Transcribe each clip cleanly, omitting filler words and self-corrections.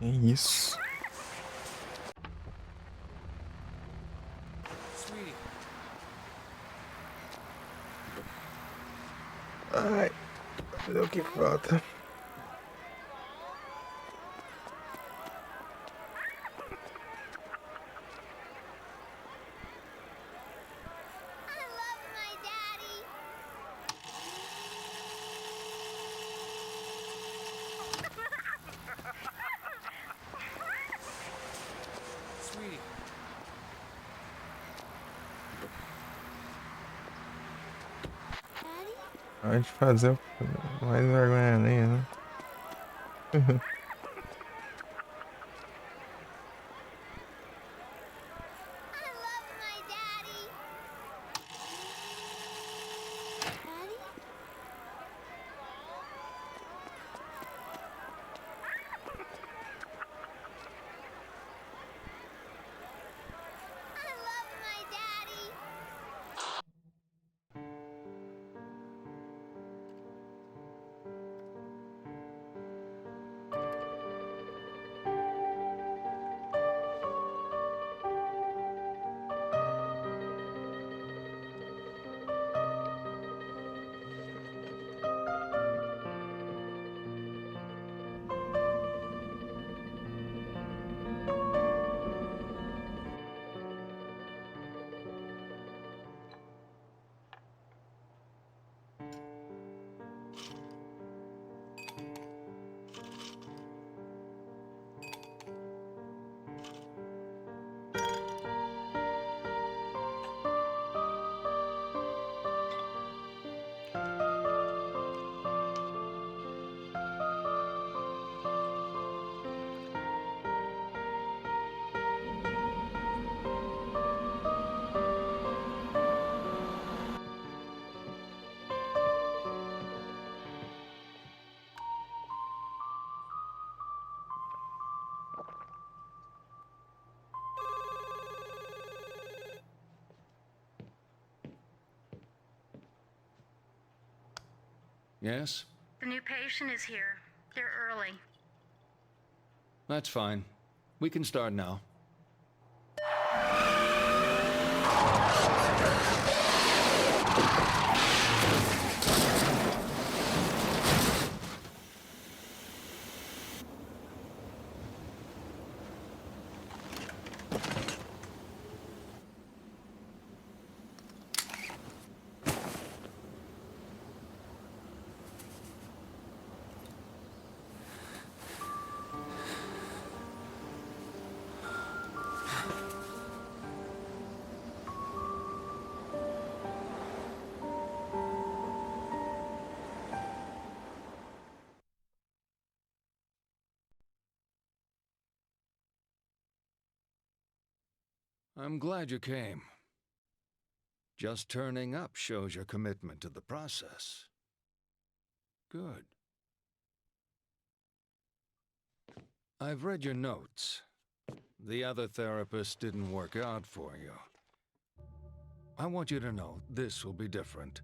É isso. Ai, cadê o que falta? Pode fazer mais vergonha alheia, né? Yes? The new patient is here. They're early. That's fine. We can start now. I'm glad you came. Just turning up shows your commitment to the process. Good. I've read your notes. The other therapist didn't work out for you. I want you to know this will be different.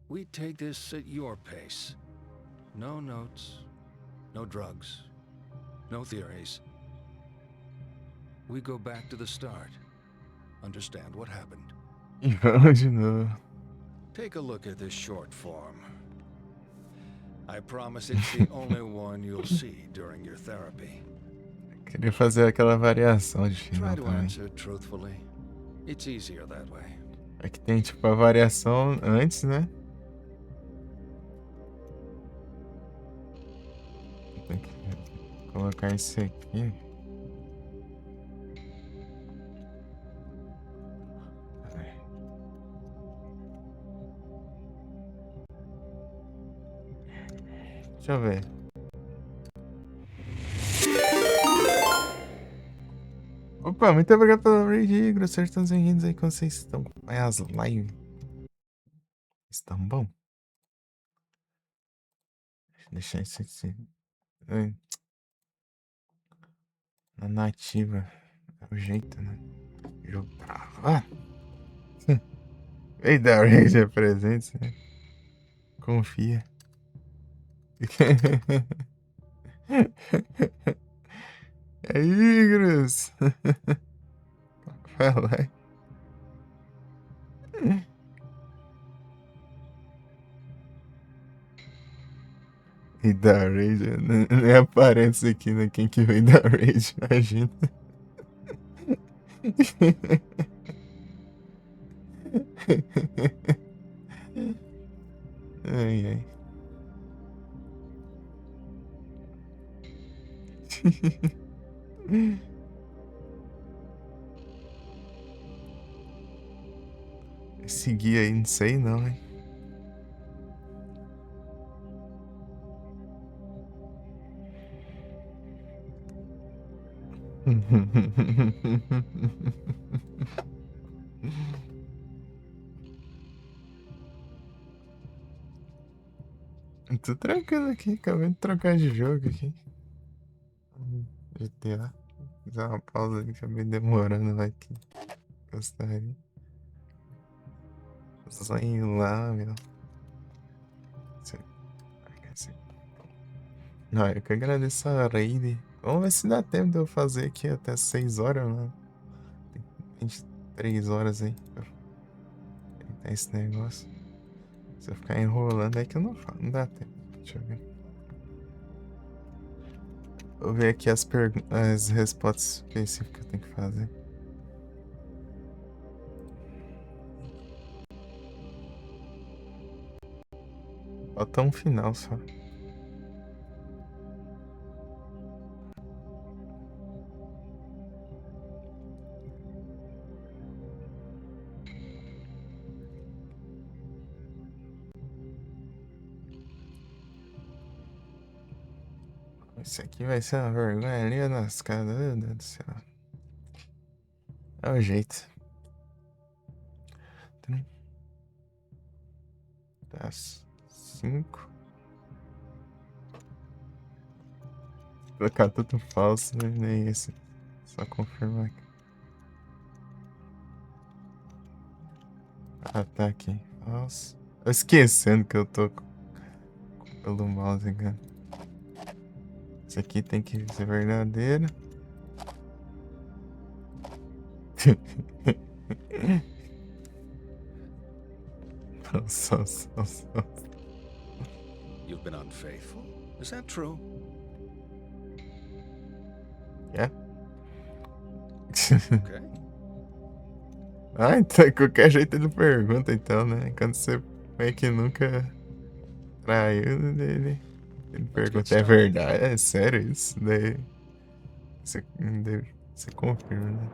We take this at your pace. No notes, no drugs, no theories. We go back to the start. Understand what happened. E vamos de novo. Take a look at this short form. I promise it's the only one you'll see during your therapy. Queria fazer aquela variação de Try final to também. answer truthfully. It's easier that way. Aqui tem tipo a variação antes, né? Tem que colocar isso aqui. Deixa eu ver. Opa, muito obrigado pelo raid, grosseiro, estão bem-vindos aí, como vocês estão? Vai as lives. Estão bom? Deixa eu deixar isso aqui. Na nativa. É o jeito, né? Jogo trava. Ei, da raid é presente, né? Confia. E aí, Grus? Fala aí. E da Rage, nem aparece aqui, né? Quem que veio da Rage, imagina. Ai, ai. Esse guia aí, não sei não, hein? Tô tranquilo aqui, acabei de trocar de jogo aqui. GTA. Fiz uma pausa ali, acabei demorando, vai que gostaria. Só ir lá, meu. Não, eu que agradeço a raid. Vamos ver se dá tempo de eu fazer aqui até 6 horas, né? Tem 23 horas aí pra tentar esse negócio. Se eu ficar enrolando é que eu não falo, não dá tempo. Deixa eu ver. Vou ver aqui as respostas específicas que eu tenho que fazer. Falta um final só. Isso aqui vai ser uma vergonha ali nas caras, meu Deus do céu. É o jeito. Tá 5. Colocar tudo falso, né? Nem esse. Só confirmar aqui. Ah, tá aqui. Falso. Eu esquecendo que eu tô pelo mouse, cara. Esse aqui tem que ser verdadeiro. Nossa. You've been unfaithful? Is that true? Yeah. Okay. Ah, então qualquer jeito ele pergunta, então, né? Quando você meio que nunca traiu, ele pergunta, é verdade? É sério isso? Daí você confirma, né?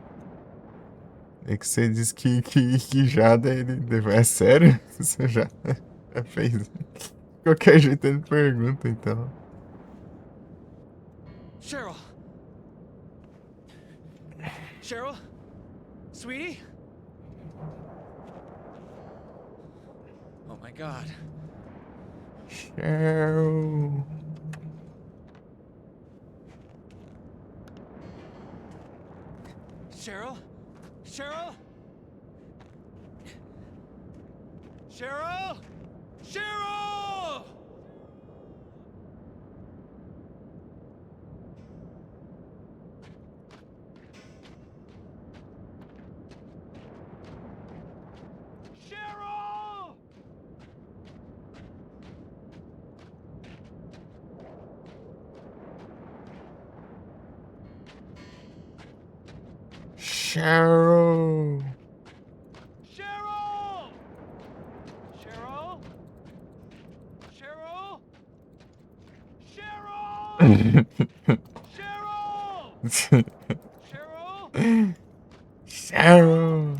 É que você disse que já, daí ele. É sério? Você já fez? Qualquer jeito ele pergunta, então. Cheryl? Cheryl? Sweetie? Oh my god. Cheryl. Cheryl? Cheryl? Cheryl? Cheryl! Cheryl! Cheryl. Cheryl! Cheryl? Cheryl? Cheryl! Cheryl! Cheryl? Cheryl.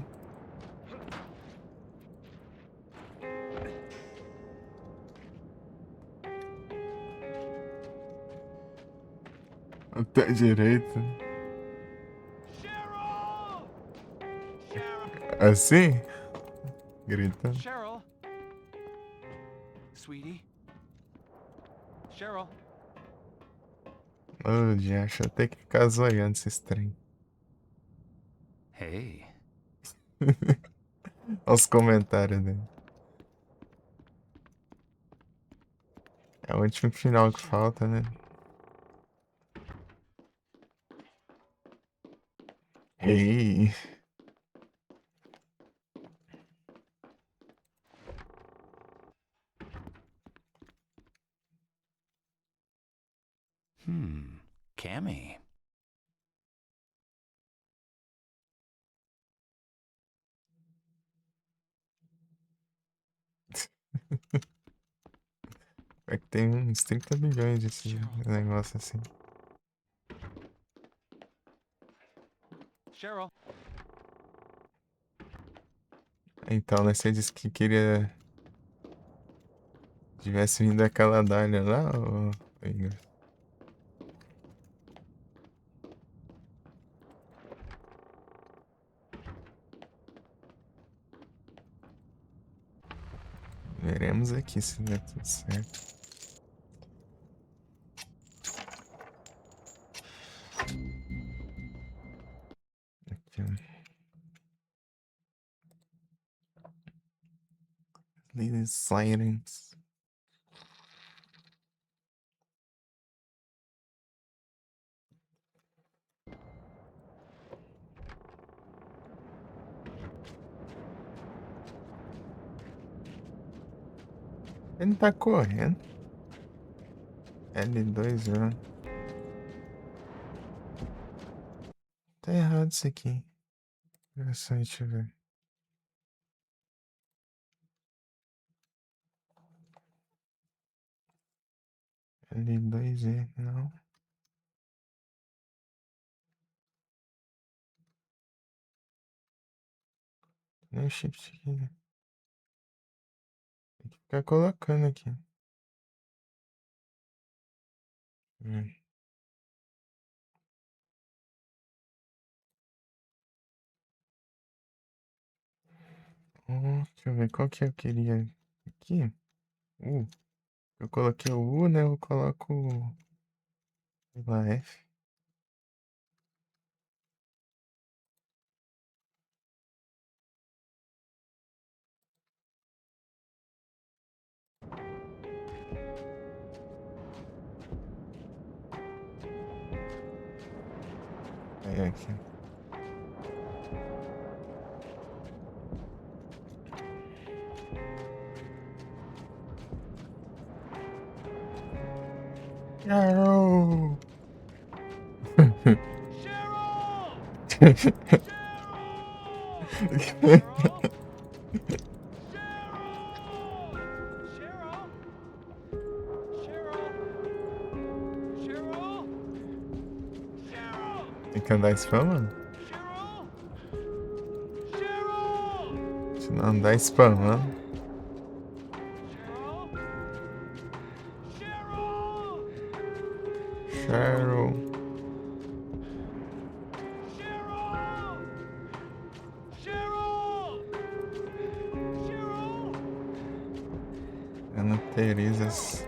Até direito. Cheryl! Cheryl! Assim? Gritando. Cheryl? Sweetie? Cheryl? Ô, Diacho, eu tenho que ficar zoiando esses trem. Hey. Olha os comentários dele. É o último final que falta, né? Ei. Cammy. É que tem uns 30 milhões desse negócio assim. Cheryl. Então, né, você disse que queria. Tivesse vindo aquela dália lá, ô Igor? Veremos aqui se der tudo certo. Aqui, ó. Sirens. Ele tá correndo. L2, ó. Tá errado isso aqui. Olha só, deixa eu ver. L2E, não. Nem o shift aqui, né? Tem que ficar colocando aqui. Hum. Deixa eu ver qual que eu queria aqui. U. Eu coloquei o U, né? Eu coloco a F. Aí aqui. Arrow! Cheryl! Tem que andar spam, mano? Se não andar spamando. Cheryl. Ana Teresas.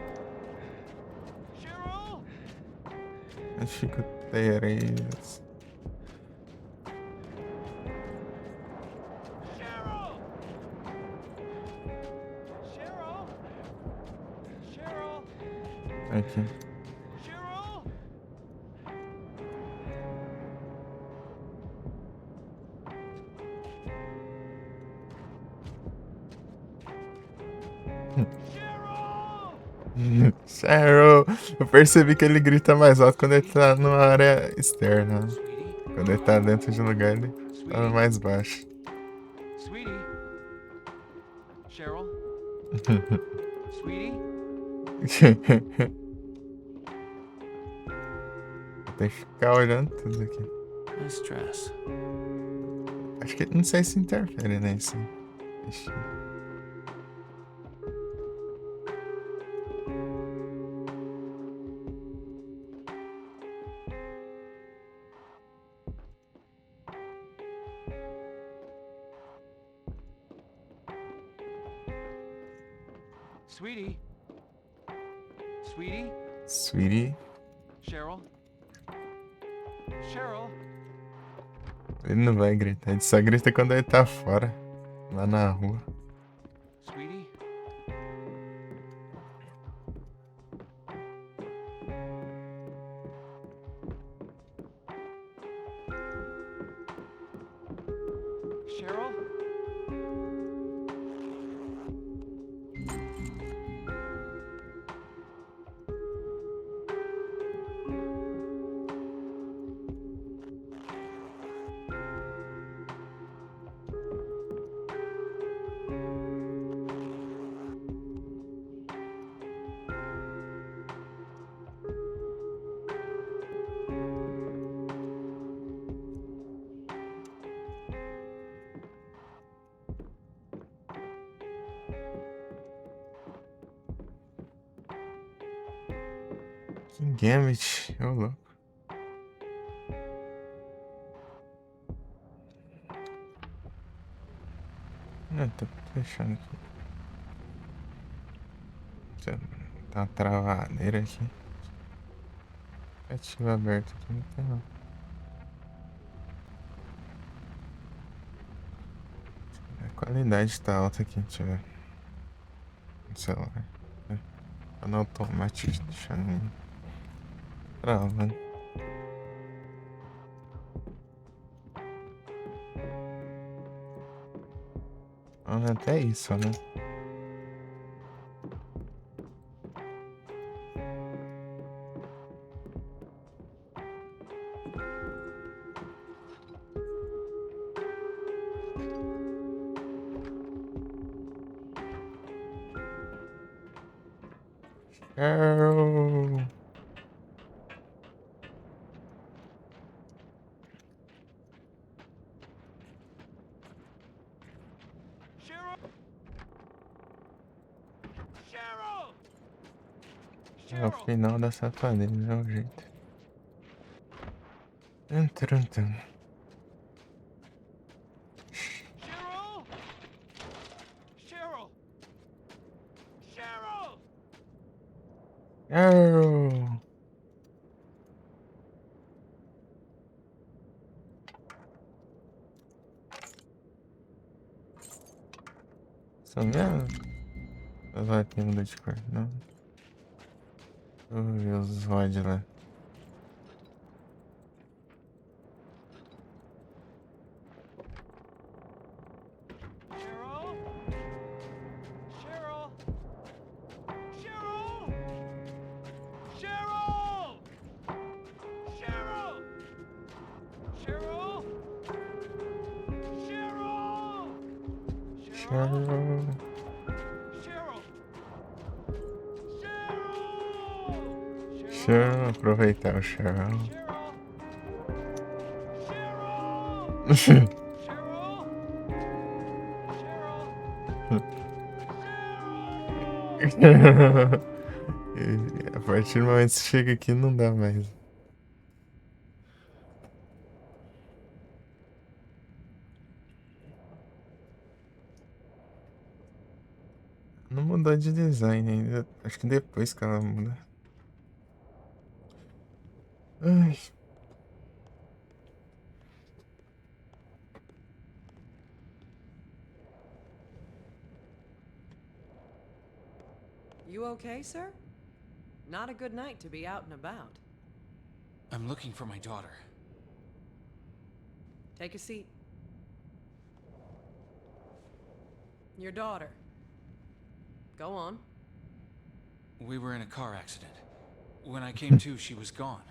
Onde fica o Teresas? Aqui. Cheryl! Eu percebi que ele grita mais alto quando ele tá numa área externa. Quando ele tá dentro de um lugar, ele fala mais baixo. Sweetie. Cheryl. Sweetie. Tem que ficar olhando tudo aqui. Nice dress. Acho que não sei se interfere, né? Esse. Sweetie. Sweetie. Sweetie. Cheryl. Cheryl. Ele não vai gritar, ele só grita quando ele tá fora. Lá na rua. Sweetie. Cheryl? Que Gambit, ô louco. Tô fechando aqui. Tá uma travadeira aqui. Aplicativo aberto aqui, não tem não. A qualidade tá alta aqui, deixa eu ver. No celular. Tá no automático, deixando travando. Até isso, né? Cheryl. É o final da safadeza, é o jeito. Tum, tum, tum. Cheryl! Cheryl! Cheryl! Cheryl. Só mesmo? Vai ter mudar de cor, não? Deixa eu ver os VOD lá. Cheryl! Cheryl! Cheryl! Cheryl! Cheryl! Cheryl! Cheryl! Cheryl. Cheryl! Cheryl, aproveitar o Cheryl. Cheryl! A partir do momento que você chega aqui não dá mais. Não mudou de design ainda. Acho que depois que ela muda. Ai. You okay, sir? Not a good night to be out and about. I'm looking for my daughter. Take a seat. Your daughter. Go on. We were in a car accident. When I came to, she was gone.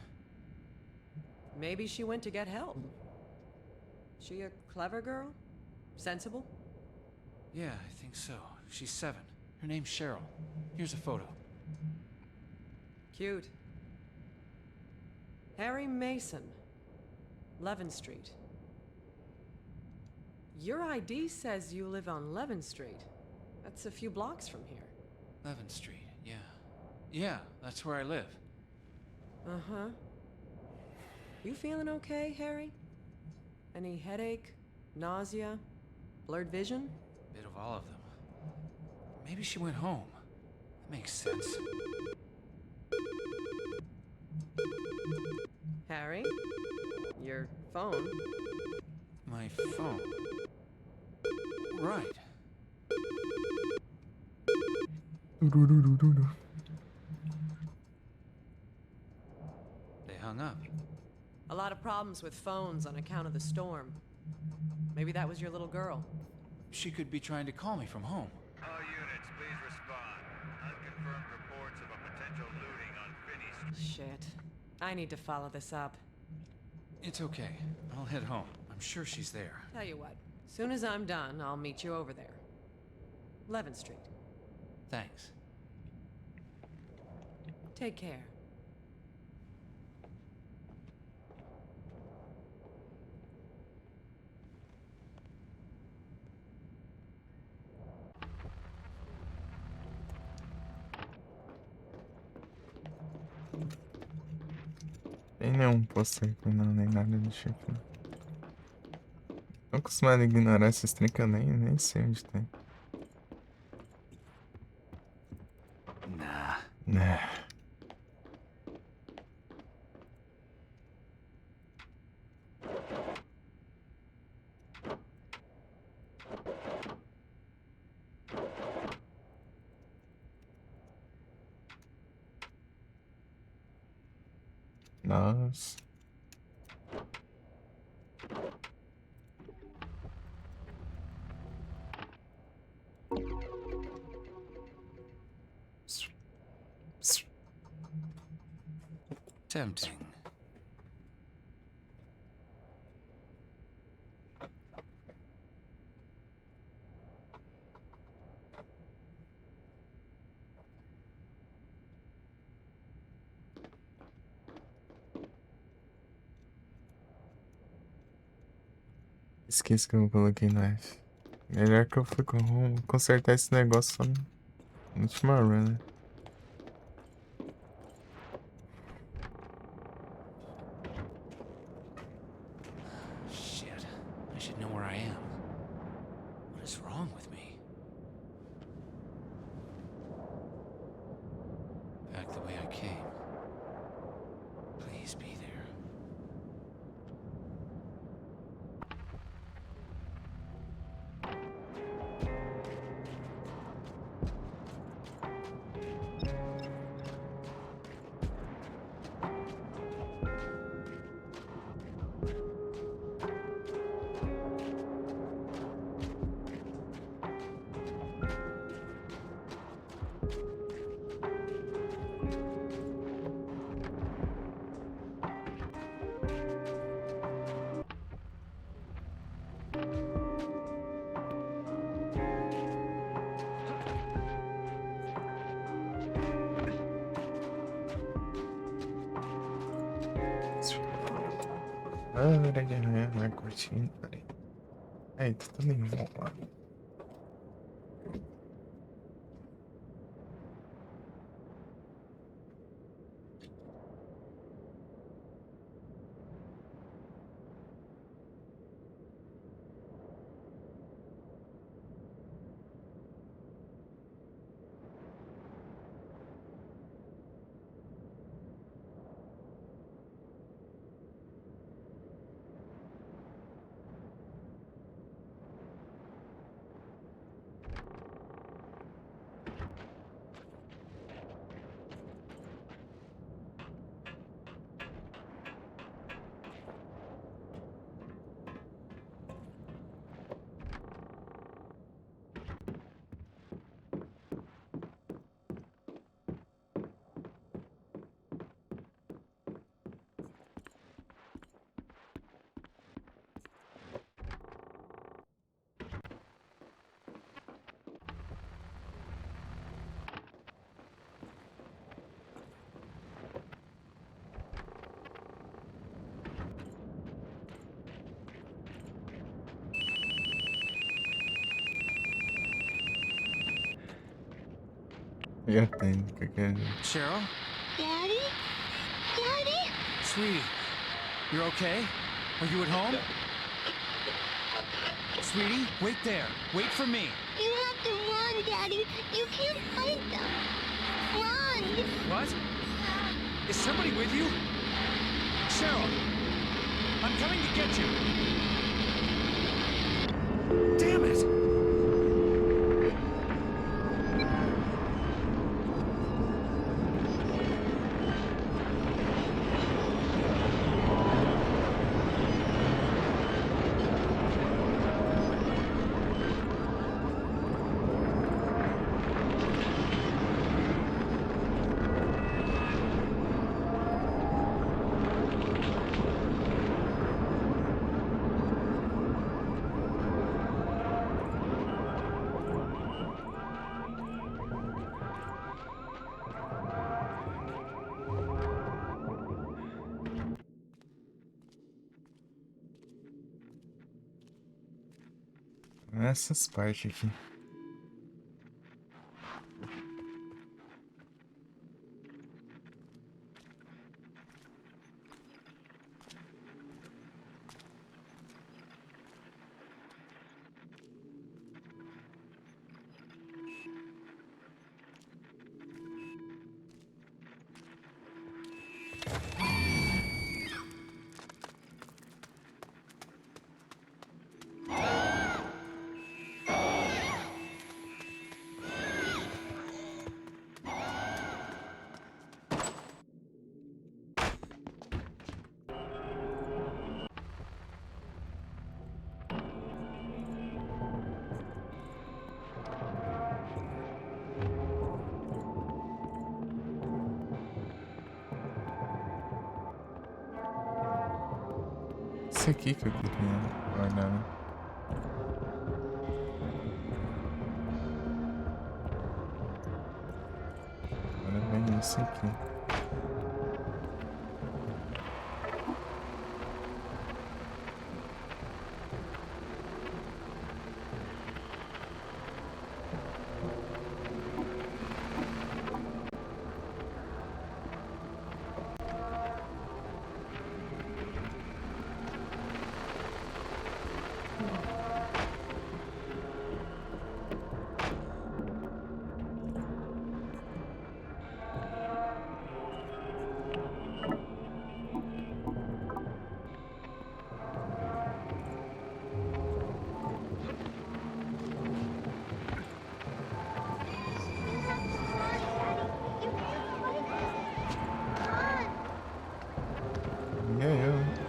Maybe she went to get help. She a clever girl? Sensible? Yeah, I think so. She's 7. Her name's Cheryl. Here's a photo. Cute. Harry Mason. Levin Street. Your ID says you live on Levin Street. That's a few blocks from here. Levin Street, yeah. Yeah, that's where I live. Uh-huh. You feeling okay, Harry? Any headache, nausea, blurred vision? Bit of all of them. Maybe she went home. That makes sense. Harry? Your phone? My phone. Right. They hung up. A lot of problems with phones on account of the storm. Maybe that was your little girl. She could be trying to call me from home. All units, please respond. Unconfirmed reports of a potential looting on Finney Street. Shit. I need to follow this up. It's okay. I'll head home. I'm sure she's there. Tell you what, soon as I'm done, I'll meet you over there. 11th Street. Thanks. Take care. Tem nenhum pôster aqui não, nem nada do tipo. Tô acostumado a ignorar esses trem que eu nem sei onde tem. Nah. Né. Nossa. Tempting. Esqueci que eu coloquei no F. Melhor que eu fui consertar esse negócio só na última run, né? Shit. I should know where I am. What is wrong with me? Back the way I came. Please be there. Para de arranhar na cortina, peraí. Aí, tá tudo em volta. Eu tenho, o que que é? Cheryl? Daddy? Daddy? Sweetie, you're okay? Are you at home? Sweetie, wait there. Wait for me. You have to run, Daddy. You can't fight them. Run! What? Is somebody with you? Cheryl! I'm coming to get you! Damn it! Essas partes aqui. Esse aqui que eu queria guardar, né? Agora vem esse aqui. E aí, eu, hein?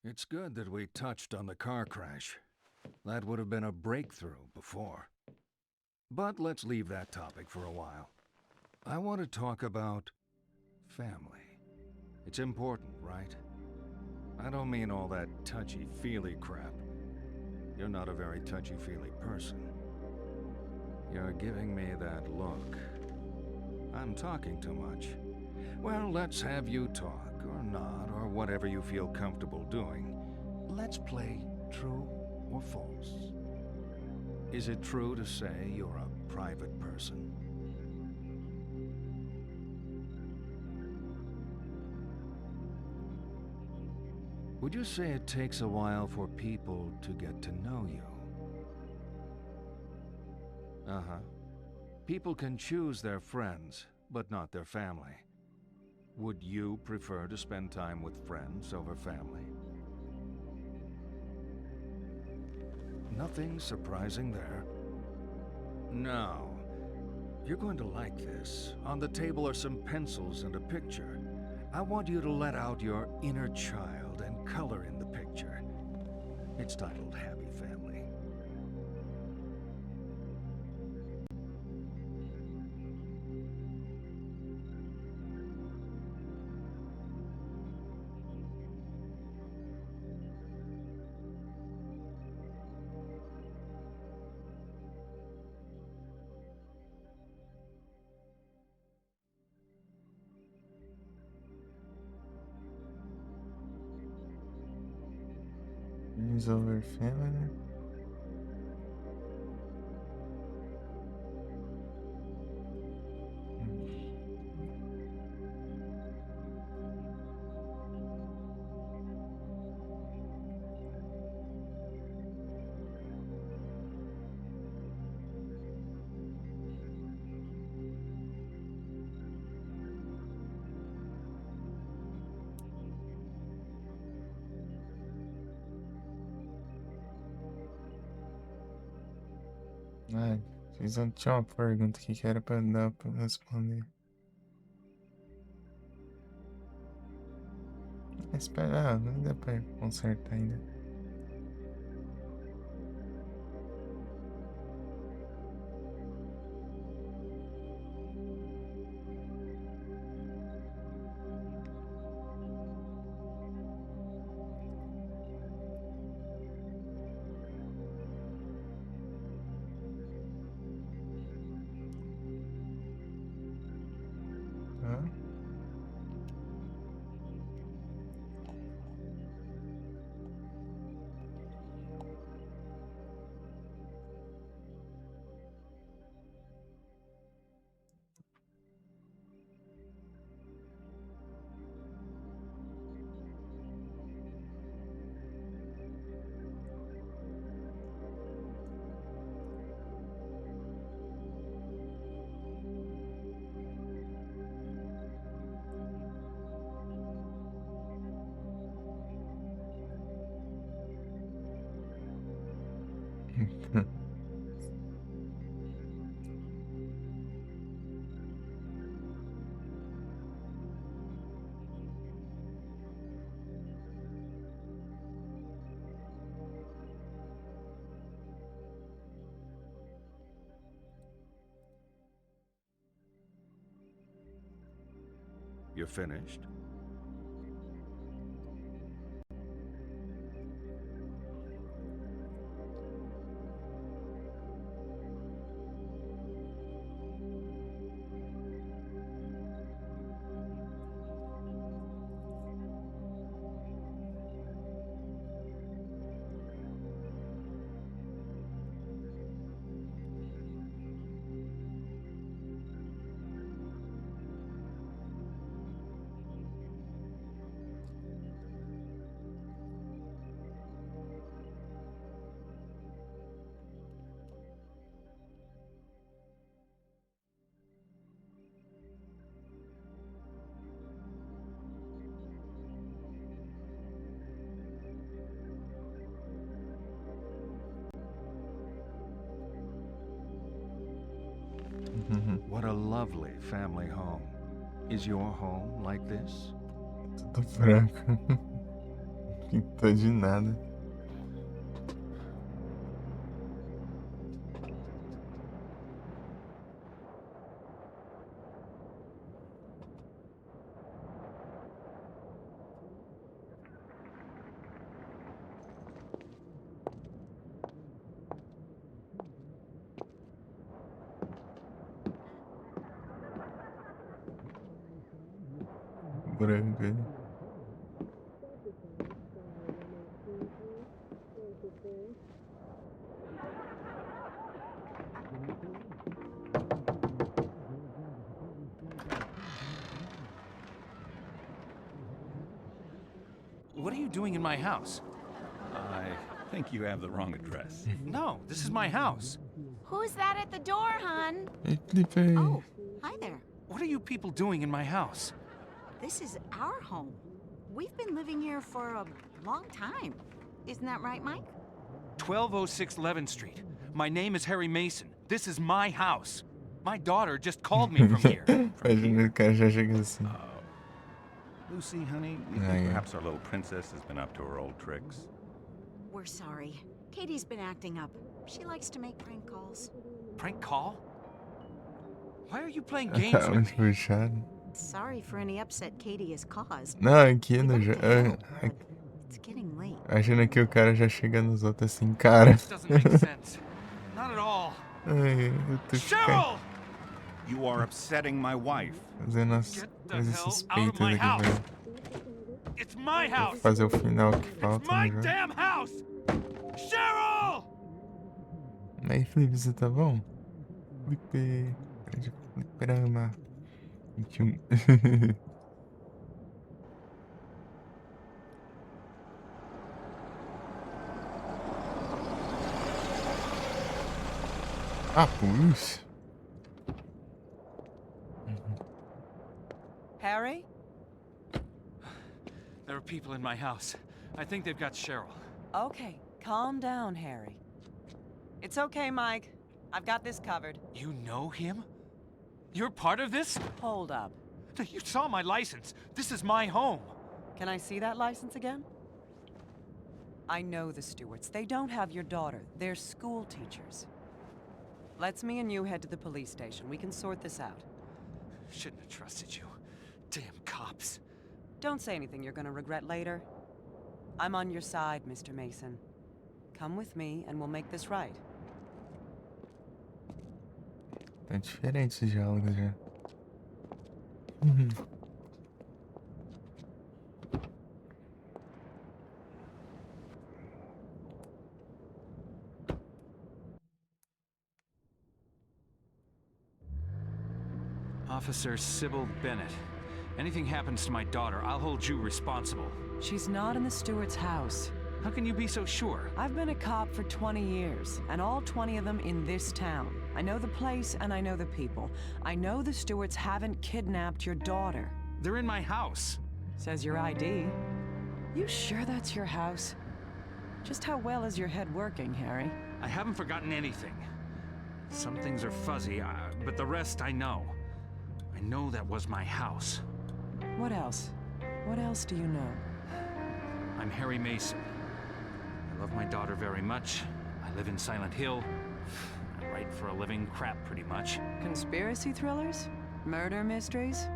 It's good that we touched on the car crash. That would have been a breakthrough before. But let's leave that topic for a while. I want to talk about family. It's important, right? I don't mean all that touchy-feely crap. You're not a very touchy-feely person. You're giving me that look. I'm talking too much. Well, let's have you talk, or not, or whatever you feel comfortable doing. Let's play true or false. Is it true to say you're a private person? Would you say it takes a while for people to get to know you? Uh-huh. People can choose their friends, but not their family. Would you prefer to spend time with friends over family? Nothing surprising there. Now, you're going to like this. On the table are some pencils and a picture. I want you to let out your inner child and color in the picture. It's titled Happy Family. Games over family. Ah, tinha uma pergunta aqui que era pra dar pra responder. Espera, não dá pra consertar ainda. Tá? You're finished? What a lovely family home. Is your home like this? Tudo branco. Pintou de nada. Branco. What are you doing in my house? I think you have the wrong address. No, this is my house. Who's that at the door, hon? Ei, Felipe. Oh, hi there. What are you people doing in my house? This is our home. We've been living here for a long time. Isn't that right, Mike? 1206 11th Street. My name is Harry Mason. This is my house. My daughter just called me from here. Imagina o cara já chega assim. Lucy, honey, we Yeah, think yeah. perhaps our little princess has been up to her old tricks. We're sorry. Katie's been acting up. She likes to make prank calls. Prank call? Why are you playing games Tá with muito me? puxado. Sorry for any upset Katie has caused. Não, aqui no We'd jo- like to help, but it's getting late. Achando que o cara já chega nos outros assim, cara. This doesn't make sense. Not at all. Ai, eu tô Cheryl! You are upsetting my wife. fazendo as Get the coisas hell out of suspeitas my aqui, house! velho. It's my Vou house! fazer o final que It's falta my no jogo. damn house! Cheryl! Aí, Felipe, você tá bom? Felipe. Grande fliperama. 21. Ah, puxa. Harry? There are people in my house. I think they've got Cheryl. Okay, calm down, Harry. It's okay, Mike. I've got this covered. You know him? You're part of this? Hold up. You saw my license. This is my home. Can I see that license again? I know the Stewarts. They don't have your daughter. They're school teachers. Let's me and you head to the police station. We can sort this out. Shouldn't have trusted you. Damn cops. Don't say anything you're gonna regret later. I'm on your side, Mr. Mason. Come with me and we'll make this right. Tá diferente esse diálogo já. Officer Sybil Bennett. Anything happens to my daughter, I'll hold you responsible. She's not in the Stewart's house. How can you be so sure? I've been a cop for 20 years, and all 20 of them in this town. I know the place and I know the people. I know the Stewarts haven't kidnapped your daughter. They're in my house. Says your ID. You sure that's your house? Just how well is your head working, Harry? I haven't forgotten anything. Some things are fuzzy, but the rest I know. I know that was my house. What else? What else do you know? I'm Harry Mason. I love my daughter very much. I live in Silent Hill. I write for a living, crap pretty much. Conspiracy thrillers? Murder mysteries?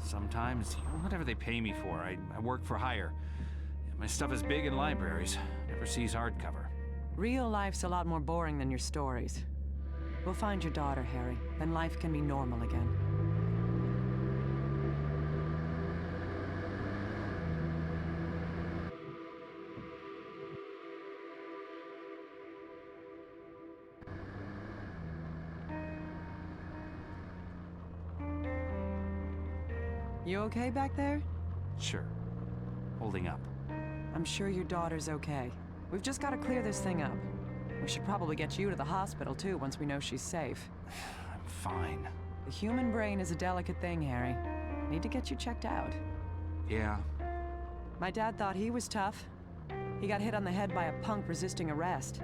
Sometimes, whatever they pay me for. I work for hire. My stuff is big in libraries. Never sees hardcover. Real life's a lot more boring than your stories. We'll find your daughter, Harry. Then life can be normal again. You okay back there? Sure. Holding up. I'm sure your daughter's okay. We've just got to clear this thing up. We should probably get you to the hospital, too, once we know she's safe. I'm fine. The human brain is a delicate thing, Harry. Need to get you checked out. Yeah. My dad thought he was tough. He got hit on the head by a punk resisting arrest.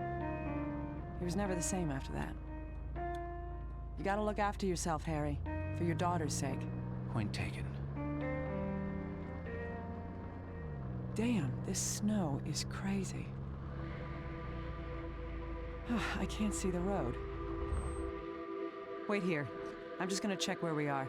He was never the same after that. You gotta look after yourself, Harry. For your daughter's sake. Point taken. Damn, this snow is crazy. I can't see the road. Wait here. I'm just gonna check where we are.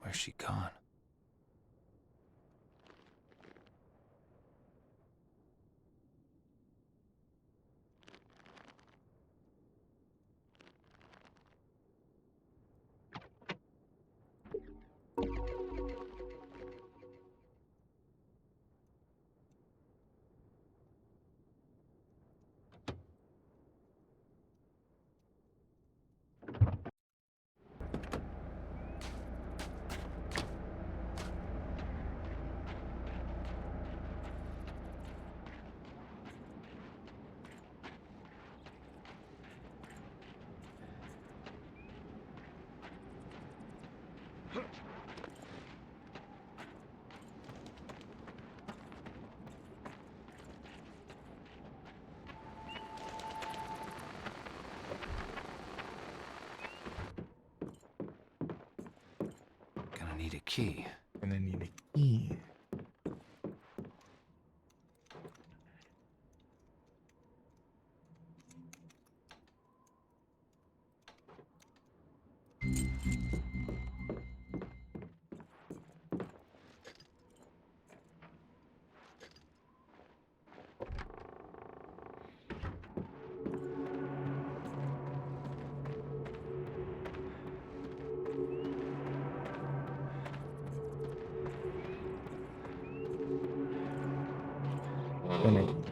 Where's she gone? Gonna need a key. Gonna need a key. Peraí.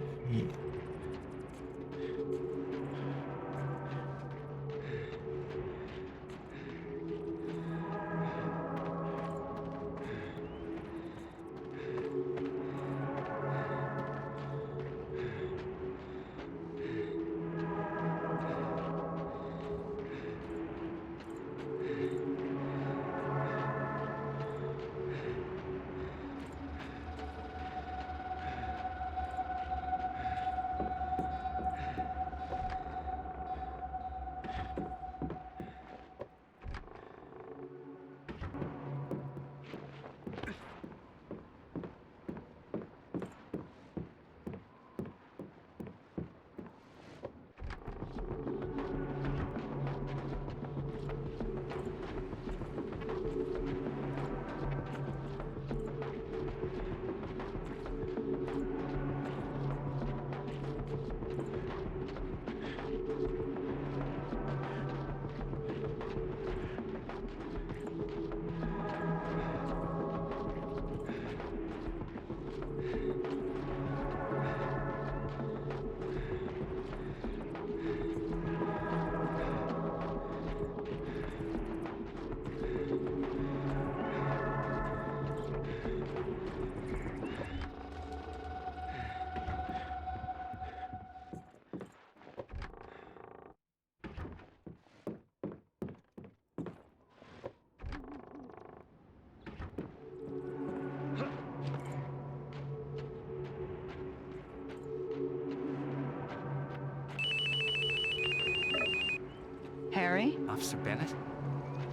Harry? Officer Bennett?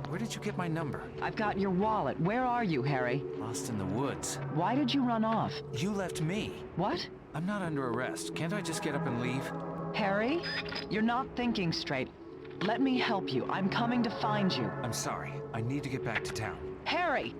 Where did you get my number? I've got your wallet. Where are you, Harry? Lost in the woods. Why did you run off? You left me. What? I'm not under arrest. Can't I just get up and leave? Harry? You're not thinking straight. Let me help you. I'm coming to find you. I'm sorry. I need to get back to town. Harry!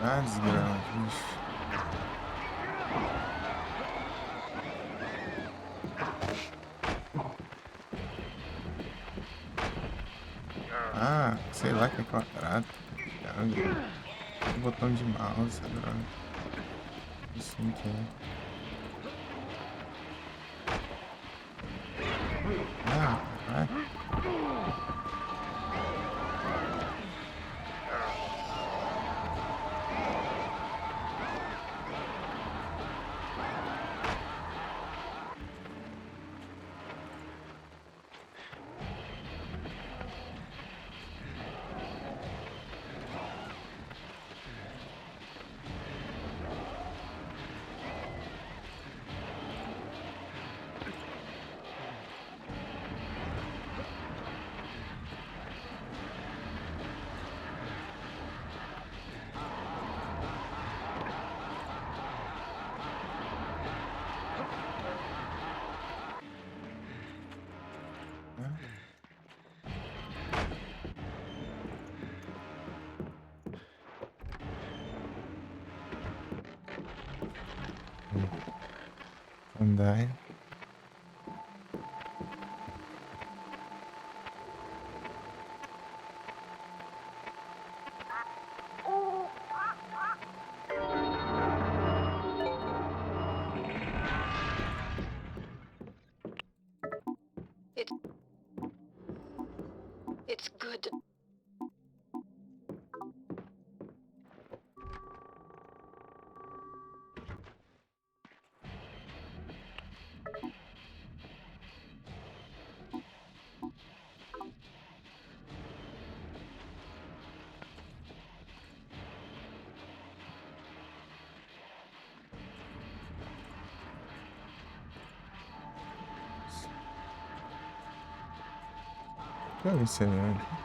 Ah, desgrama, bicho. Ah, sei lá que é quadrado. Caramba. O botão de mouse, droga. Assim que é. Ah, vai. Andai. It's good. Deixa eu ver se é.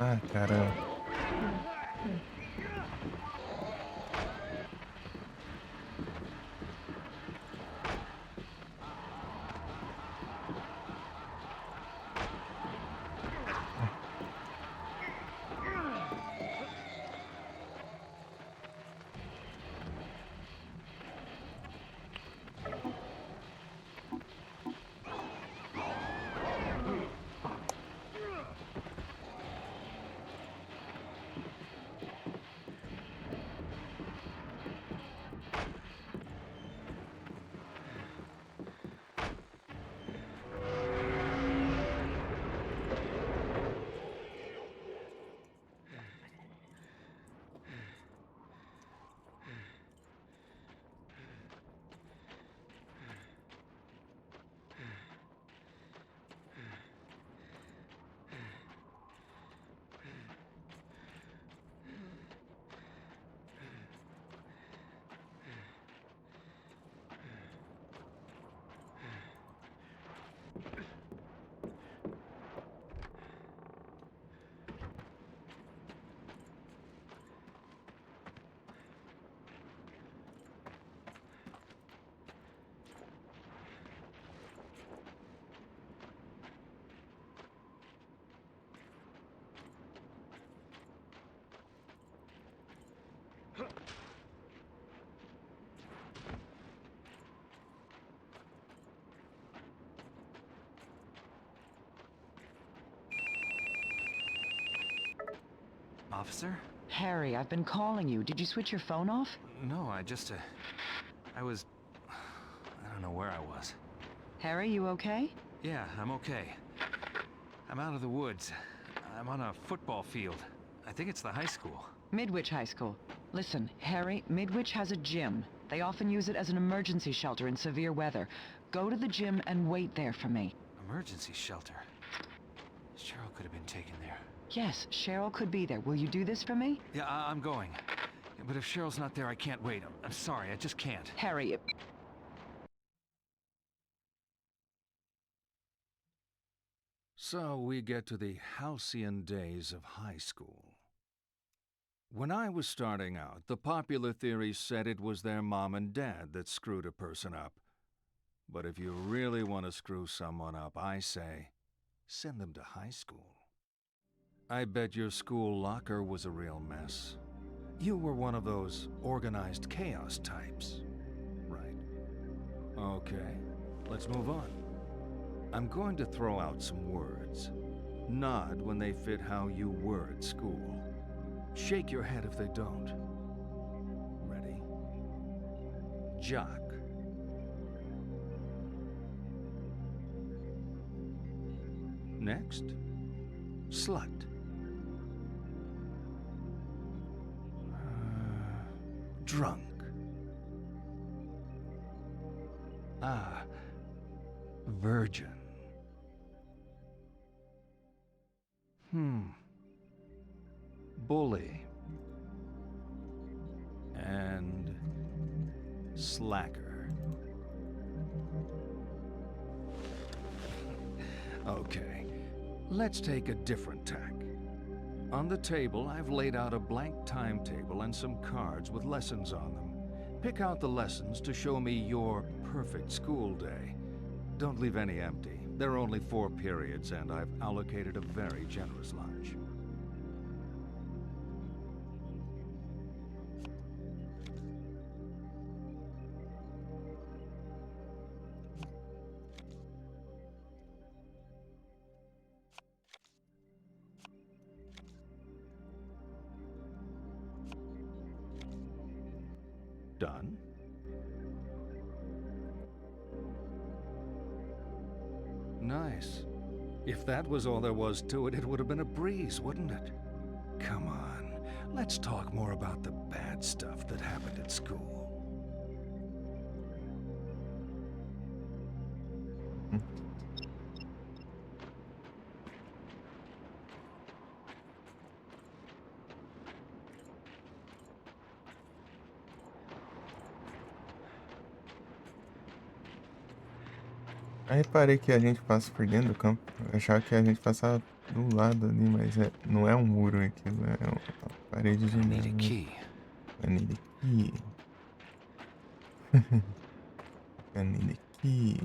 Ah, caramba. Officer? Harry, I've been calling you. Did you switch your phone off? No, I just, I was... I don't know where I was. Harry, you okay? Yeah, I'm okay. I'm out of the woods. I'm on a football field. I think it's the high school. Midwich High School. Listen, Harry, Midwich has a gym. They often use it as an emergency shelter in severe weather. Go to the gym and wait there for me. Emergency shelter? Cheryl could have been taken there. Yes, Cheryl could be there. Will you do this for me? Yeah, I'm going. But if Cheryl's not there, I can't wait. I'm sorry, I just can't. Harry, So we get to the halcyon days of high school. When I was starting out, the popular theory said it was their mom and dad that screwed a person up. But if you really want to screw someone up, I say, send them to high school. I bet your school locker was a real mess. You were one of those organized chaos types, right? Okay, let's move on. I'm going to throw out some words. Nod when they fit how you were at school. Shake your head if they don't. Ready? Jock. Next, slut. Drunk. Virgin. Bully. And slacker. Okay, let's take a different tack. On the table, I've laid out a blank timetable and some cards with lessons on them. Pick out the lessons to show me your perfect school day. Don't leave any empty. There are only 4 periods, and I've allocated a very generous lunch. Done? Nice. If that was all there was to it, it would have been a breeze, wouldn't it? Come on, let's talk more about the bad stuff that happened at school. Aí reparei que a gente passa por dentro do campo. Eu achava que a gente passava do lado ali, mas não é um muro aquilo, é uma parede de I need a neve. key. I need a key. I need a key.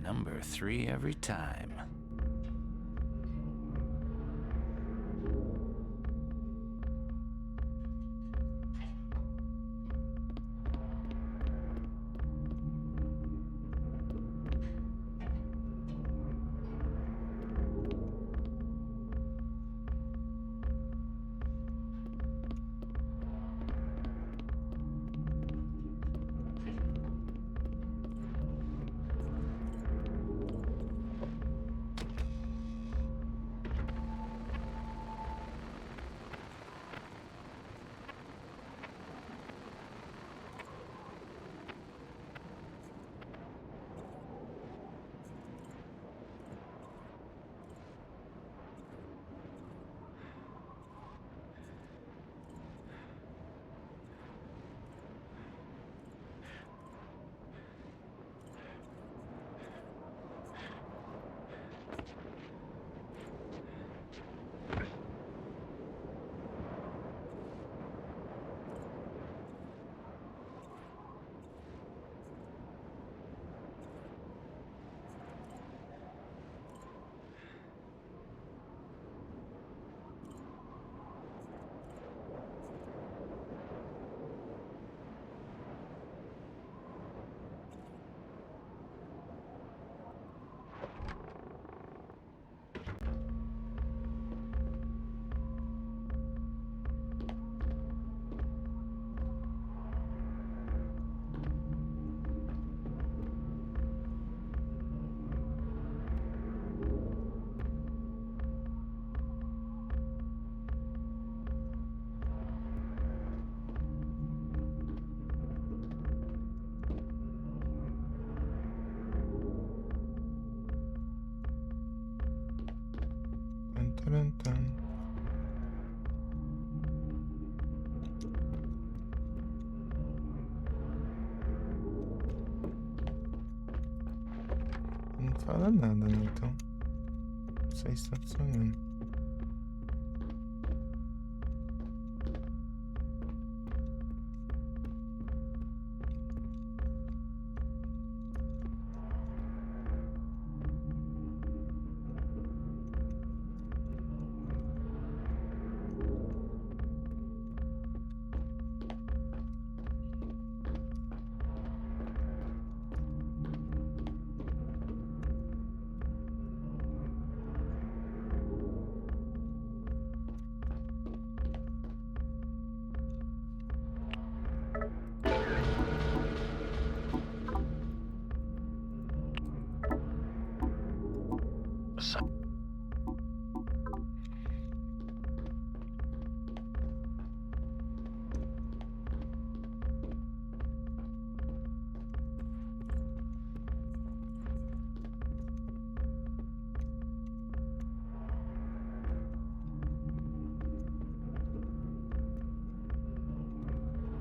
Number 3 every time. fala nada, né? Então, não sei se tá funcionando.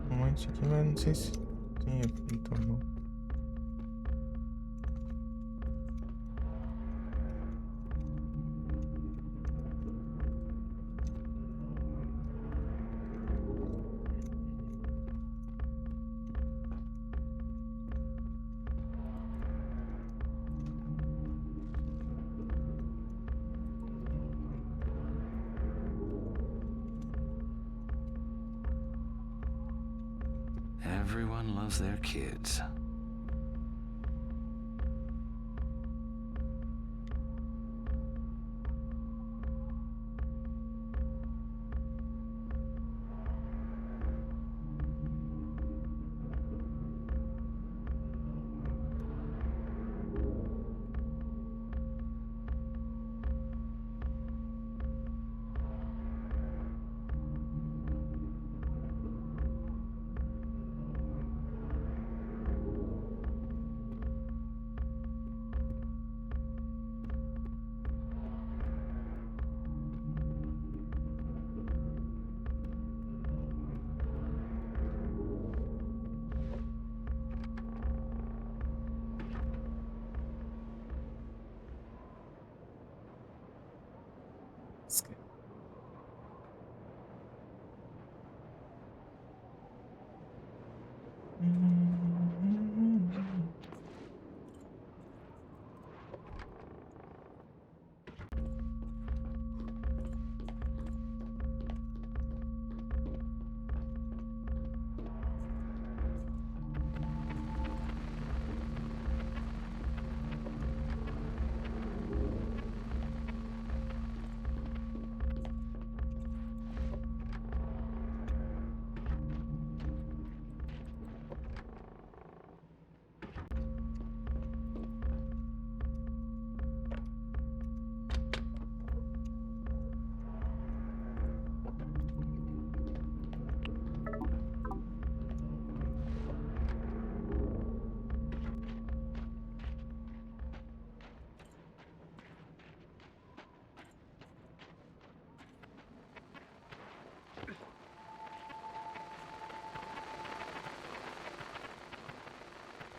Um monte aqui, mas não sei se tem efeito ou não. Everyone loves their kids.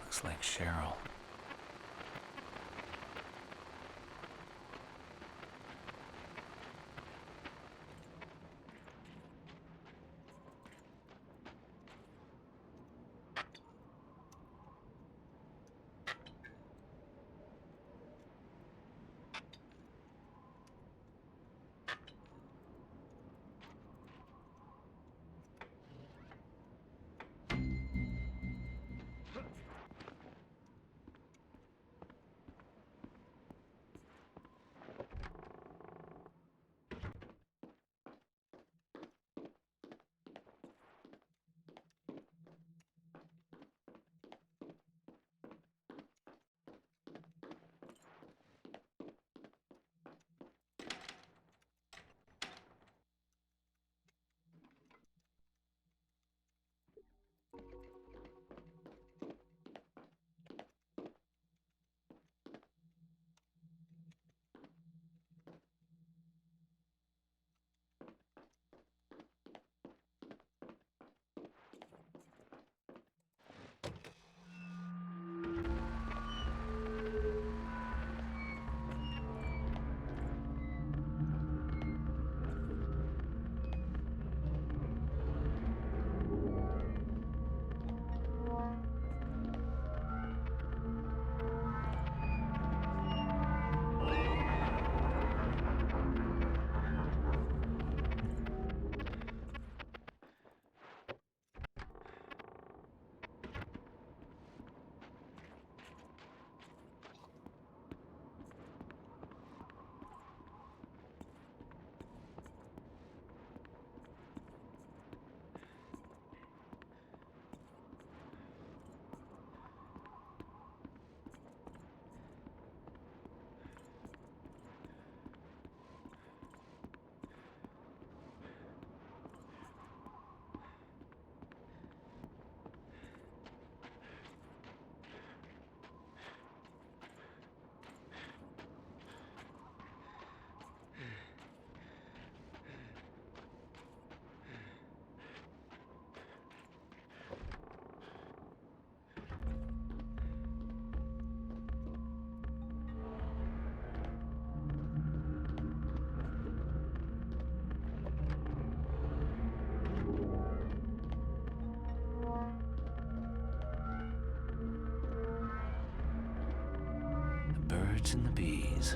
Looks like Cheryl. birds and the bees.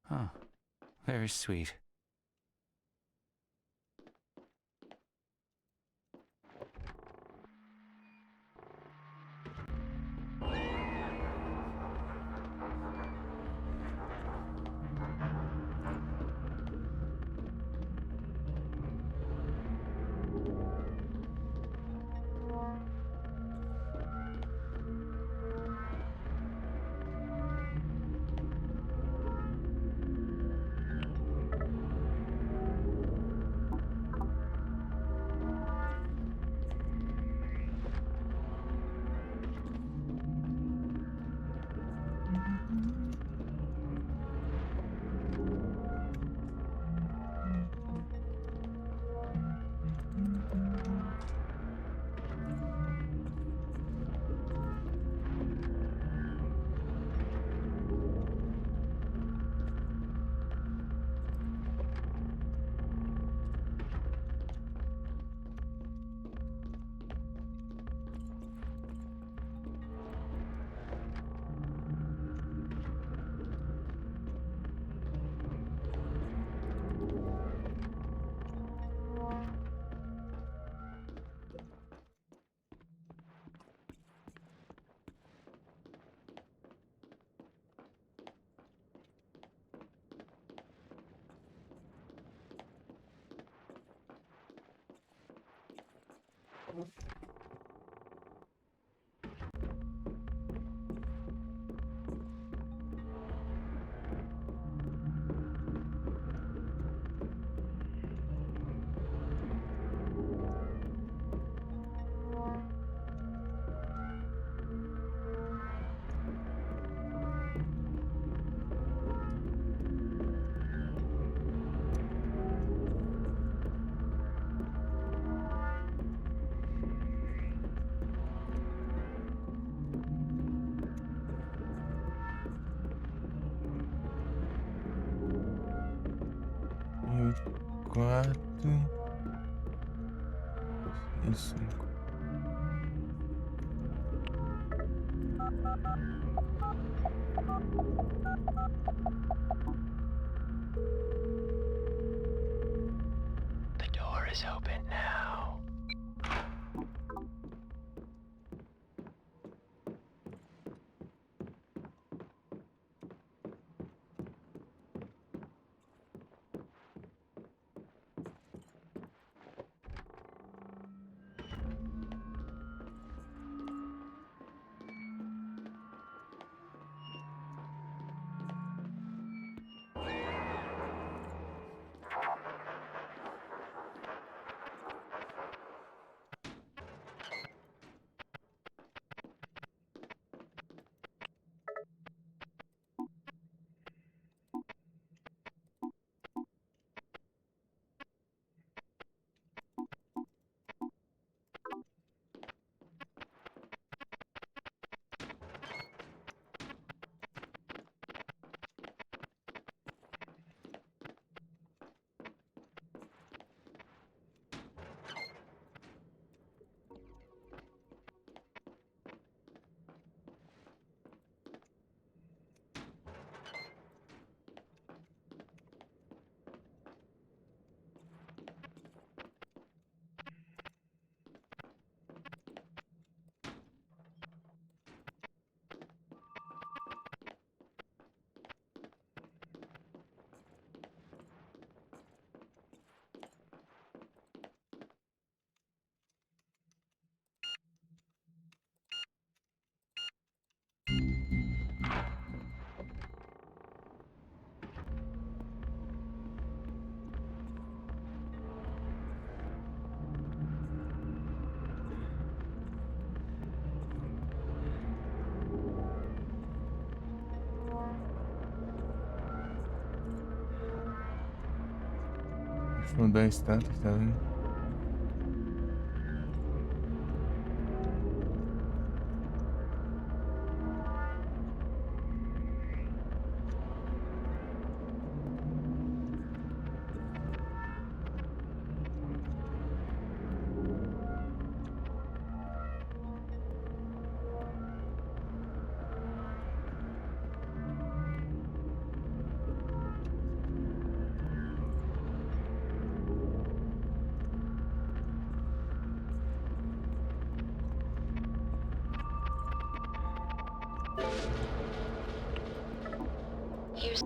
Huh. Very sweet. Quatro e cinco. The door is open now. Mudar status, tá vendo? Here's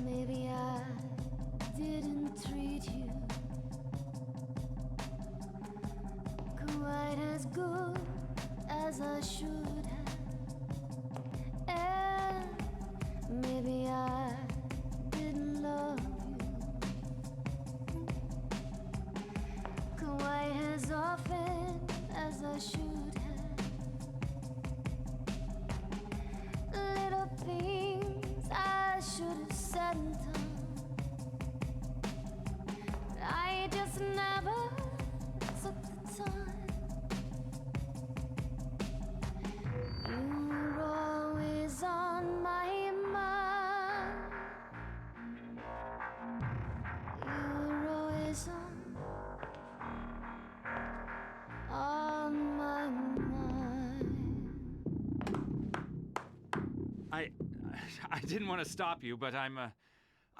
maybe I didn't treat you quite as good as I should have. And maybe I didn't love you quite as often as I should have. Little things I should have said and done, but I just never took the time. You were always on my mind. You were always on my mind. I didn't want to stop you, but I'm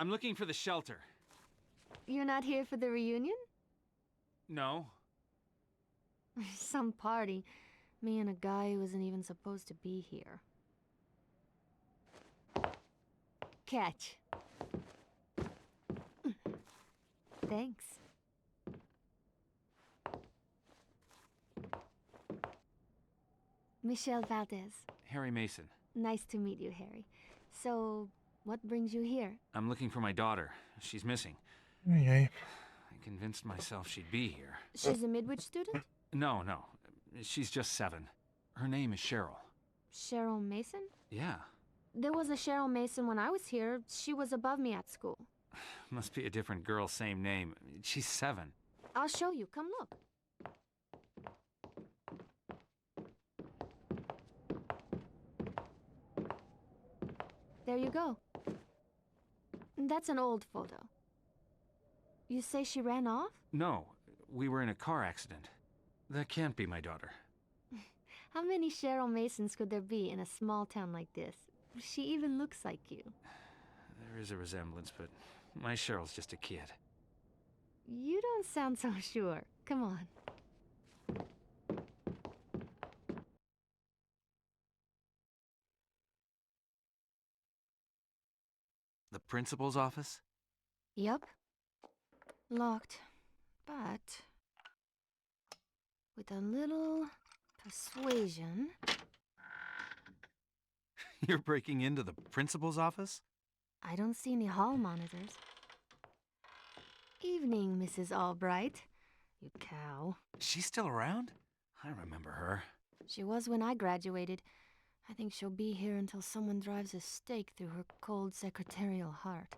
looking for the shelter. You're not here for the reunion? No. Some party. Me and a guy who isn't even supposed to be here. Catch. Thanks. Michelle Valdez. Harry Mason. Nice to meet you, Harry. So, what brings you here? I'm looking for my daughter. She's missing. Okay. I convinced myself she'd be here. She's a Midwich student? No. She's just 7. Her name is Cheryl. Cheryl Mason? Yeah. There was a Cheryl Mason when I was here. She was above me at school. Must be a different girl, same name. She's 7. I'll show you. Come look. There you go. That's an old photo. You say she ran off? No, we were in a car accident. That can't be my daughter. How many Cheryl Masons could there be in a small town like this? She even looks like you. There is a resemblance, but my Cheryl's just a kid. You don't sound so sure. Come on. The principal's office? Yup. Locked. But with a little persuasion... You're breaking into the principal's office? I don't see any hall monitors. Evening, Mrs. Albright. You cow. She's still around? I remember her. She was when I graduated. I think she'll be here until someone drives a stake through her cold secretarial heart.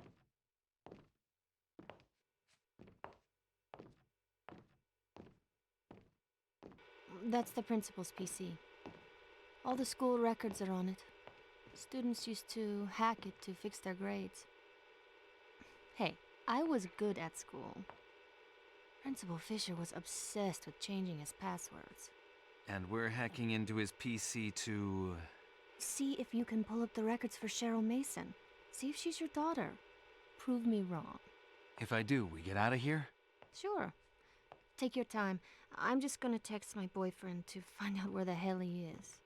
That's the principal's PC. All the school records are on it. Students used to hack it to fix their grades. Hey, I was good at school. Principal Fisher was obsessed with changing his passwords. And we're hacking into his PC to... See if you can pull up the records for Cheryl Mason. See if she's your daughter. prove me wrong. If I do, we get out of here? Sure. Take your time. I'm just gonna text my boyfriend to find out where the hell he is.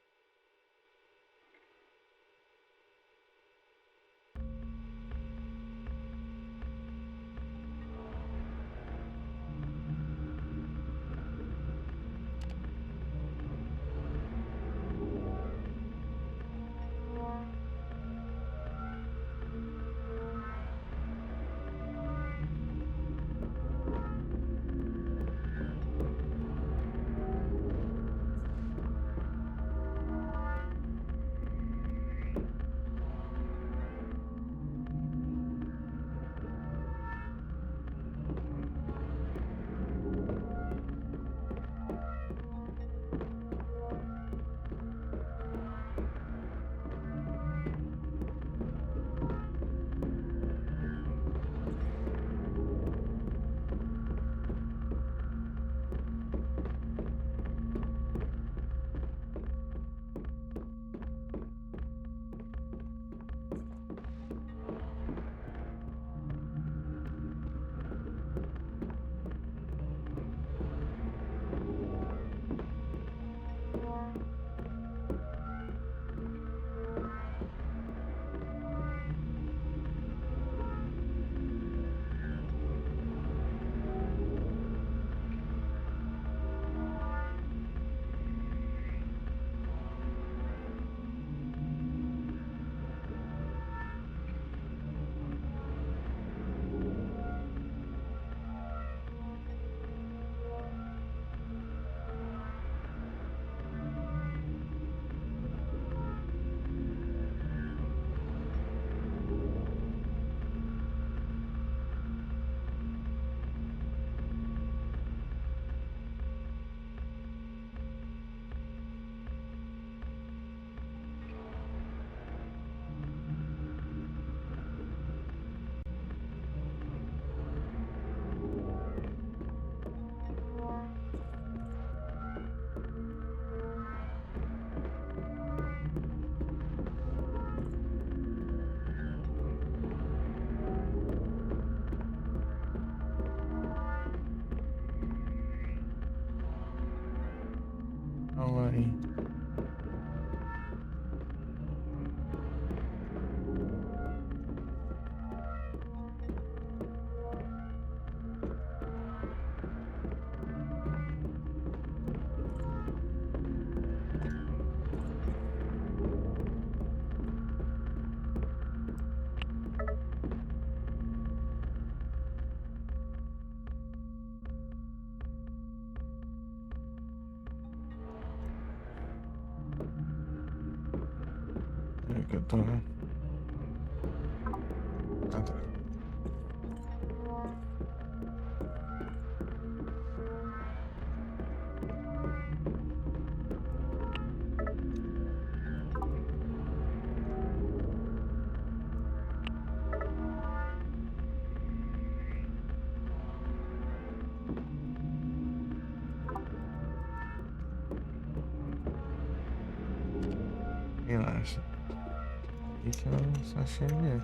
Alright. É que eu tô. Ah, tá. Relaxa. E que eu só cheguei.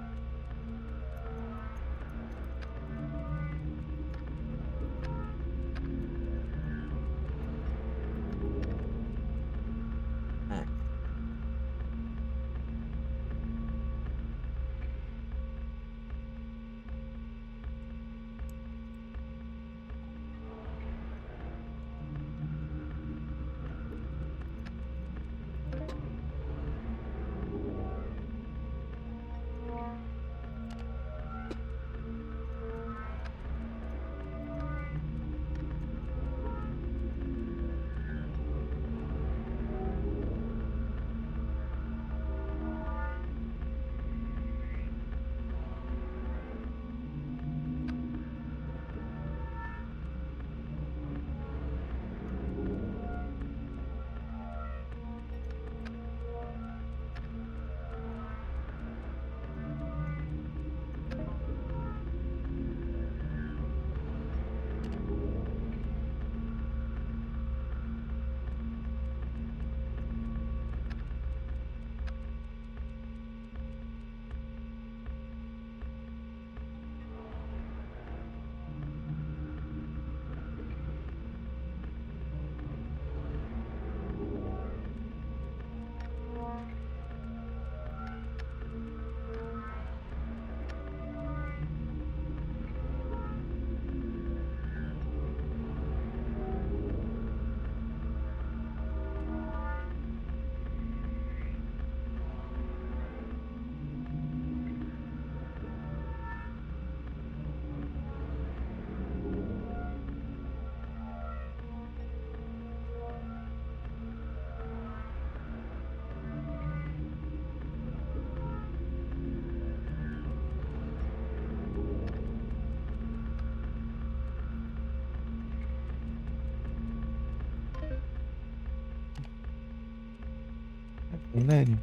Milério.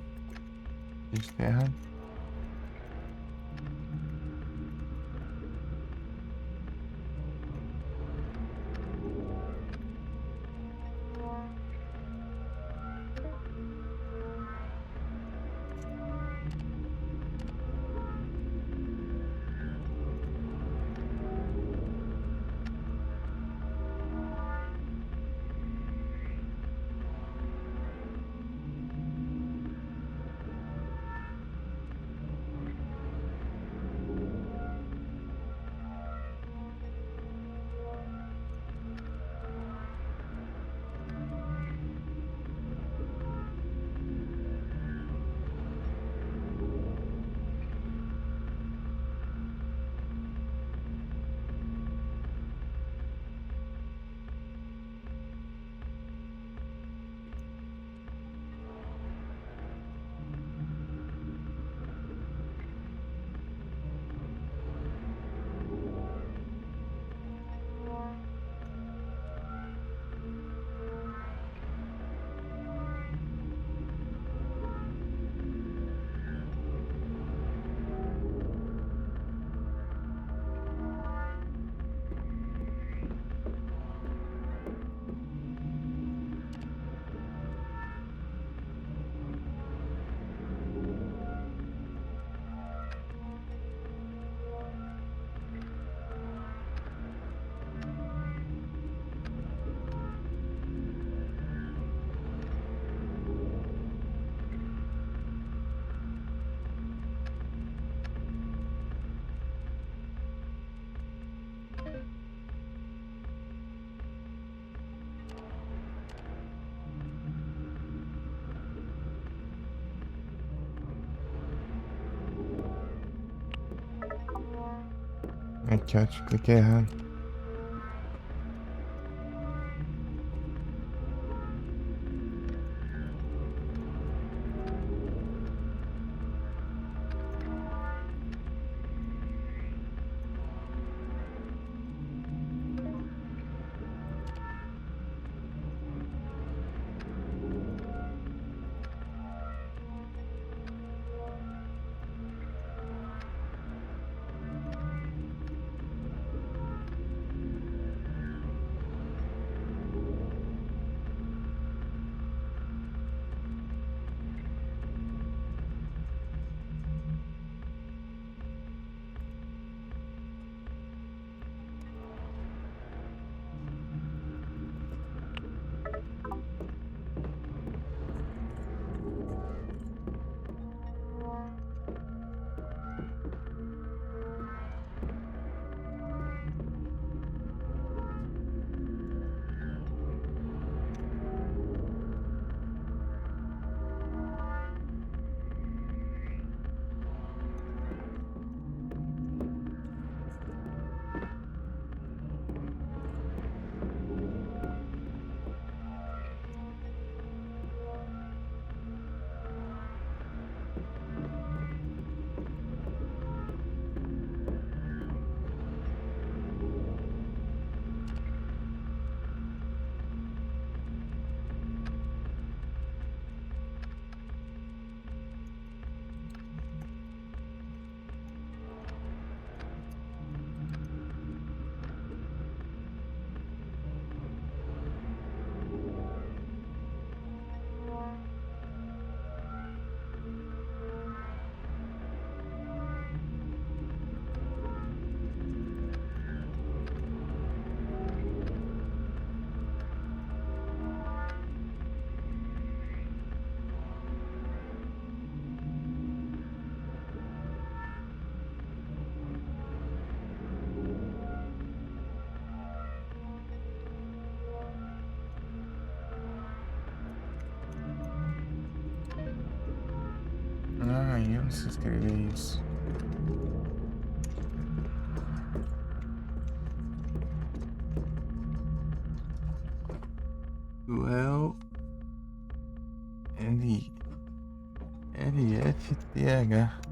Isso tá errado. Aqui, ó, cliquei errado. Ah, eu não sei escrever isso. Duel LFTH.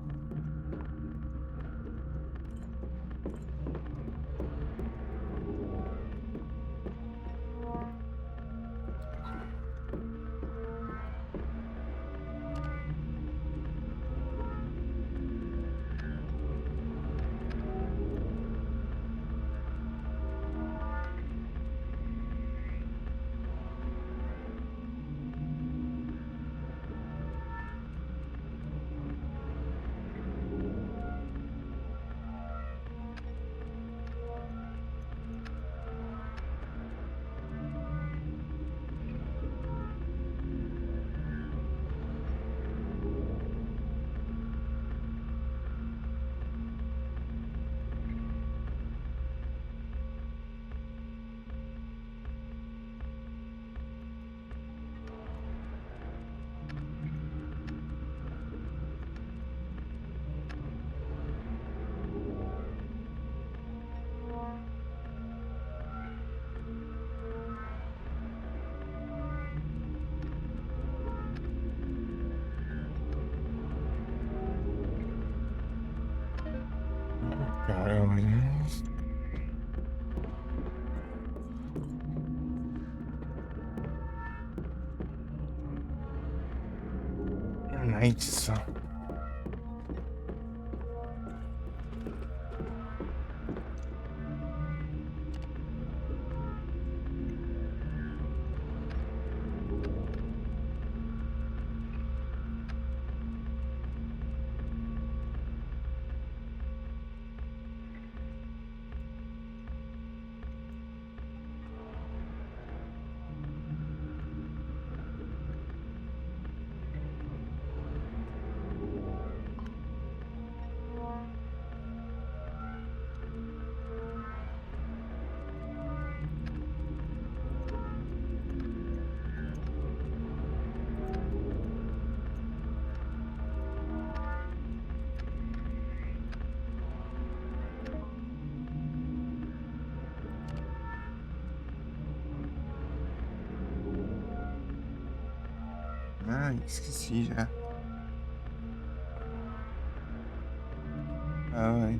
Sirens. Nice. Ah, esqueci já. Ai.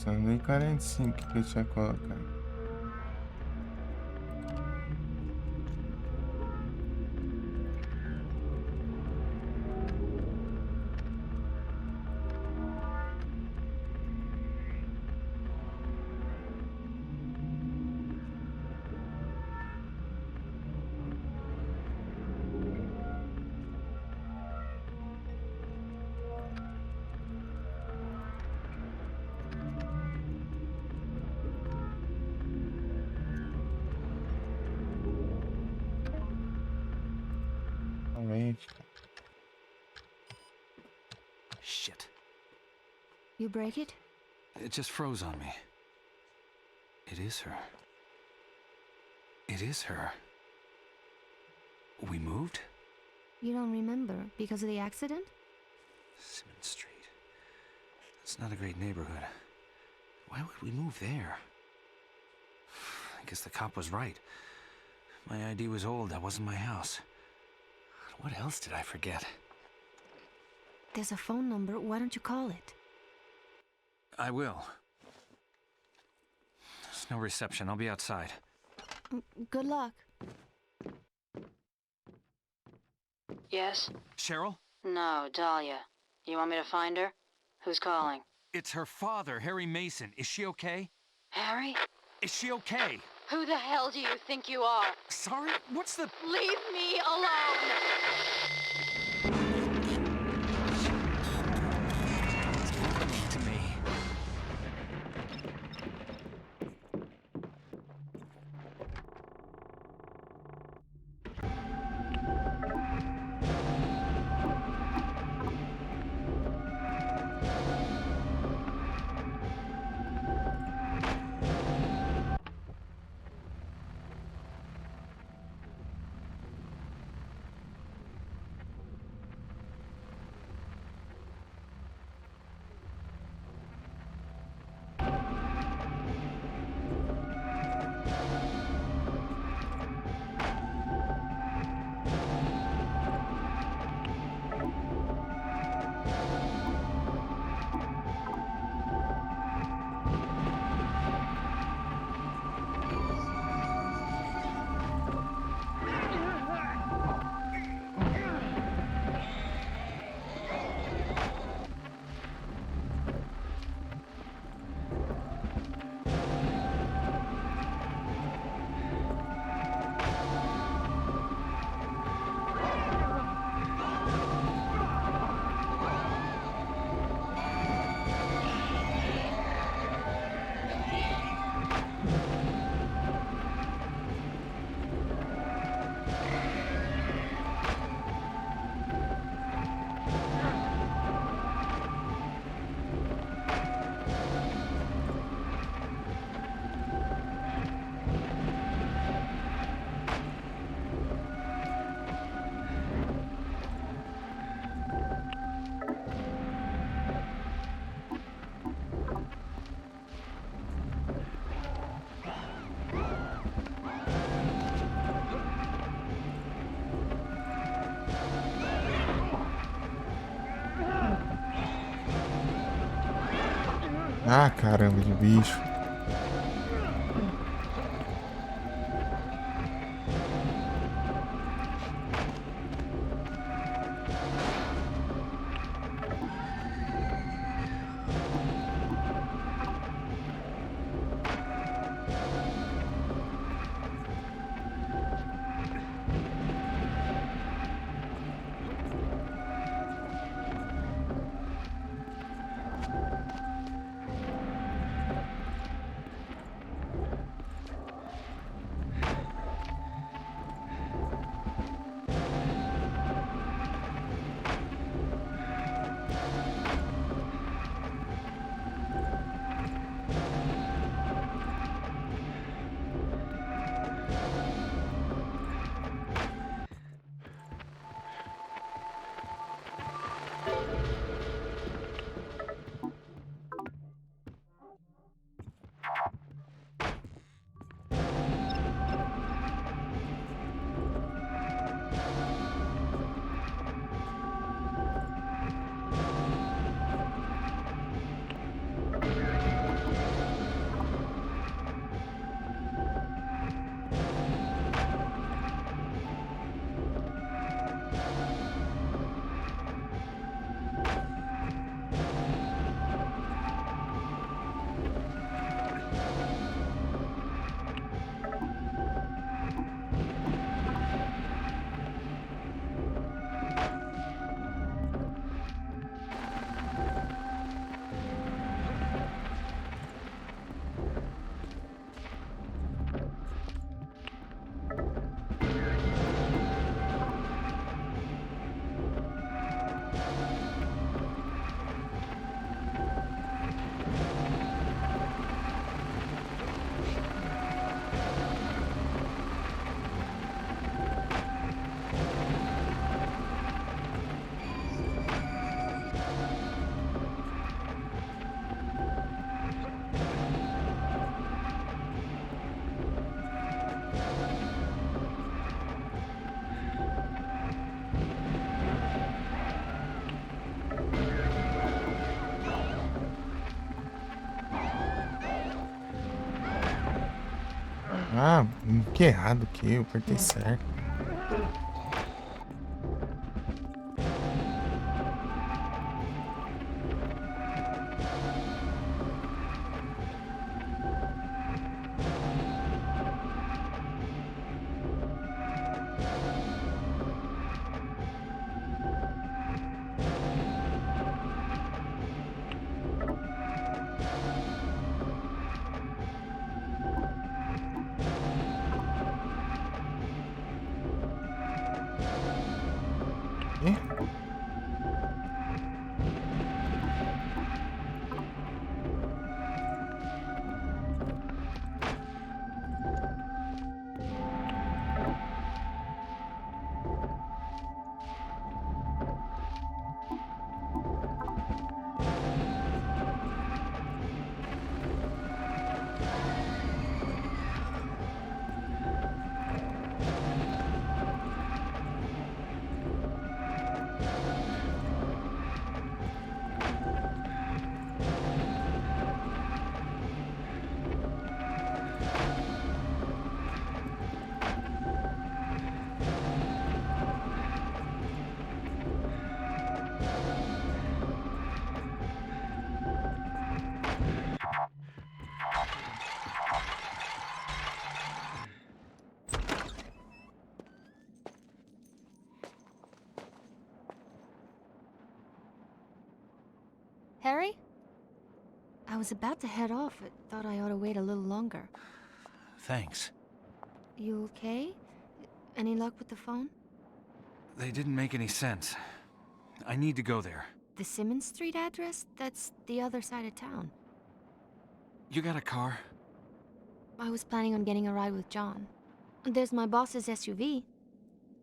Só nem 45 que eu tinha colocado. Realmente. Shit. You break it? It just froze on me. It is her. It is her. We moved? You don't remember because of the accident? Simmons Street. It's not a great neighborhood. Why would we move there? I guess the cop was right. My ID was old. That wasn't my house. What else did I forget? There's a phone number. Why don't you call it? I will. There's no reception. I'll be outside. Good luck. Yes? Cheryl? No, Dahlia. You want me to find her? Who's calling? It's her father, Harry Mason. Is she okay? Harry? Is she okay? Who the hell do you think you are? Sorry? What's the... Leave me alone! to me? Ah, caramba de bicho. Ah, que errado que eu apertei certo. Eh? Harry? I was about to head off, but thought I ought to wait a little longer. Thanks. You okay? Any luck with the phone? They didn't make any sense. I need to go there. The Simmons Street address? That's the other side of town. You got a car? I was planning on getting a ride with John. There's my boss's SUV.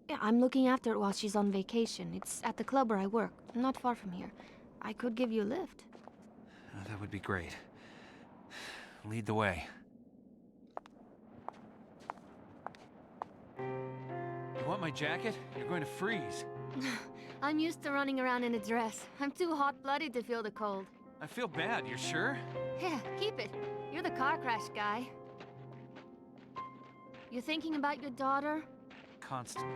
Yeah, I'm looking after it while she's on vacation. It's at the club where I work, not far from here. I could give you a lift. That would be great. Lead the way. You want my jacket? You're going to freeze. I'm used to running around in a dress. I'm too hot-blooded to feel the cold. I feel bad, you sure? Yeah, keep it. You're the car crash guy. You thinking about your daughter? Constantly.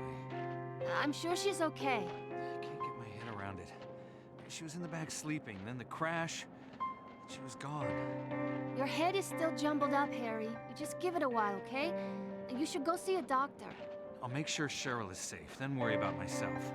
I'm sure she's okay. I can't get my head around it. She was in the back sleeping, then the crash. She was gone. Your head is still jumbled up, Harry. You just give it a while, okay? You should go see a doctor. I'll make sure Cheryl is safe, then worry about myself.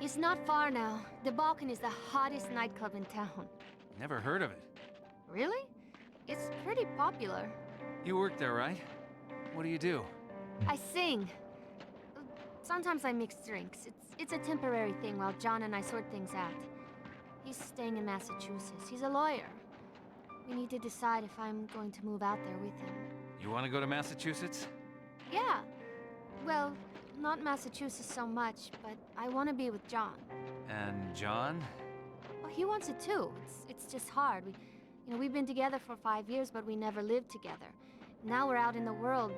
It's not far now. The Balkan is the hottest nightclub in town. Never heard of it. Really? It's pretty popular. You work there, right? What do you do? I sing. Sometimes I mix drinks. It's a temporary thing while John and I sort things out. He's staying in Massachusetts. He's a lawyer. We need to decide if I'm going to move out there with him. You want to go to Massachusetts? Yeah. Well, not Massachusetts so much, but I want to be with John. And John? Well, he wants it too. It's just hard. We've been together for 5 years, but we never lived together. Now we're out in the world,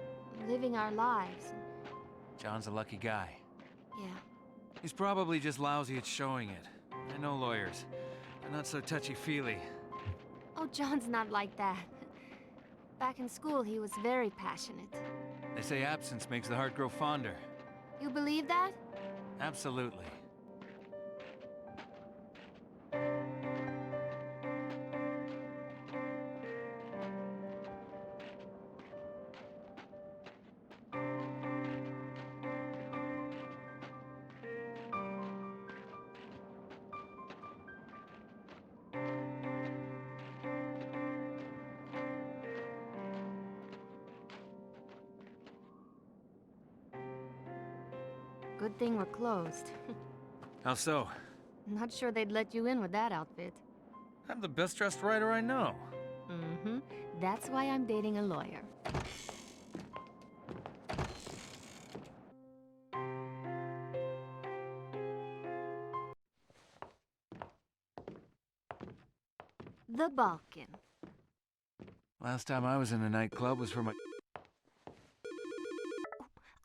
living our lives. John's a lucky guy. Yeah. He's probably just lousy at showing it. I know lawyers. They're not so touchy-feely. Oh, John's not like that. Back in school, he was very passionate. They say absence makes the heart grow fonder. You believe that? Absolutely. Good thing we're closed. How so? Not sure they'd let you in with that outfit. I'm the best dressed writer I know. Mm-hmm. That's why I'm dating a lawyer. The Balkan. Last time I was in a nightclub was for my...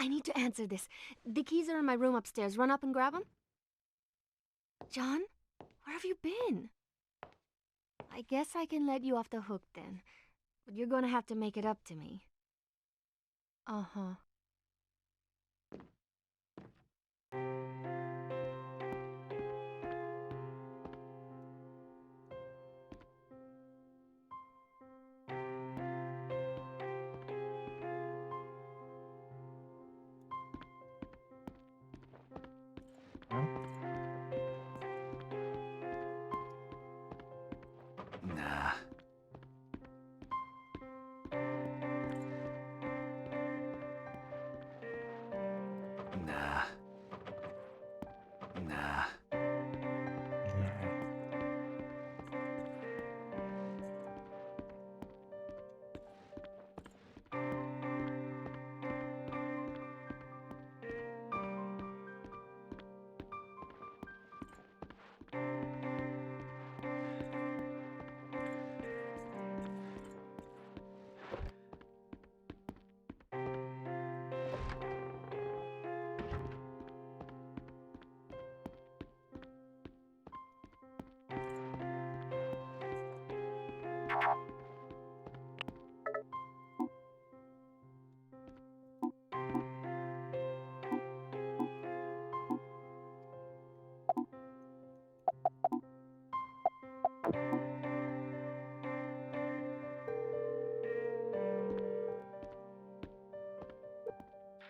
I need to answer this. The keys are in my room upstairs. Run up and grab them. John, where have you been? I guess I can let you off the hook then. But you're gonna have to make it up to me. Uh-huh. Nah. Nah. Nah.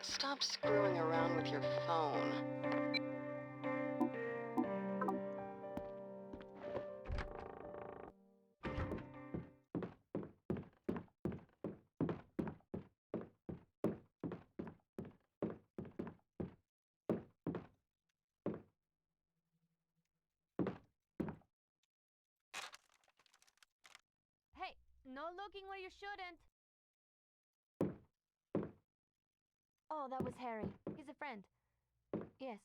Stop screwing around with your phone. looking where you shouldn't. Oh, that was Harry. He's a friend. Yes.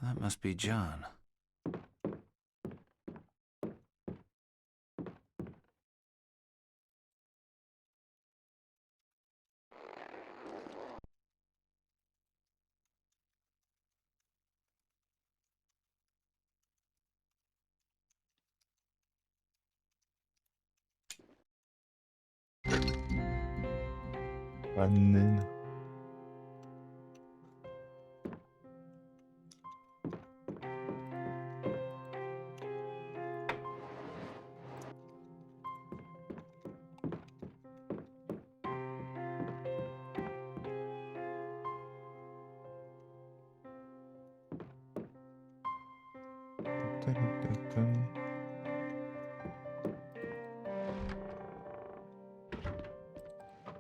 That must be John. Platinando.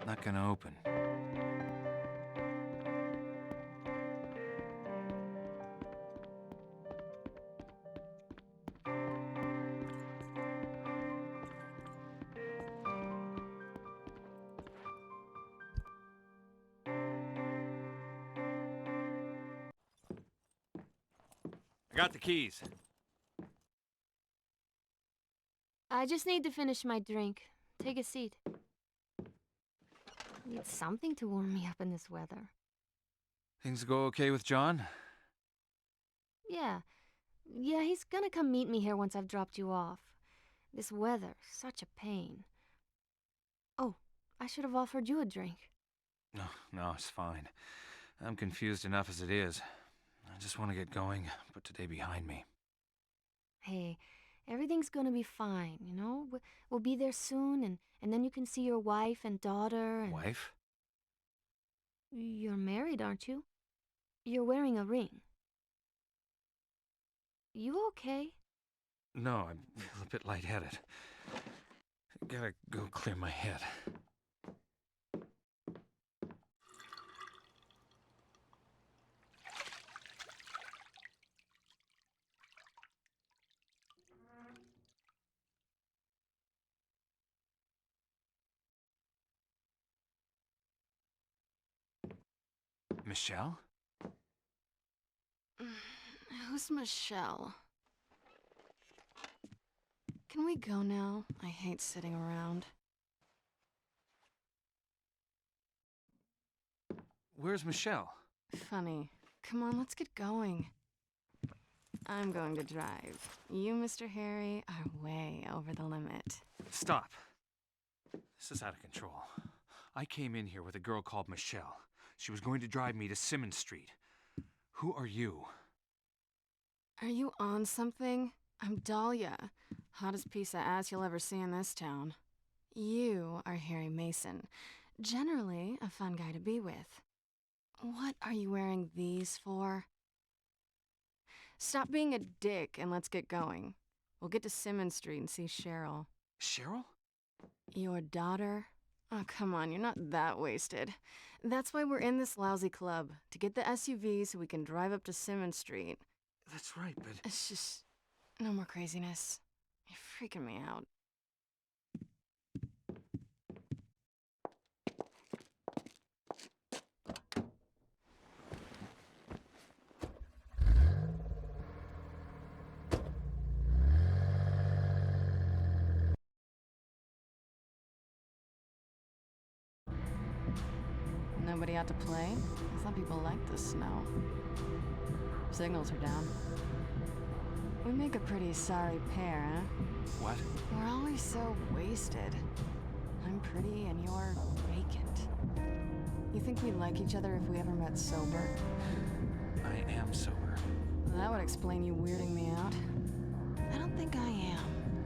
Not gonna open. I got the keys. I just need to finish my drink. Take a seat. Need something to warm me up in this weather. Things go okay with John? Yeah. Yeah, he's gonna come meet me here once I've dropped you off. This weather, such a pain. Oh, I should have offered you a drink. No, it's fine. I'm confused enough as it is. I just want to get going, put today behind me. Hey, everything's gonna be fine, you know? We'll be there soon, and then you can see your wife and daughter and... Wife? You're married, aren't you? You're wearing a ring. You okay? No, I'm a bit lightheaded. Gotta go clear my head. Michelle? Who's Michelle? Can we go now? I hate sitting around. Where's Michelle? Funny. Come on, let's get going. I'm going to drive. You, Mr. Harry, are way over the limit. Stop. This is out of control. I came in here with a girl called Michelle. She was going to drive me to Sirens Street. Who are you? Are you on something? I'm Dahlia. Hottest piece of ass you'll ever see in this town. You are Harry Mason. Generally, a fun guy to be with. What are you wearing these for? Stop being a dick and let's get going. We'll get to Sirens Street and see Cheryl. Cheryl? Your daughter? Oh, come on, you're not that wasted. That's why we're in this lousy club, to get the SUV so we can drive up to Sirens Street. That's right, but... It's just... no more craziness. You're freaking me out. Nobody out to play? I thought people liked the snow. Signals are down. We make a pretty sorry pair, huh? What? We're always so wasted. I'm pretty and you're vacant. You think we'd like each other if we ever met sober? I am sober. That would explain you weirding me out. I don't think I am.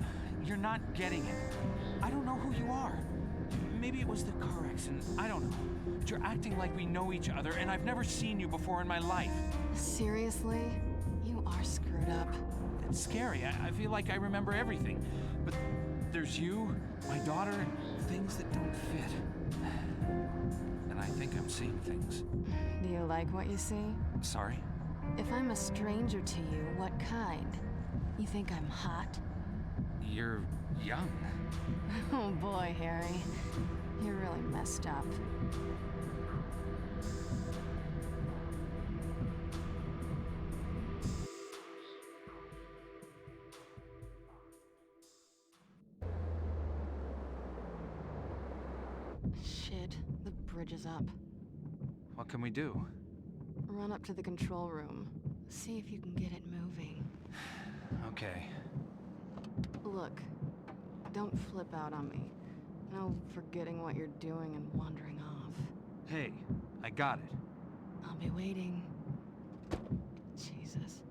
You're not getting it. I don't know who you are. Maybe it was the car accident. I don't know. But you're acting like we know each other, and I've never seen you before in my life. Seriously? You are screwed up. It's scary. I feel like I remember everything. But there's you, my daughter, and things that don't fit. And I think I'm seeing things. Do you like what you see? Sorry? If I'm a stranger to you, what kind? You think I'm hot? You're young. Oh boy, Harry. You're really messed up. Shit, the bridge is up. What can we do? Run up to the control room. See if you can get it moving. Okay. Look, don't flip out on me. No forgetting what you're doing and wandering off. Hey, I got it. I'll be waiting. Jesus.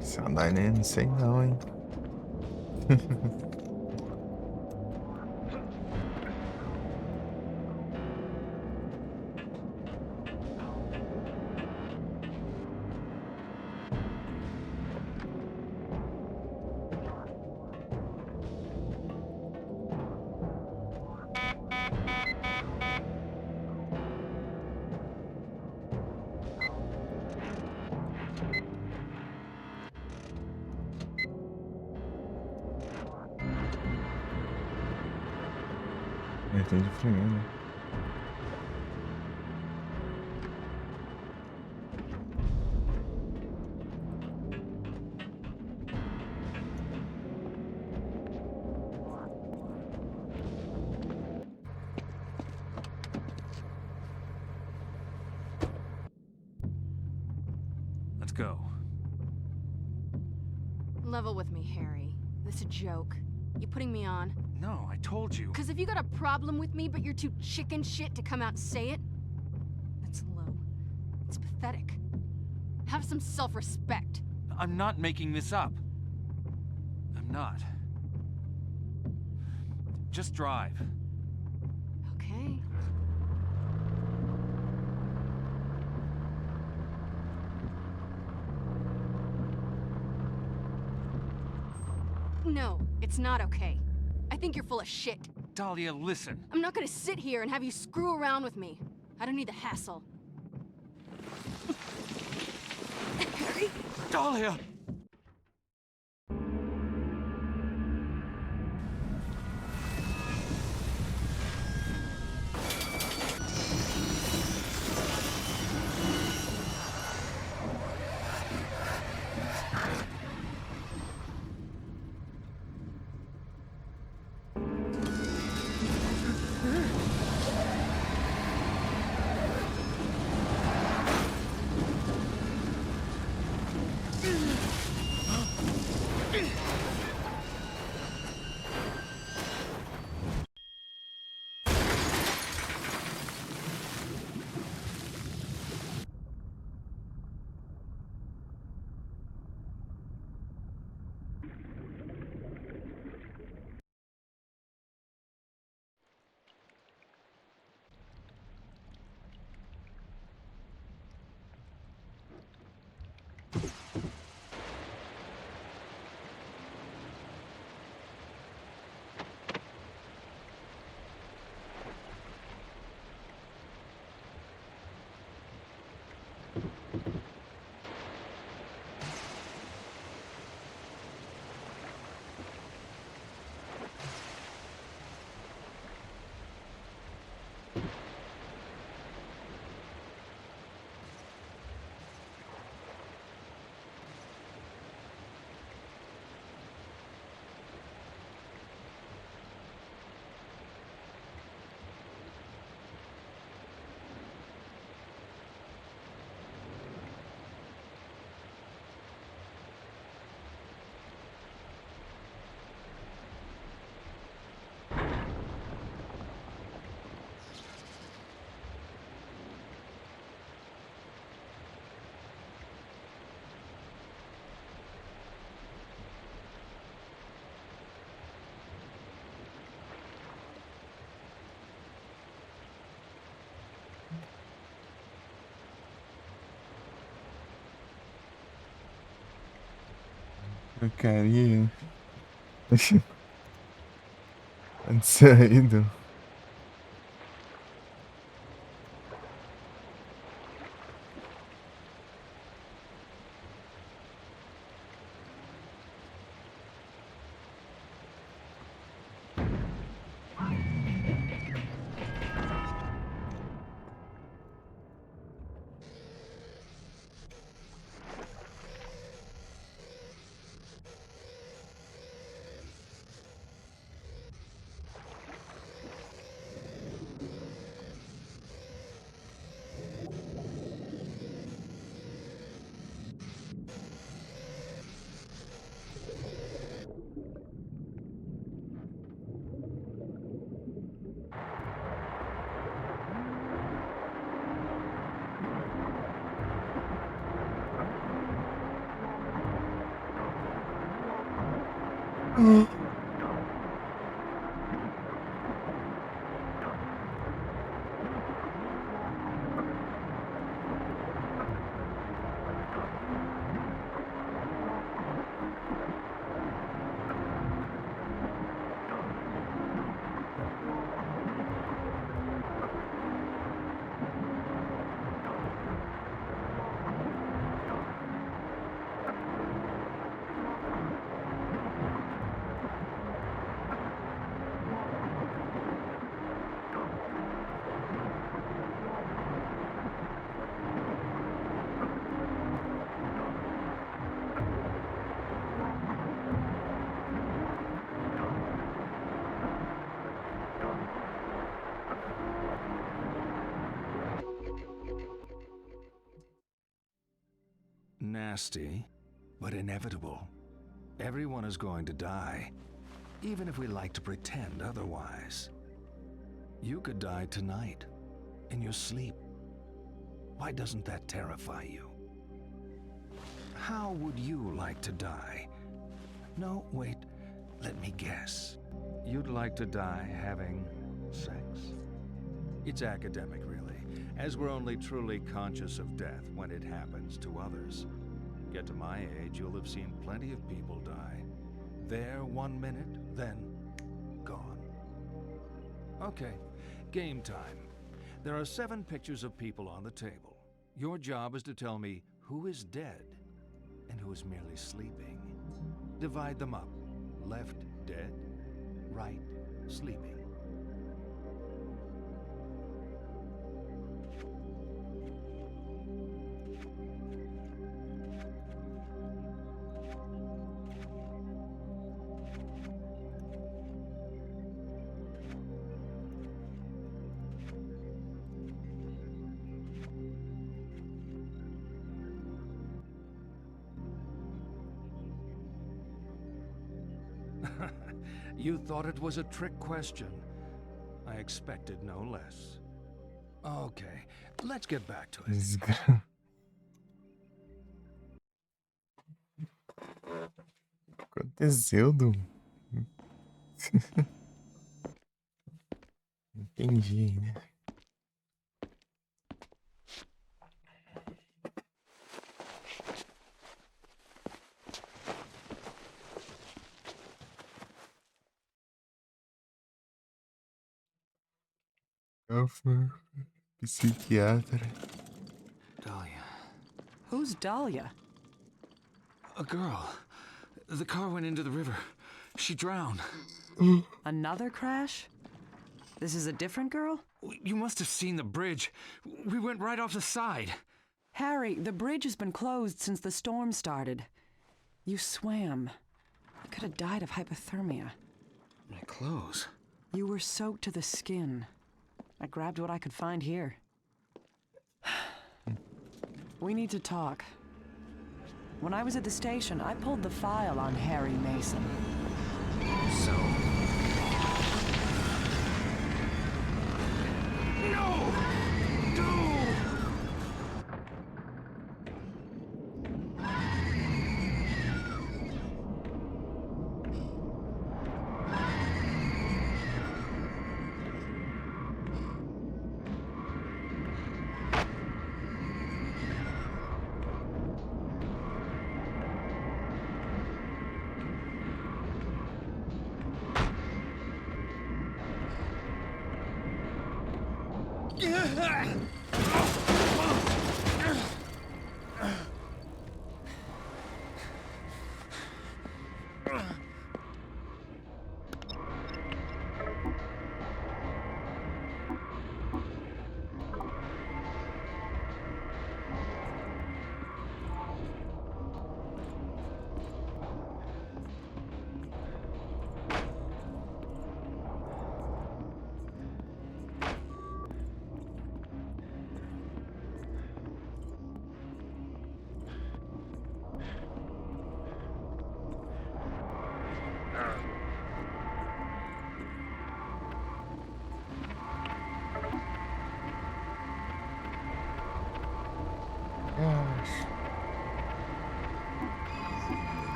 Sound ainda não sei não, hein? Tem de primeiro. Let's go. Level with me, Harry. This a joke? You putting me on? No, I told you. Cause if you got a problem with me, but you're too chicken shit to come out and say it, that's low. It's pathetic. Have some self-respect. I'm not making this up. I'm not. Just drive. Okay. No, it's not okay. I think you're full of shit. Dahlia, listen. I'm not gonna sit here and have you screw around with me. I don't need the hassle. Harry? Dahlia! Porcaria. Antes saído. Nasty, but inevitable. Everyone is going to die, even if we like to pretend otherwise. You could die tonight, in your sleep. Why doesn't that terrify you? How would you like to die? No, wait, let me guess. You'd like to die having sex? It's academic, really, as we're only truly conscious of death when it happens to others. Get to my age, you'll have seen plenty of people die. There 1 minute, then gone. Okay, game time. There are 7 pictures of people on the table. Your job is to tell me who is dead and who is merely sleeping. Divide them up. Left, dead. Right, sleeping. You thought it was a trick question. I expected no less. Okay, let's get back to it. Aconteceu, Du? Entendi, né? Eu fui psiquiatra. Dahlia. Who's Dahlia? A girl. The car went into the river. She drowned. Another crash? This is a different girl? You must have seen the bridge. We went right off the side. Harry, the bridge has been closed since the storm started. You swam. You could have died of hypothermia. My clothes. You were soaked to the skin. I grabbed what I could find here. We need to talk. When I was at the station, I pulled the file on Harry Mason. So? No! No!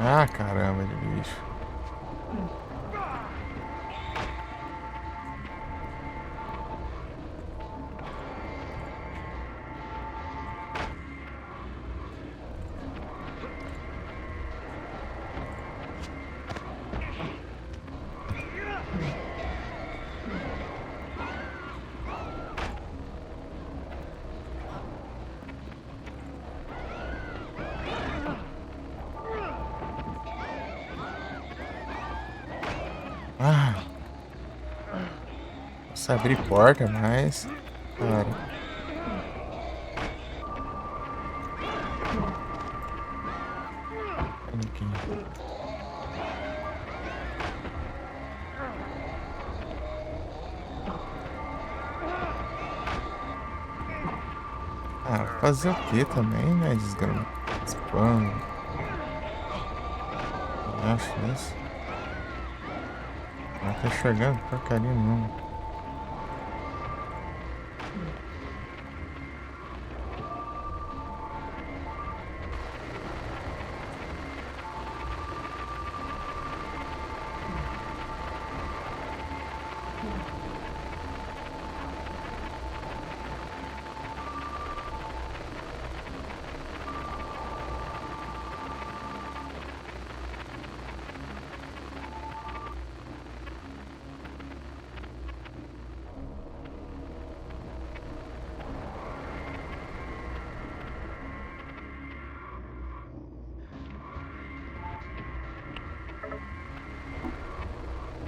Ah, caramba de bicho. Ah, posso abrir porta, mas... Cara. Olha aqui. Ah, fazer o que também, né? Desgrama. Spam. Acho isso. Não tá enxergando porcaria nenhuma.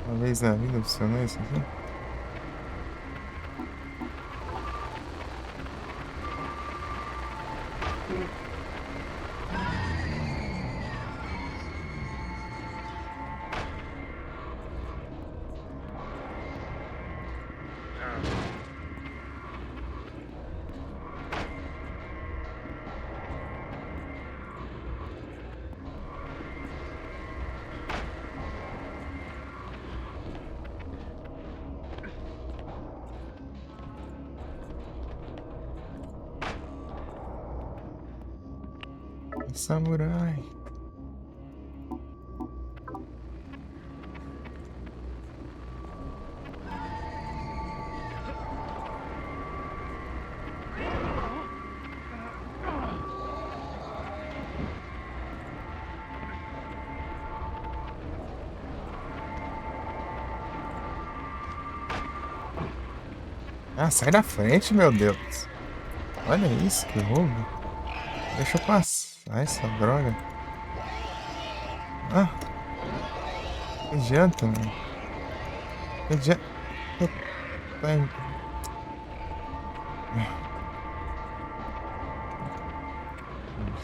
Uma vez na vida funcionou isso aqui? Samurai. Ah, sai da frente, meu Deus. Olha isso, que roubo. Deixa eu passar essa droga. Ah. Que adianta, mano. Que adianta.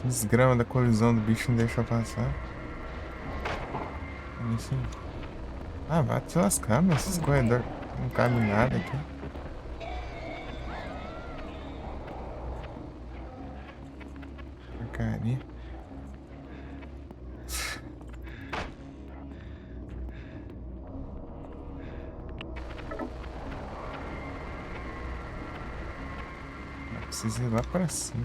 Desgrama da colisão do bicho não deixa eu passar. Enfim. Ah, vai te lascar, mas esses corredores não cabe nada aqui. Porcaria. Precisa ir lá pra cima.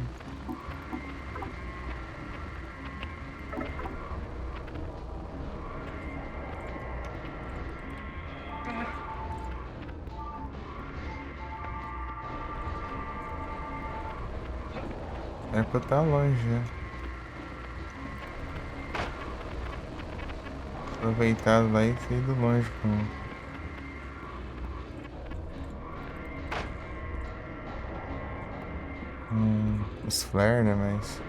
É pra eu estar longe já. Aproveitado lá e saído longe com Os flare, né? Mas.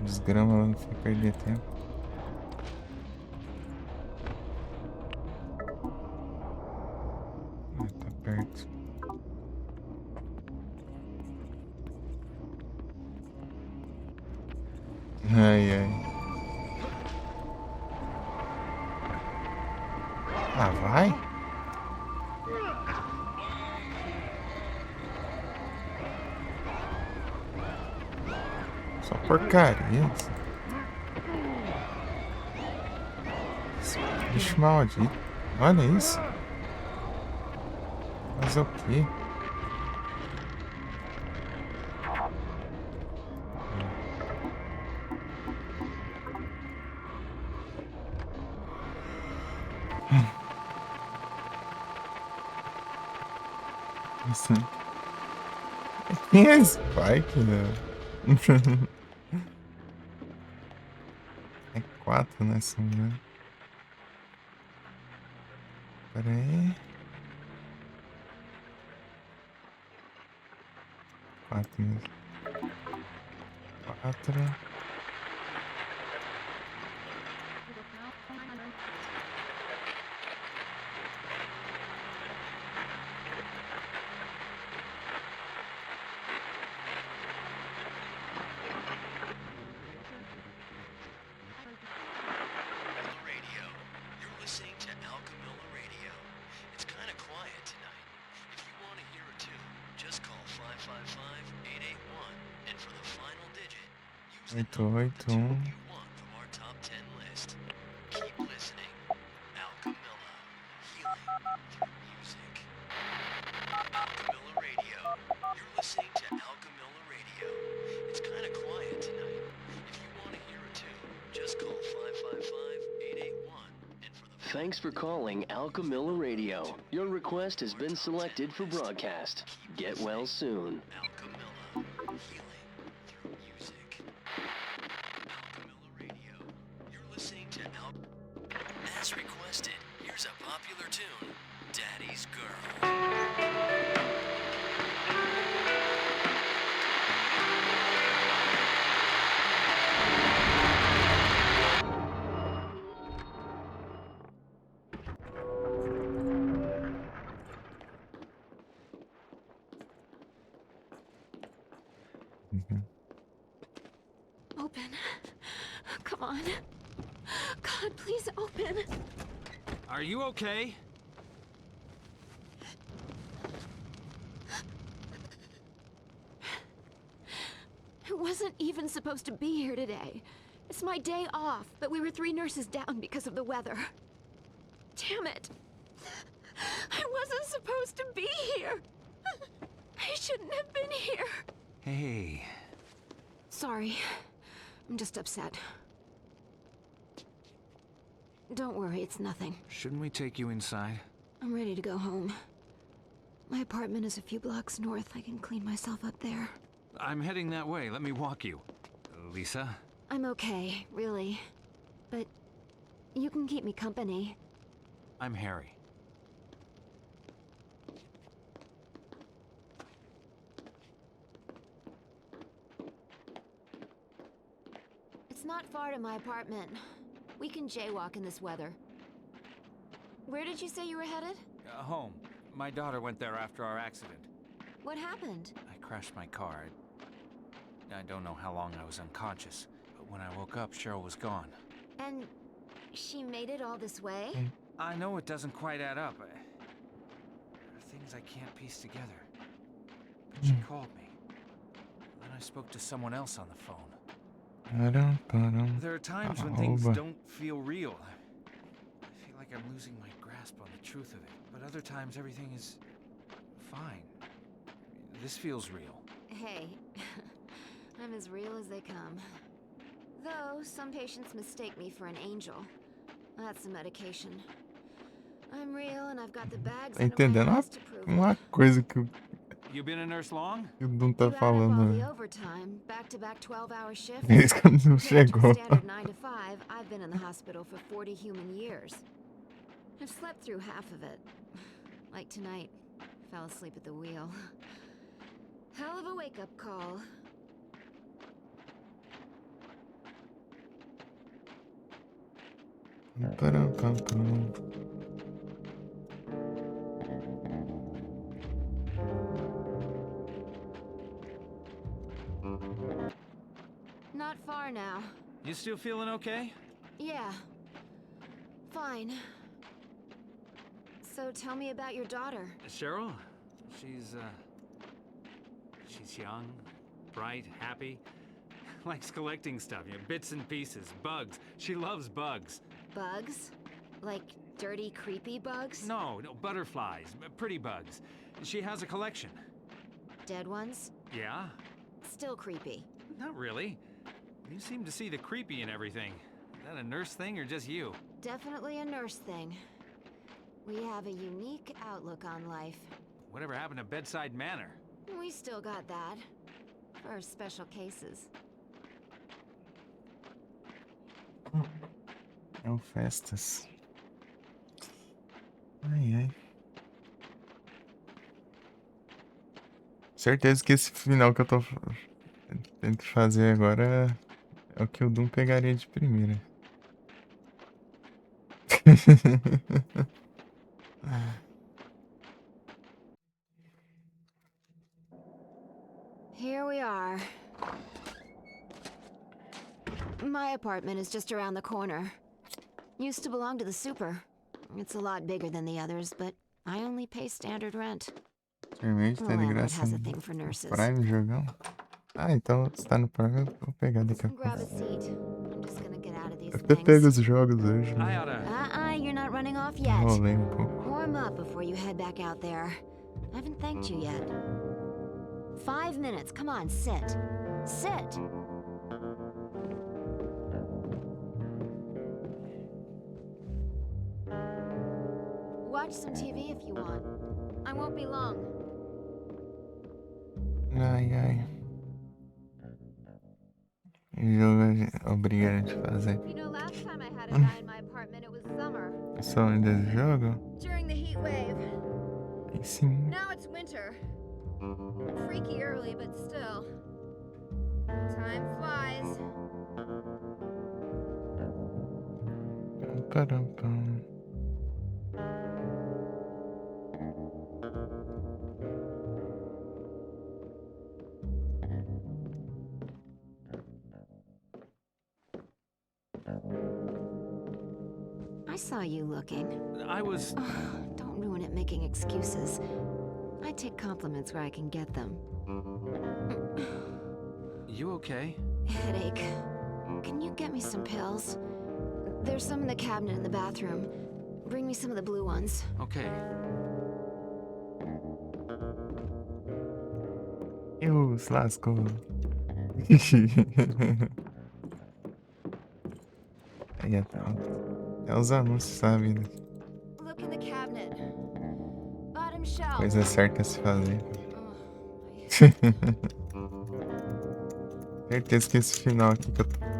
Desgrama lá, não fica perder tempo. Ah, tá perto. Ai, ai. Ah, vai? Só porcaria. Esse bicho maldito. Olha isso. Fazer o quê? Nossa. Quem é Spike, né? É 4, né? Se não me engano. Pera aí. 4 mesmo. 4. Radio. You're listening to Alchemilla Radio. It's kind of quiet tonight. If you want to hear a tune, just call 555-881, and for the final digit, use the number of the tune you want from our top 10 list. Keep listening. Alchemilla. Healing through music. Alchemilla Radio. You're listening to Alchemilla Radio. It's kind of quiet tonight. If you want to hear a tune, just call 555-881, and for the Thanks for calling Alchemilla Radio. Your request has been selected for broadcast. Get well soon. Alchemilla. Healing through music. Alchemilla Radio. You're listening to As requested, here's a popular tune, Daddy's Girl. Open. Come on. God, please open. Are you okay? I wasn't even supposed to be here today. It's my day off, but we were 3 nurses down because of the weather. Damn it. I wasn't supposed to be here. I shouldn't have been here. Hey. Sorry. I'm just upset. Don't worry, it's nothing. Shouldn't we take you inside? I'm ready to go home. My apartment is a few blocks north. I can clean myself up there. I'm heading that way. Let me walk you. Lisa? I'm okay, really. But you can keep me company. I'm Harry. It's not far to my apartment. We can jaywalk in this weather. Where did you say you were headed? Home. My daughter went there after our accident. What happened? I crashed my car. I don't know how long I was unconscious, but when I woke up, Cheryl was gone. And she made it all this way? I know it doesn't quite add up. There are things I can't piece together. But she called me. Then I spoke to someone else on the phone. There are times when things don't feel real. I feel like I'm losing my grasp on the truth of it. But other times everything is fine. This feels real. Hey, I'm as real as they come. Though, some patients mistake me for an angel. That's the medication. I'm real and I've got the bags Tá entendendo uma coisa que You been a nurse long? eu não tá falando. The overtime, back-to-back 12-hour shifts. Esse cara não chegou. Standard 9 to 5, I've been in the hospital for 40 human years. I've slept through half of it. Like tonight. Fell asleep at the wheel. Hell of a wake-up call. Not far now. You still feeling okay? Yeah. Fine. So tell me about your daughter. Cheryl? She's young, bright, happy. Likes collecting stuff, bits and pieces, bugs. She loves bugs. Bugs? Like dirty, creepy bugs? No, butterflies, pretty bugs. She has a collection. Dead ones? Yeah? Still creepy. Not really. You seem to see the creepy in everything. Is that a nurse thing or just you? Definitely a nurse thing. We have a unique outlook on life. Whatever happened to bedside manner? We still got that. For special cases. É o Festas. Ai, ai. Certeza que esse final que eu tô tendo que fazer agora é o que o Doom pegaria de primeira. Here we are. My apartment is just around the corner. Used to belong to the super. It's a lot bigger than the others, but I only pay standard rent. Realmente The tá de landlord graça has a no thing for nurses. Prime jogão. Ah, então se tá no Prime eu vou pegar daqui a Grab a pouco. seat. I'm just gonna get out of these Eu até pego things. os jogos hoje, né? You're not running off yet. Enrolei um pouco. Warm up before you head back out there. I haven't thanked you yet. 5 minutes. Come on, sit. Sit. Watch some TV if you want. I won't be long. Ai, ai. Jogo obriga a gente a fazer. You know, last time I had a guy in my apartment, it was summer. Eu só ainda jogo? During the heat wave. Aí sim. Now it's winter. Freaky early, but still. Time flies. Pam. I saw you looking. I was... Don't ruin it making excuses. I take compliments where I can get them. You okay? Headache. Can you get me some pills? There's some in the cabinet in the bathroom. Bring me some of the blue ones. Okay. Eu se lascou. Aí até os anúncios, sabe? Look in the cabinet. Bottom shelf. Coisa certa a se fazer. Certeza que esse final aqui,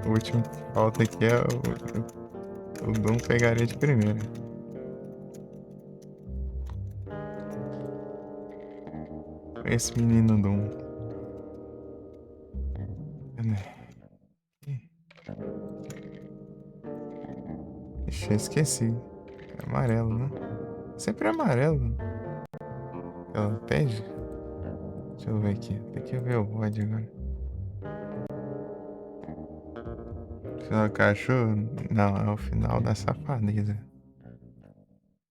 o último que falta aqui é o Doom pegaria de primeira. Esse menino Doom. Ixi, eu esqueci. É amarelo, né? Sempre é amarelo. Ela pede? Deixa eu ver aqui. Tem que ver o bode agora. Final do cachorro? Não, é o final da safadeza.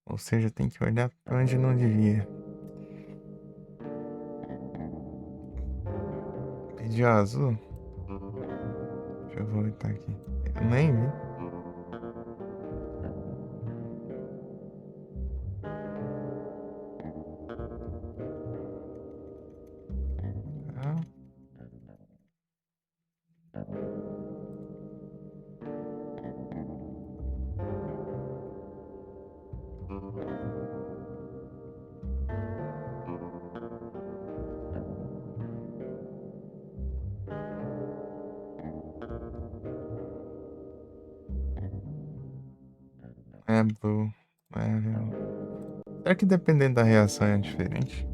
Ou seja, tem que olhar pra onde não devia. Pediu azul? Deixa eu voltar aqui. Eu nem vi. Tá. É blue. Será que dependendo da reação é diferente?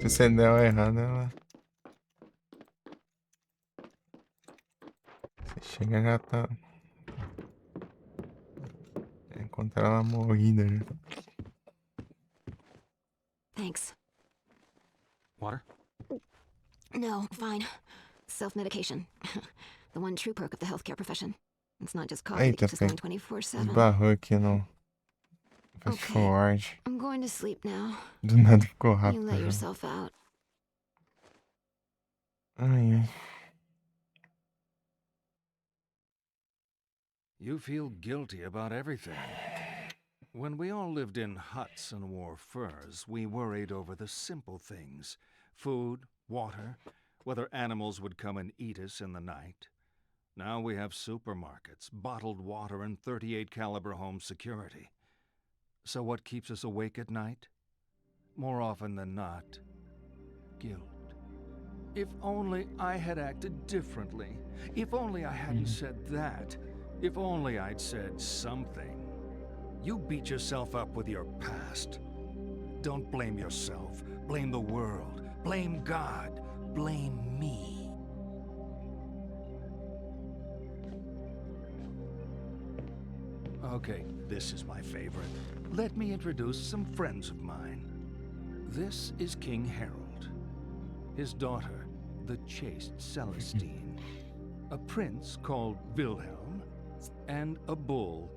Se você der errado, ela... Você chega já tá... Encontrar ela morrida, né? Thanks. Water? No, fine. Self-medication. The one true perk of the healthcare profession. It's not just coffee that Eita, keeps us going 24/7. esbarrou aqui no... Fast Okay, forward. I'm going to sleep now. Do nada ficou You rápido. let Já. yourself out. Ai, ai. You feel guilty about everything. When we all lived in huts and wore furs, we worried over the simple things. Food, water, whether animals would come and eat us in the night. Now we have supermarkets, bottled water, and 38 caliber home security. So what keeps us awake at night? More often than not, guilt. If only I had acted differently. If only I hadn't said that. If only I'd said something. You beat yourself up with your past. Don't blame yourself. Blame the world. Blame God. Blame me. Okay, this is my favorite. Let me introduce some friends of mine. This is King Harold. His daughter, the chaste Celestine. A prince called Wilhelm. And a bull.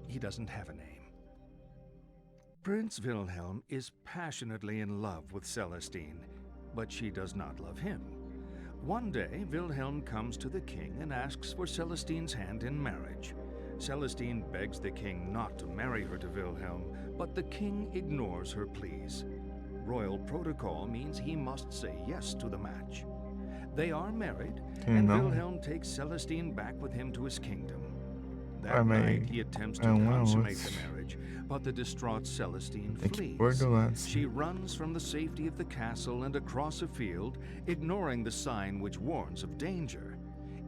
He doesn't have a name. Prince Wilhelm is passionately in love with Celestine, but she does not love him. One day, Wilhelm comes to the king and asks for Celestine's hand in marriage. Celestine begs the king not to marry her to Wilhelm, but the king ignores her pleas. Royal protocol means he must say yes to the match. They are married, and Wilhelm takes Celestine back with him to his kingdom. That night, he attempts to consummate the marriage, but the distraught Celestine flees. She runs from the safety of the castle and across a field, ignoring the sign which warns of danger.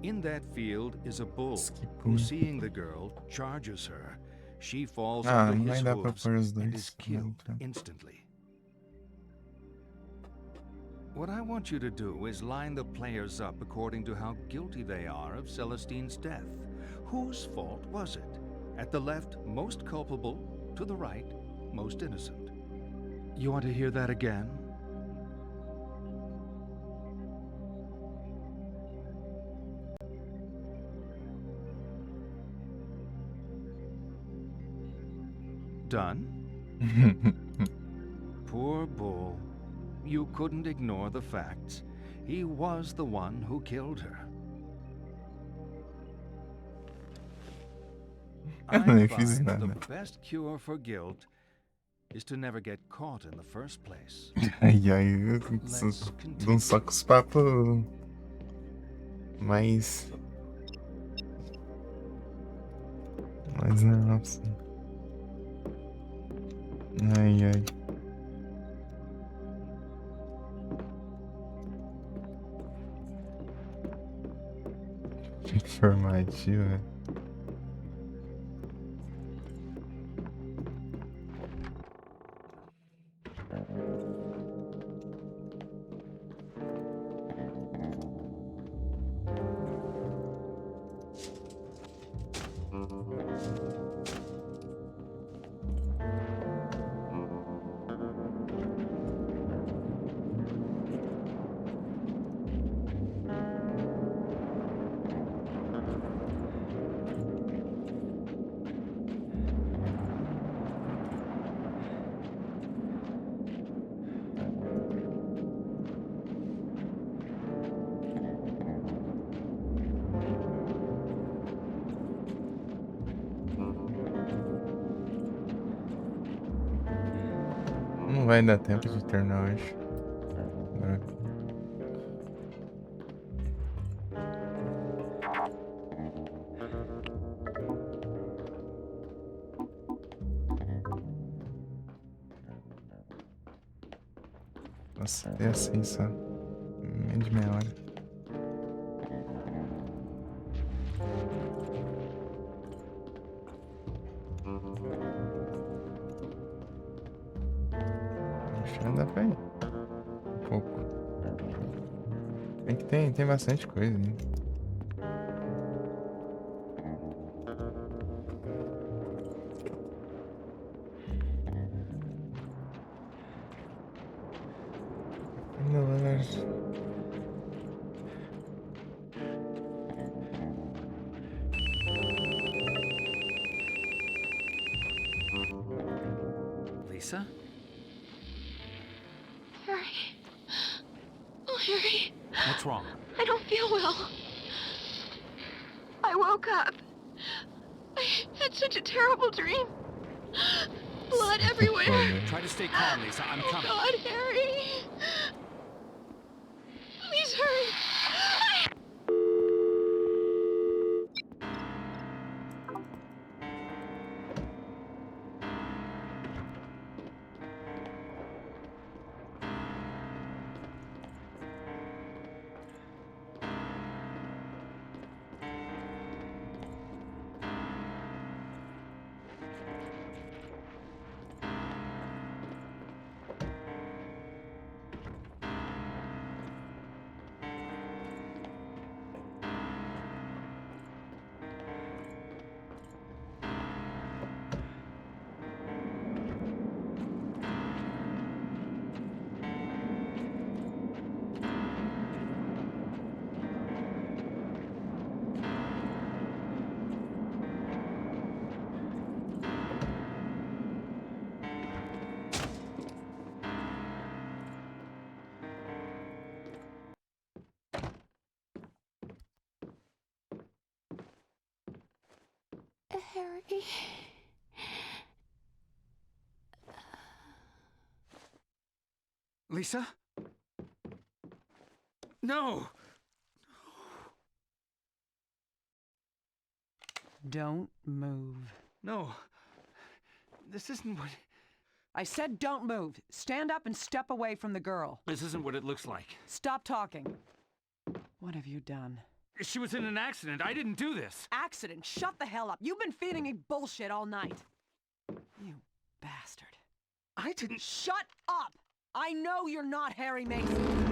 In that field is a bull, who, seeing the girl, charges her. She falls under his hooves and is killed instantly. What I want you to do is line the players up according to how guilty they are of Celestine's death. Whose fault was it? At the left, most culpable. To the right, most innocent. You want to hear that again? Done? Poor bull. You couldn't ignore the facts. He was the one who killed her. I find the best cure for guilt is to never get caught in the first place. Ai, ai, eu dou um só com os papos mais não, assim. Ai, ai. Informativa. Não vai dar tempo de terminar hoje. Nossa, é assim só. Menos de meia hora. Já dá pra ir. pouco. Tem que tem bastante coisa ainda. Lisa? Harry. Oh, Harry. What's wrong? I don't feel well. I woke up. I had such a terrible dream. Blood everywhere. Try to stay calm, Lisa. I'm Oh, coming. God, Harry. Please hurry. Harry. Lisa? No! Don't move. No. This isn't what... I said don't move. Stand up and step away from the girl. This isn't what it looks like. Stop talking. What have you done? She was in an accident. I didn't do this. Accident? Shut the hell up. You've been feeding me bullshit all night. You bastard. I didn't... Shut up! I know you're not Harry Mason.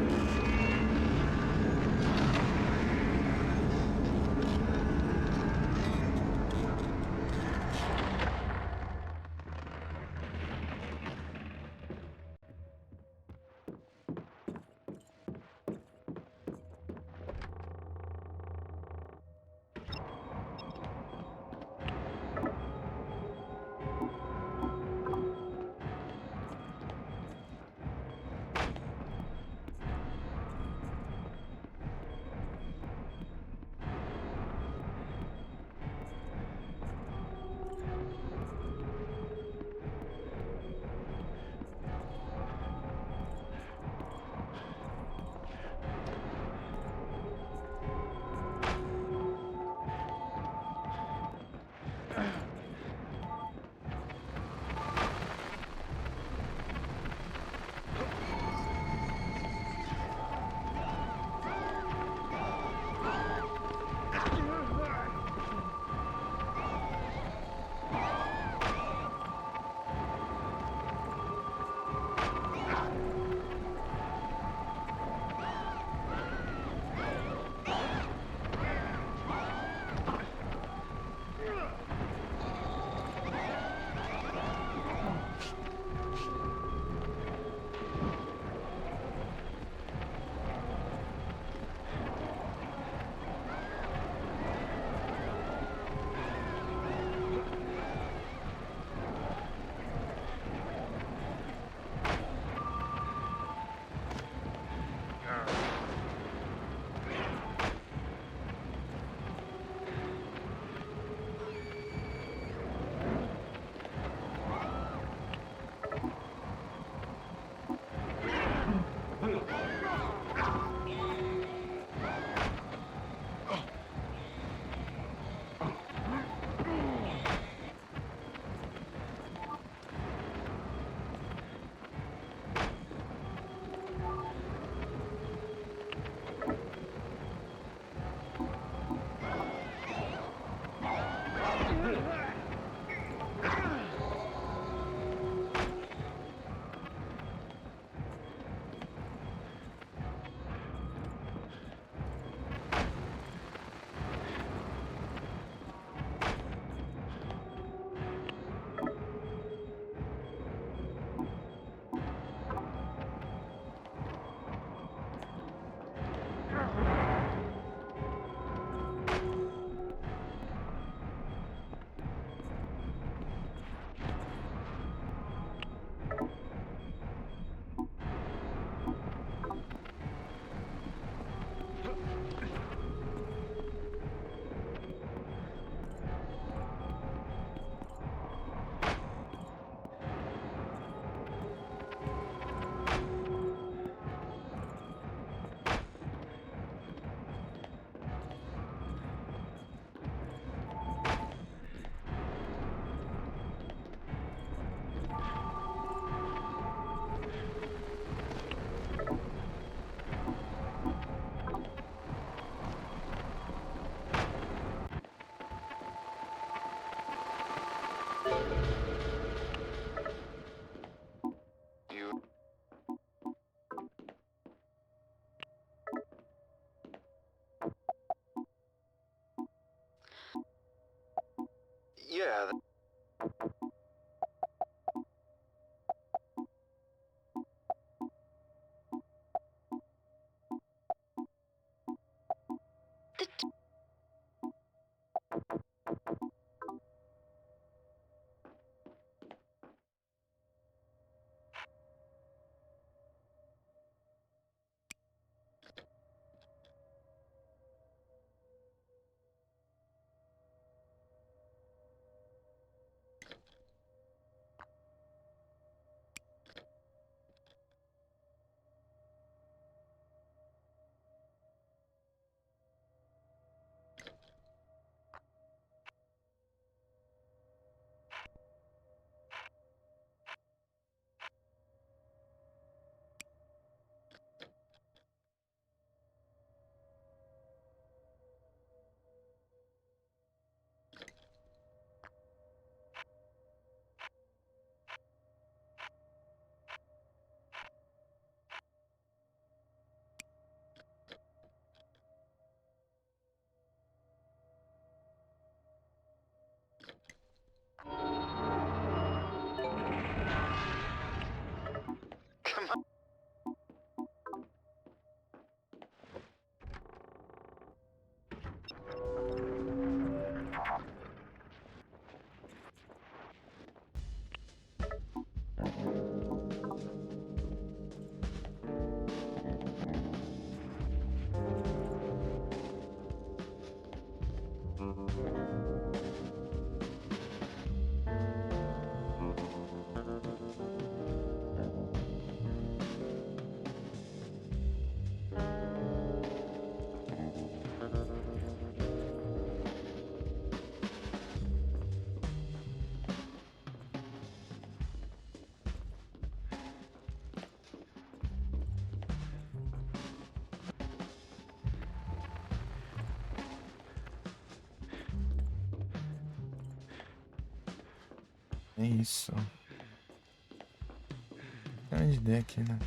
É isso. Tem uma ideia aqui, né?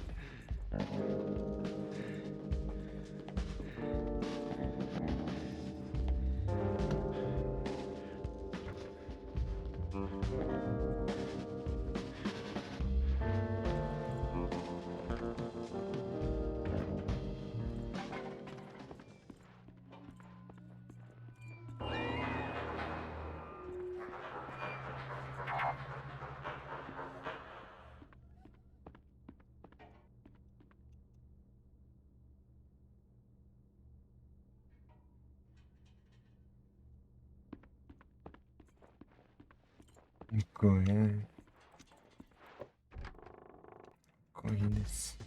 Correr. Corridas.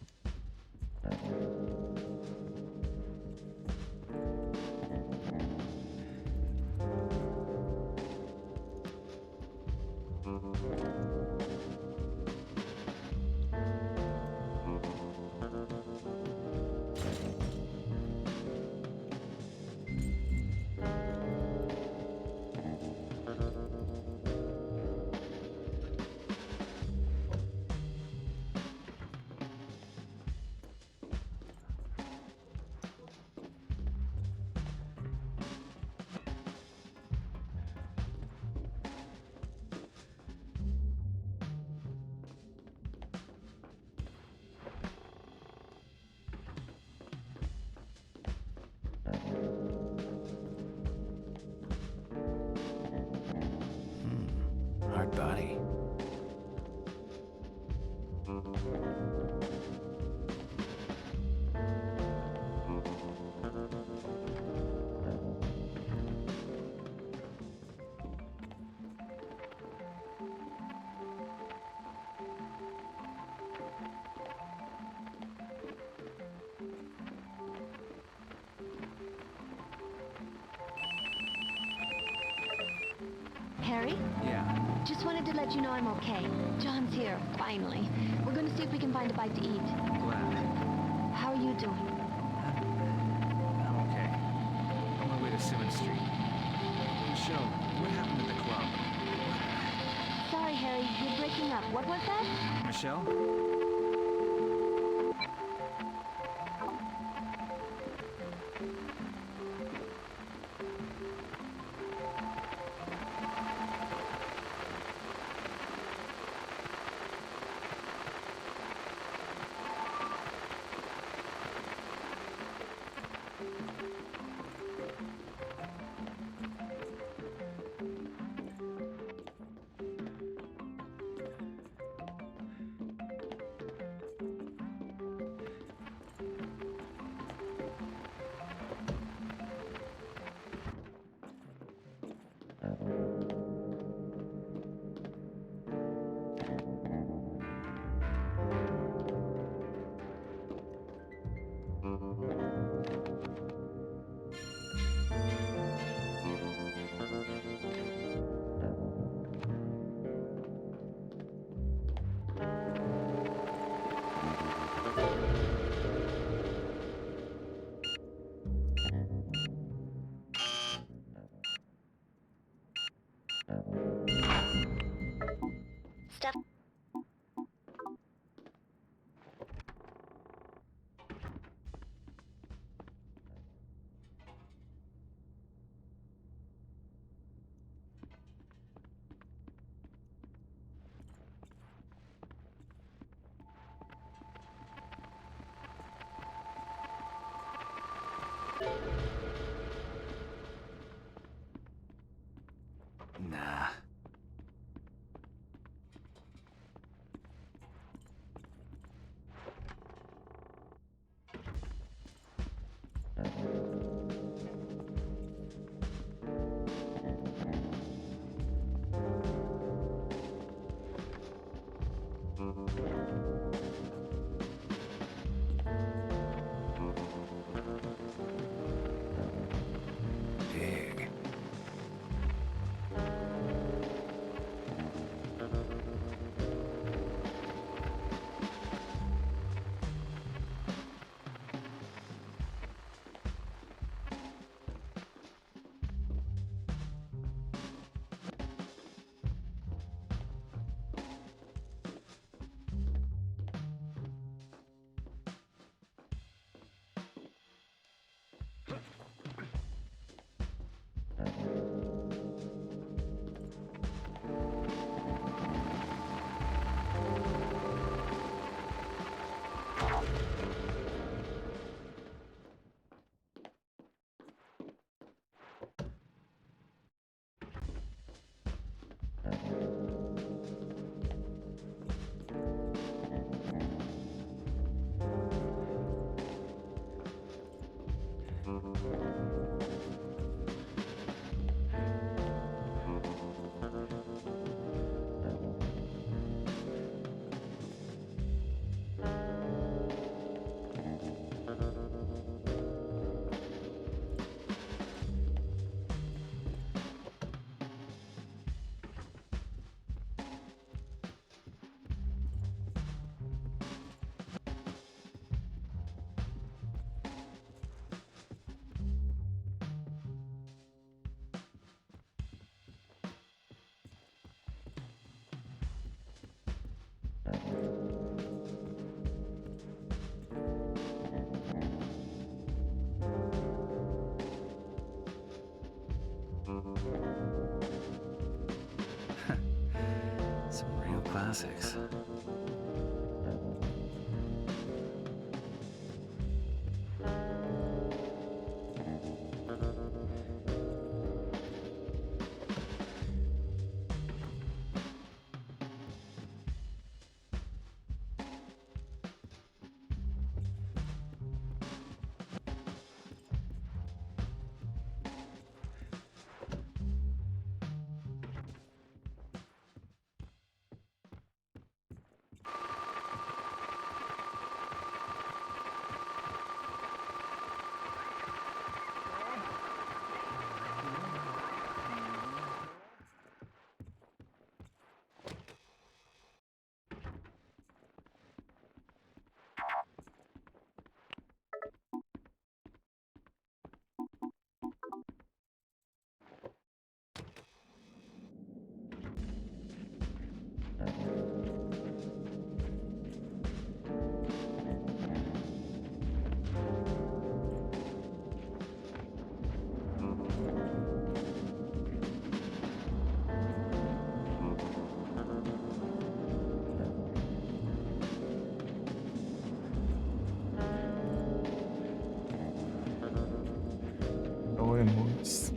Hard body. Harry? Yeah. Just wanted to let you know I'm okay. John's here, finally. We're gonna see if we can find a bite to eat. Glad. How are you doing? I'm okay. On my way to Sirens Street. Michelle, what happened at the club? Sorry, Harry, you're breaking up. What was that? Michelle? Stuff. Nah. Pig. Some real classics. Oremos.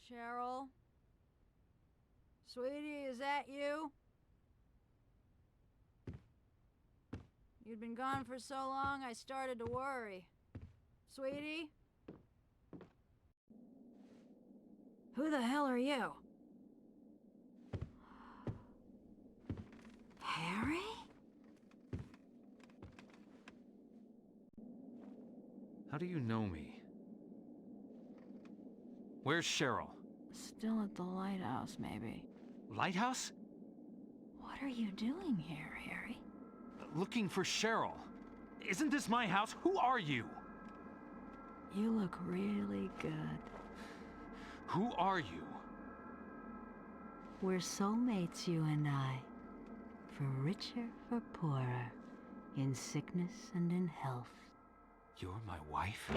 Cheryl? Sweetie, is that you? You'd been gone for so long, I started to worry. Sweetie? Who the hell are you? Harry? How do you know me? Where's Cheryl? Still at the lighthouse, maybe. Lighthouse? What are you doing here, Harry? Looking for Cheryl. Isn't this my house? Who are you? You look really good. Who are you? We're soulmates, you and I. For richer, for poorer. In sickness and in health. You're my wife?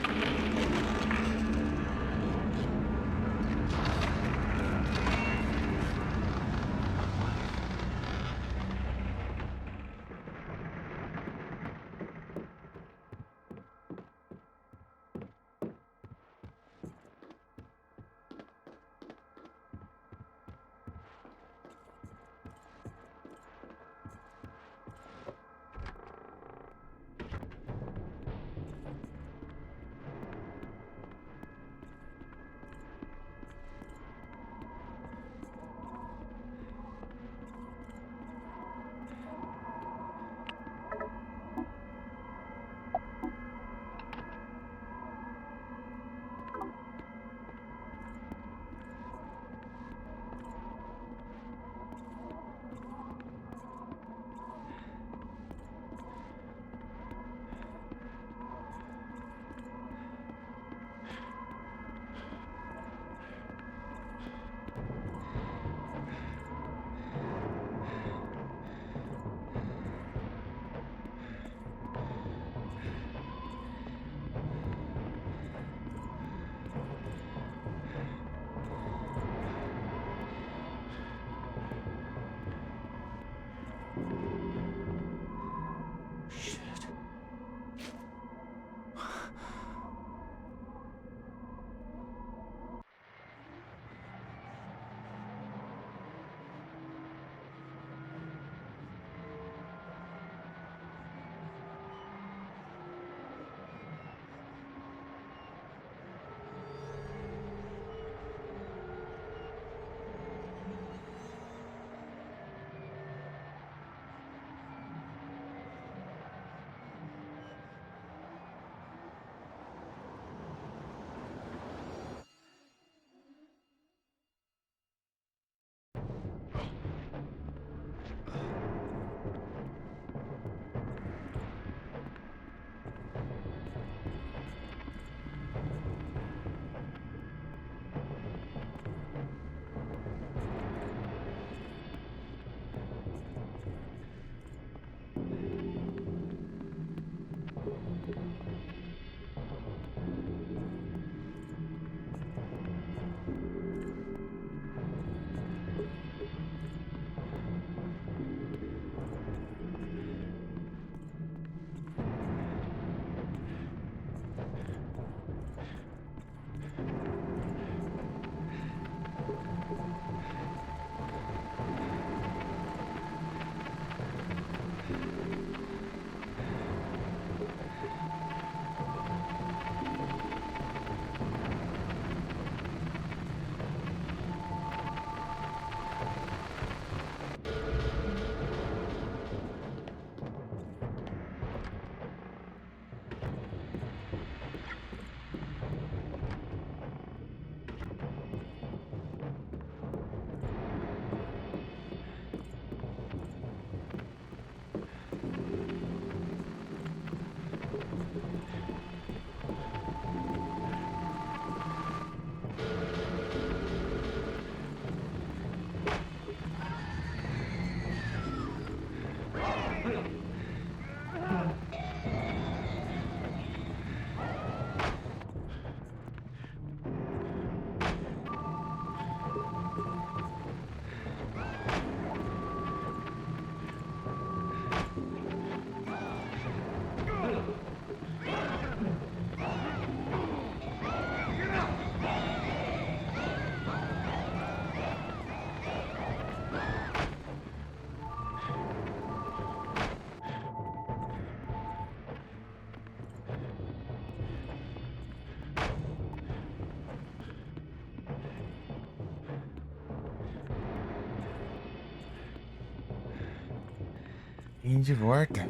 E de volta.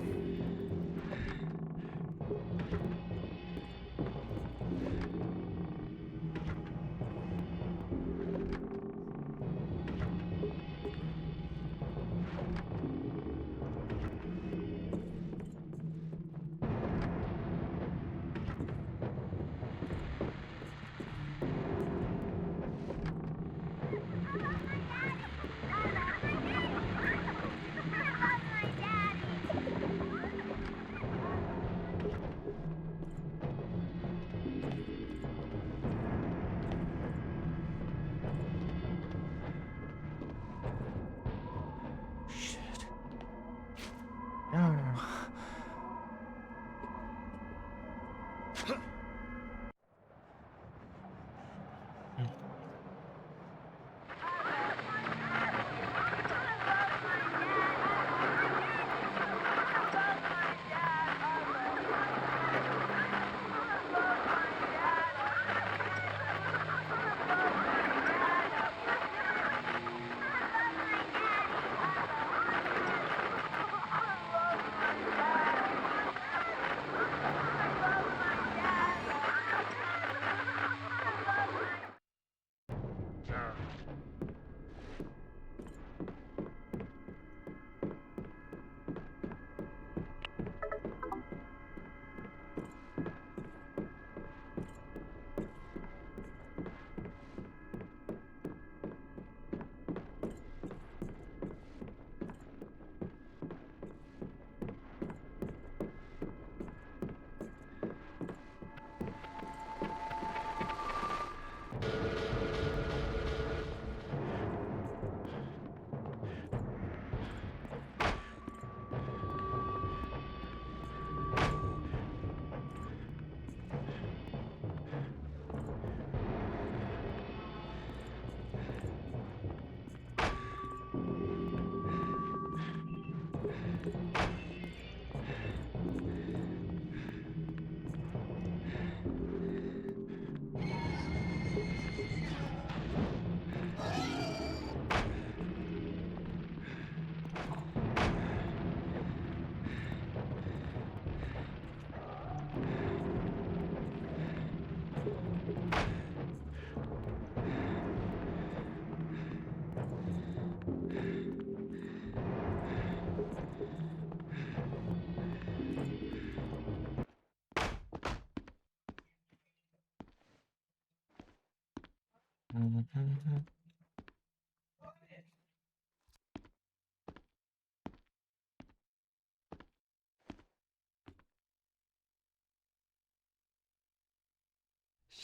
Ah.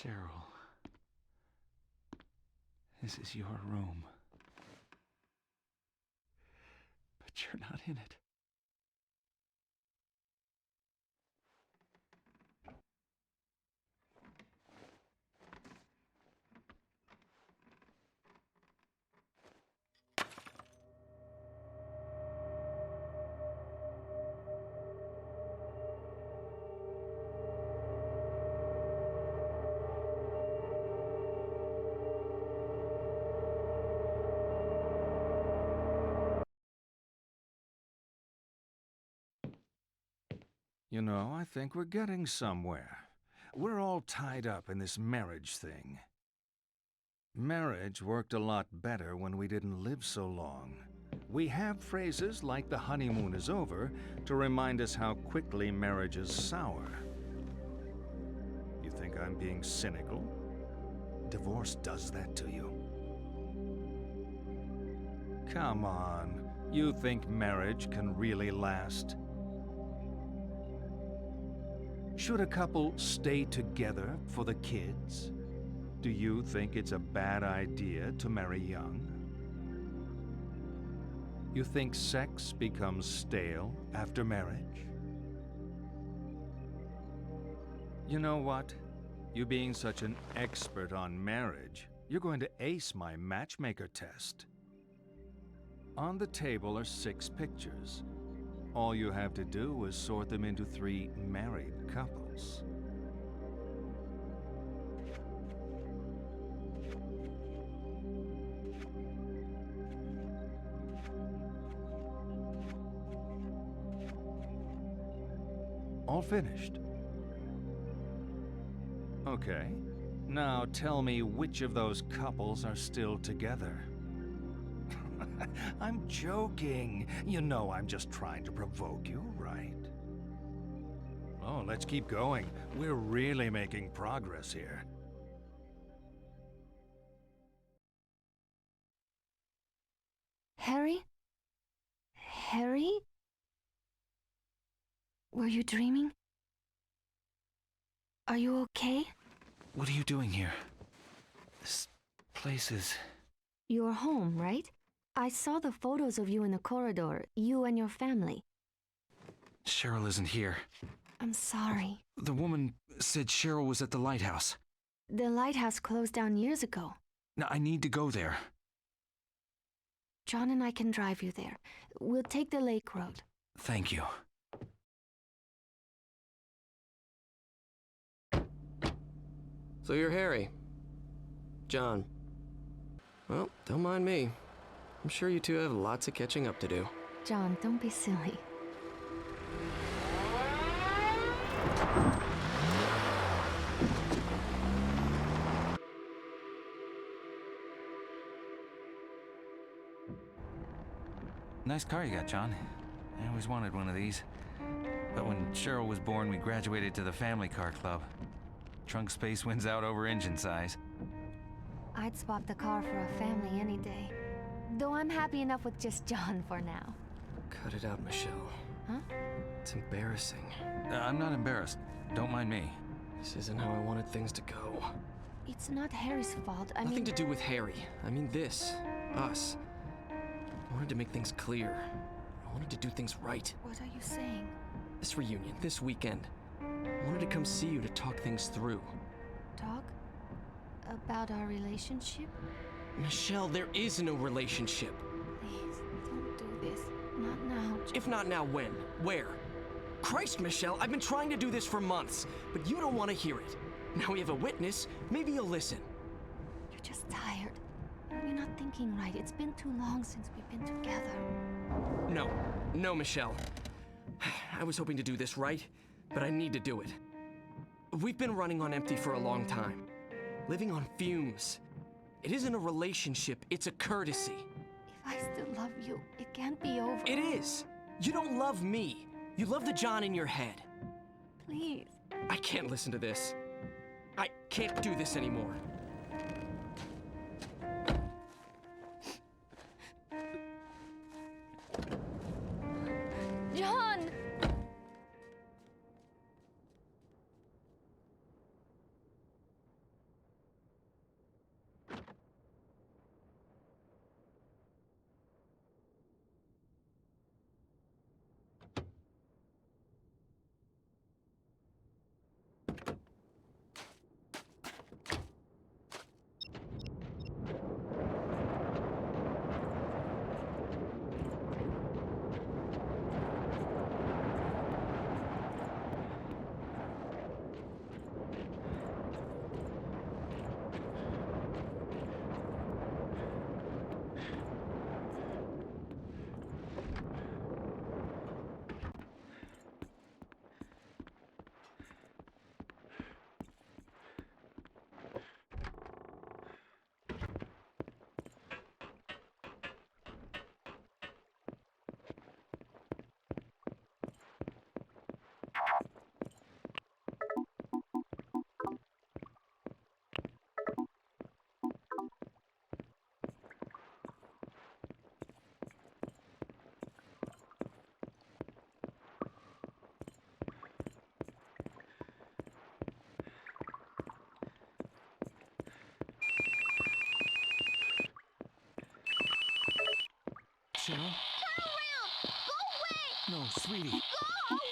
Cheryl, this is your room. But you're not in it. You know, I think we're getting somewhere. We're all tied up in this marriage thing. Marriage worked a lot better when we didn't live so long. We have phrases like the honeymoon is over to remind us how quickly marriages sour. You think I'm being cynical? Divorce does that to you. Come on, you think marriage can really last? Should a couple stay together for the kids? Do you think it's a bad idea to marry young? You think sex becomes stale after marriage? You know what? You being such an expert on marriage, you're going to ace my matchmaker test. On the table are 6 pictures. All you have to do is sort them into 3 married couples. All finished. Okay. Now tell me which of those couples are still together. I'm joking. You know I'm just trying to provoke you, right? Oh, let's keep going. We're really making progress here. Harry? Harry? Were you dreaming? Are you okay? What are you doing here? This place is... You're home, right? I saw the photos of you in the corridor, you and your family. Cheryl isn't here. I'm sorry. The woman said Cheryl was at the lighthouse. The lighthouse closed down years ago. Now, I need to go there. John and I can drive you there. We'll take the lake road. Thank you. So you're Harry. John. Well, don't mind me. I'm sure you two have lots of catching up to do. John, don't be silly. Nice car you got, John. I always wanted one of these. But when Cheryl was born, we graduated to the family car club. Trunk space wins out over engine size. I'd swap the car for a family any day. Though I'm happy enough with just John for now. Cut it out, Michelle. Huh? It's embarrassing. I'm not embarrassed. Don't mind me. This isn't how I wanted things to go. It's not Harry's fault. Nothing to do with Harry. I mean this. Us. I wanted to make things clear. I wanted to do things right. What are you saying? This reunion, this weekend. I wanted to come see you to talk things through. Talk? About our relationship? Michelle, there is no relationship. Please, don't do this. Not now. If not now, when? Where? Christ, Michelle, I've been trying to do this for months, but you don't want to hear it. Now we have a witness. Maybe you'll listen. You're just tired. You're not thinking right. It's been too long since we've been together. No. No, Michelle. I was hoping to do this right, but I need to do it. We've been running on empty for a long time. Living on fumes. It isn't a relationship, it's a courtesy. If I still love you, it can't be over. It is! You don't love me. You love the John in your head. Please. I can't listen to this. I can't do this anymore. John! Cheryl? Turn around! Go away! No, sweetie. Go away!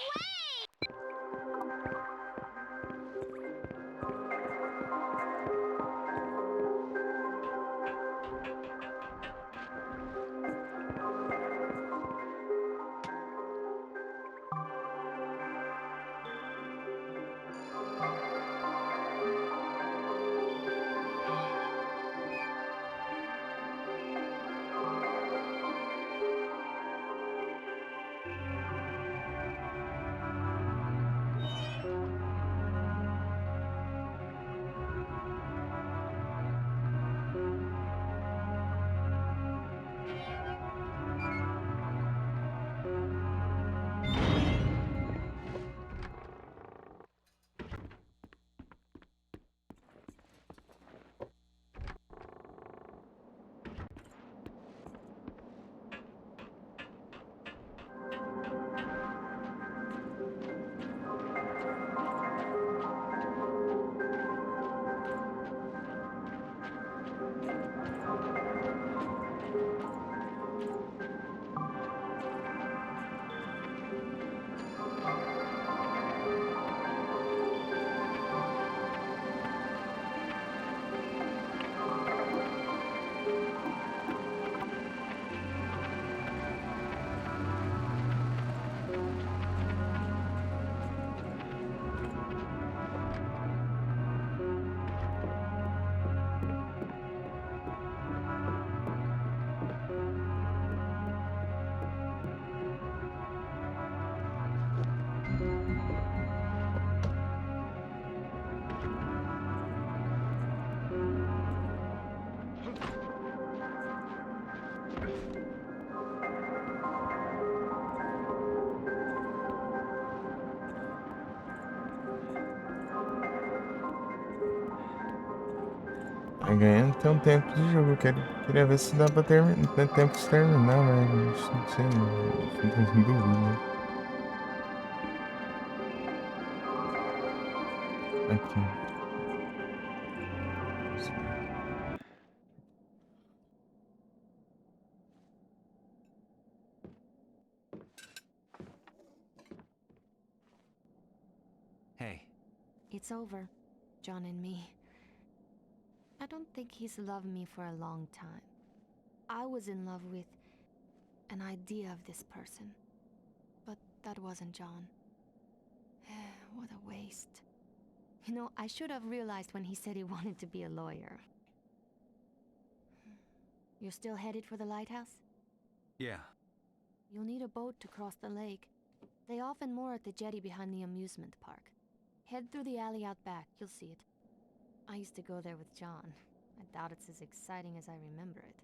Vai ganhando tem um tempo de jogo. Queria ver se dá pra terminar. Tem tempo de terminar, mas não sei. Duvido. Aqui. Hey. It's over, John and me. I don't think he's loved me for a long time. I was in love with an idea of this person. But that wasn't John. What a waste. You know, I should have realized when he said he wanted to be a lawyer. You're still headed for the lighthouse? Yeah. You'll need a boat to cross the lake. They often moor at the jetty behind the amusement park. Head through the alley out back, you'll see it. I used to go there with John. I doubt it's as exciting as I remember it.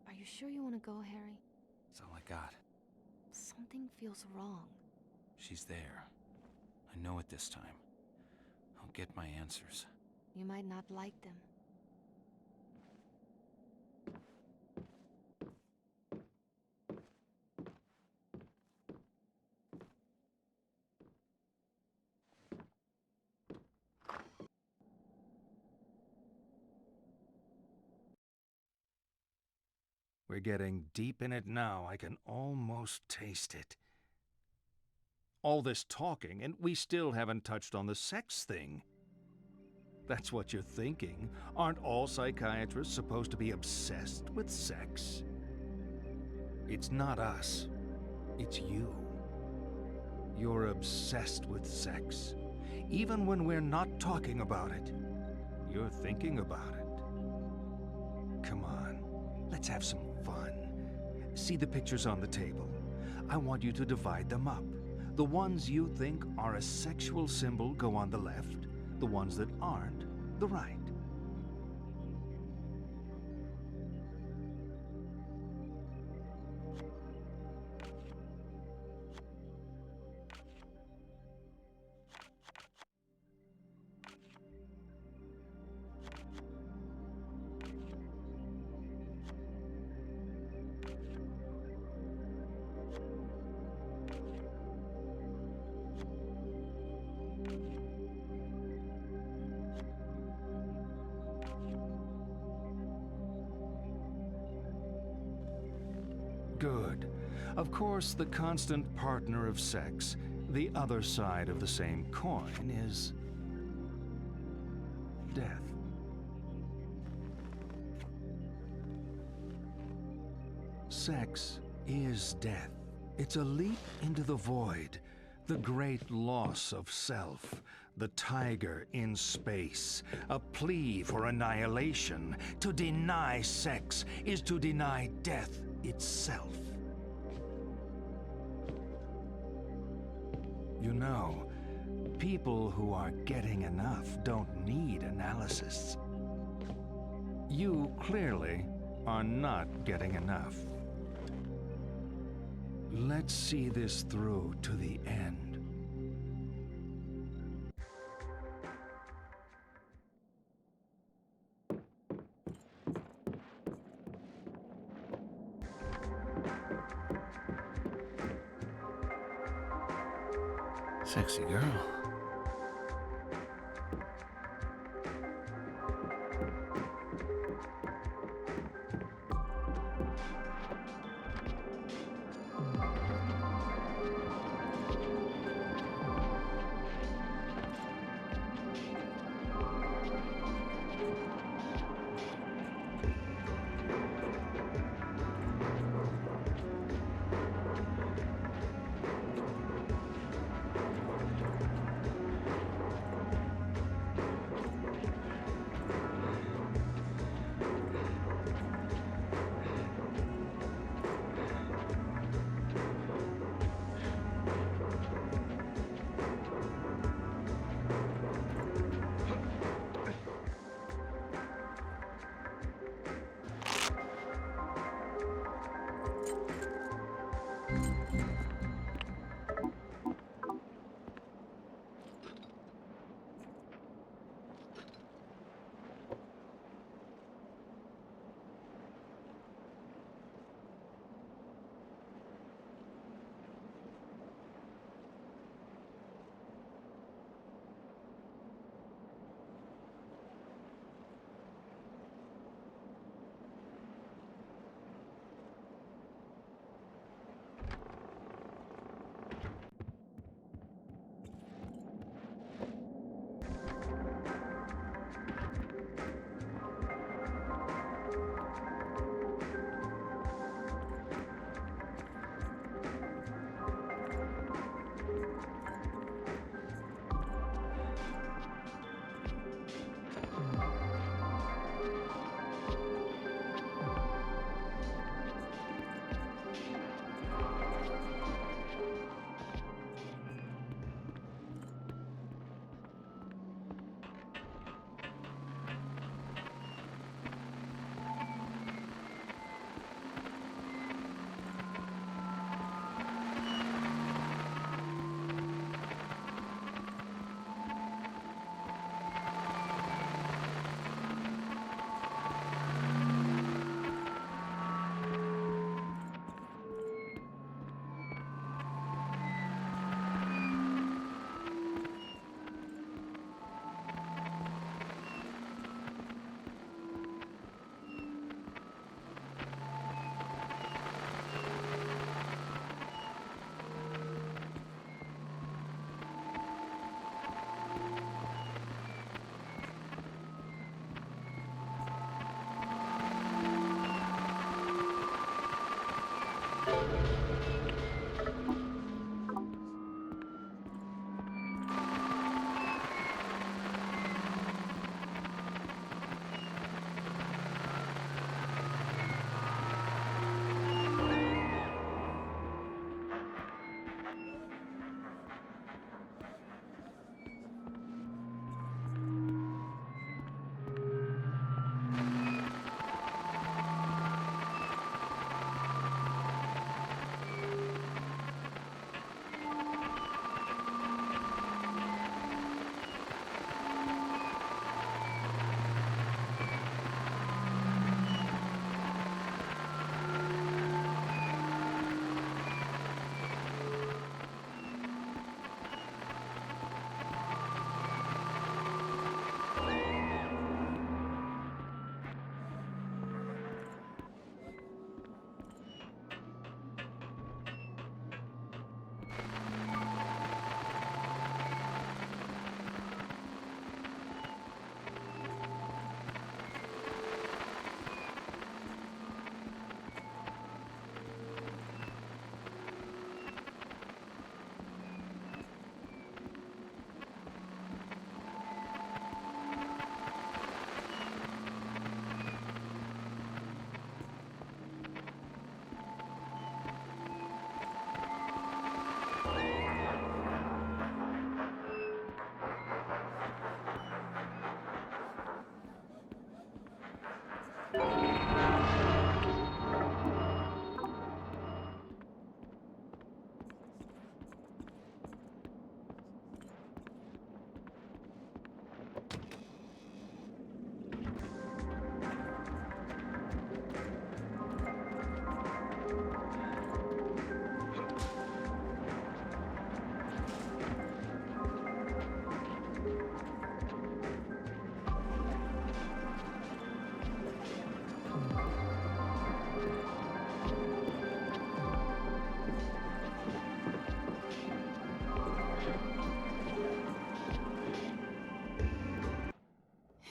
Are you sure you want to go, Harry? That's all I got. Something feels wrong. She's there. I know it this time. I'll get my answers. You might not like them. We're getting deep in it now. I can almost taste it. All this talking, and we still haven't touched on the sex thing. That's what you're thinking. Aren't all psychiatrists supposed to be obsessed with sex? It's not us. It's you. You're obsessed with sex. Even when we're not talking about it, you're thinking about it. Come on, let's have some fun. See the pictures on the table. I want you to divide them up. The ones you think are a sexual symbol go on the left. The ones that aren't, the right. Good. Of course, the constant partner of sex, the other side of the same coin, is death. Sex is death. It's a leap into the void, the great loss of self, the tiger in space, a plea for annihilation. To deny sex is to deny death itself. You know, people who are getting enough don't need analysis. You clearly are not getting enough. Let's see this through to the end. Sexy girl.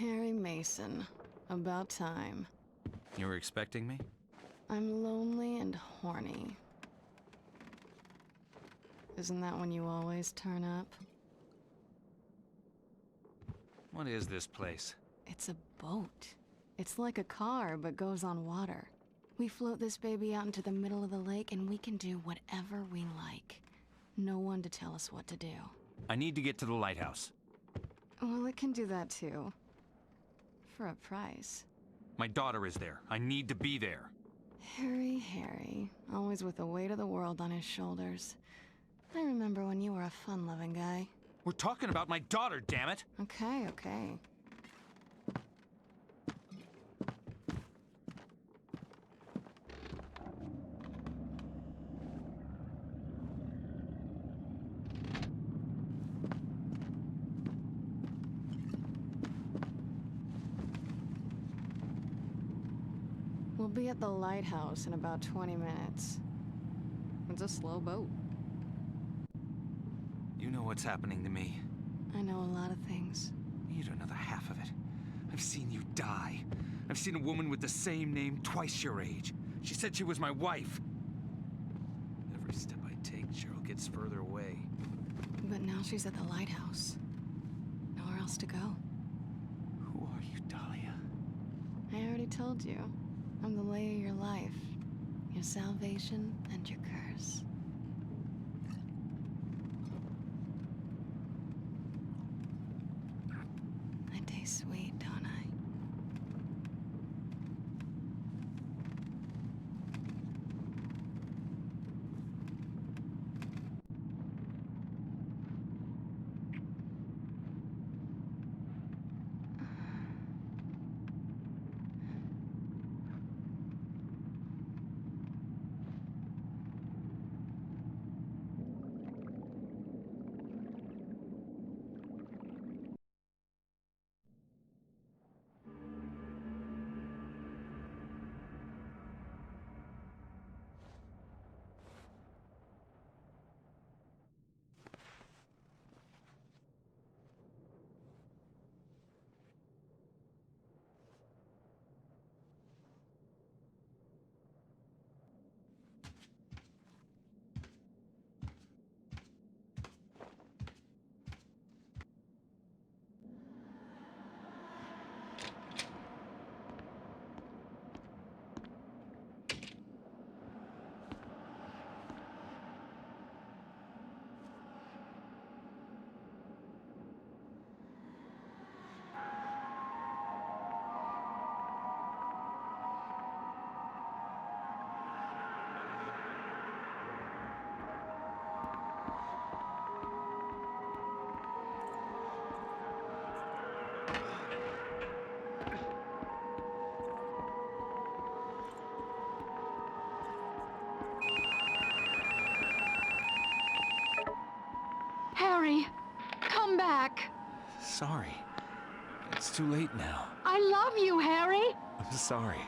Harry Mason. About time. You were expecting me? I'm lonely and horny. Isn't that when you always turn up? What is this place? It's a boat. It's like a car, but goes on water. We float this baby out into the middle of the lake, and we can do whatever we like. No one to tell us what to do. I need to get to the lighthouse. Well, it can do that too. For a price. My daughter is there. I need to be there. Harry, always with the weight of the world on his shoulders. I remember when you were a fun-loving guy. We're talking about my daughter, damn it! Okay, okay. We'll be at the lighthouse in about 20 minutes. It's a slow boat. You know what's happening to me. I know a lot of things. You don't know the half of it. I've seen you die. I've seen a woman with the same name twice your age. She said she was my wife. Every step I take, Cheryl gets further away. But now she's at the lighthouse. Nowhere else to go. Who are you, Dahlia? I already told you. I'm the lay of your life. Your salvation and your curse. I taste sweet, don't I? Harry, come back. Sorry. It's too late now. I love you, Harry. I'm sorry.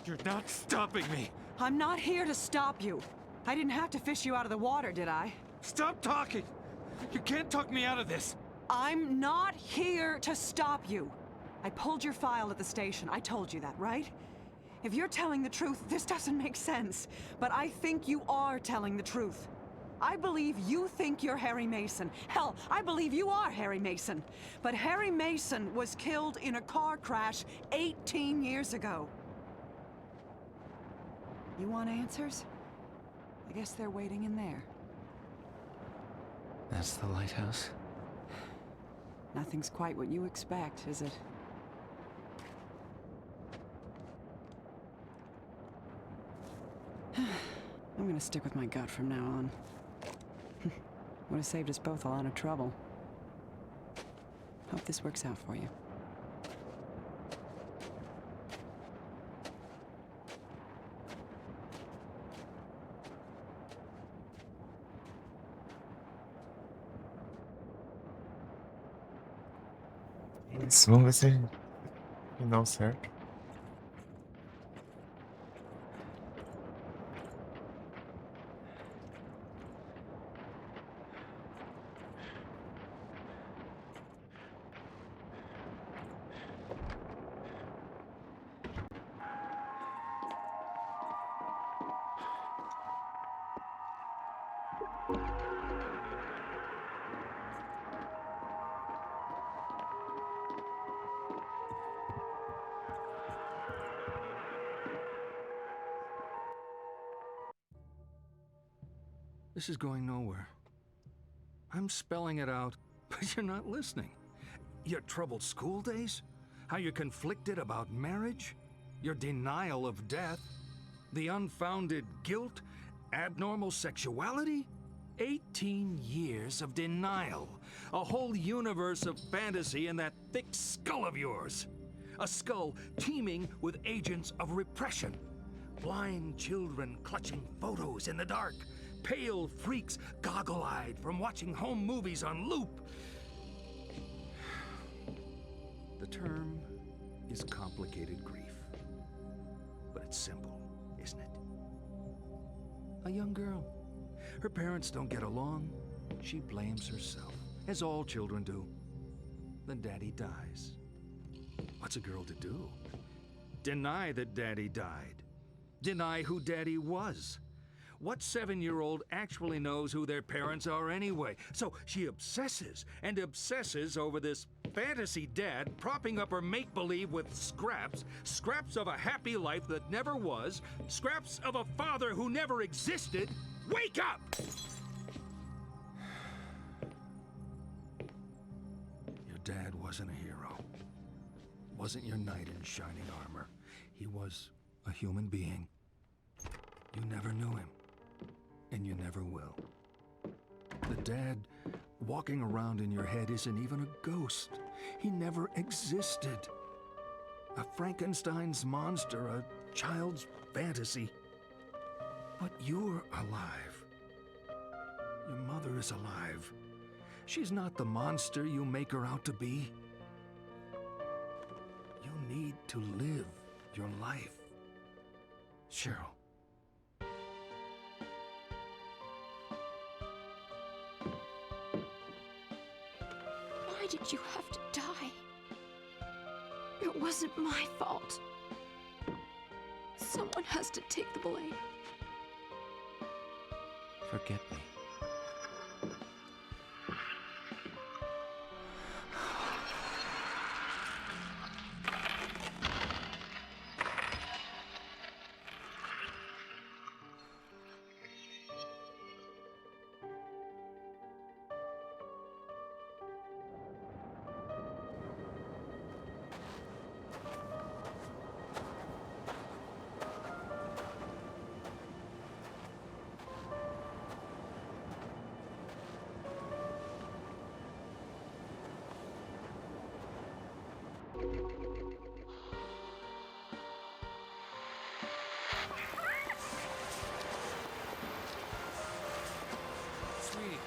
You're not stopping me. I'm not here to stop you. I didn't have to fish you out of the water, did I? Stop talking. You can't talk me out of this. I'm not here to stop you. I pulled your file at the station. I told you that, right? If you're telling the truth, this doesn't make sense. But I think you are telling the truth. I believe you think you're Harry Mason. Hell, I believe you are Harry Mason. But Harry Mason was killed in a car crash 18 years ago. You want answers? I guess they're waiting in there. That's the lighthouse? Nothing's quite what you expect, is it? I'm gonna stick with my gut from now on. Would have saved us both a lot of trouble. Hope this works out for you. Isso, vamos ver se final certo. This is going nowhere. I'm spelling it out, but you're not listening. Your troubled school days? How you're conflicted about marriage? Your denial of death? The unfounded guilt? Abnormal sexuality? 18 years of denial. A whole universe of fantasy in that thick skull of yours. A skull teeming with agents of repression. Blind children clutching photos in the dark. Pale freaks goggle-eyed from watching home movies on loop. The term is complicated grief. But it's simple, isn't it? A young girl. Her parents don't get along. She blames herself, as all children do. Then Daddy dies. What's a girl to do? Deny that Daddy died. Deny who Daddy was. What 7-year-old actually knows who their parents are anyway? So she obsesses and obsesses over this fantasy dad propping up her make-believe with scraps of a happy life that never was, scraps of a father who never existed. Wake up! Your dad wasn't a hero. Wasn't your knight in shining armor. He was a human being. You never knew him. And you never will. The dad walking around in your head isn't even a ghost. He never existed. A Frankenstein's monster, a child's fantasy. But you're alive. Your mother is alive. She's not the monster you make her out to be. You need to live your life. Cheryl. Why did you have to die? It wasn't my fault. Someone has to take the blame. Forget me. Sweetie.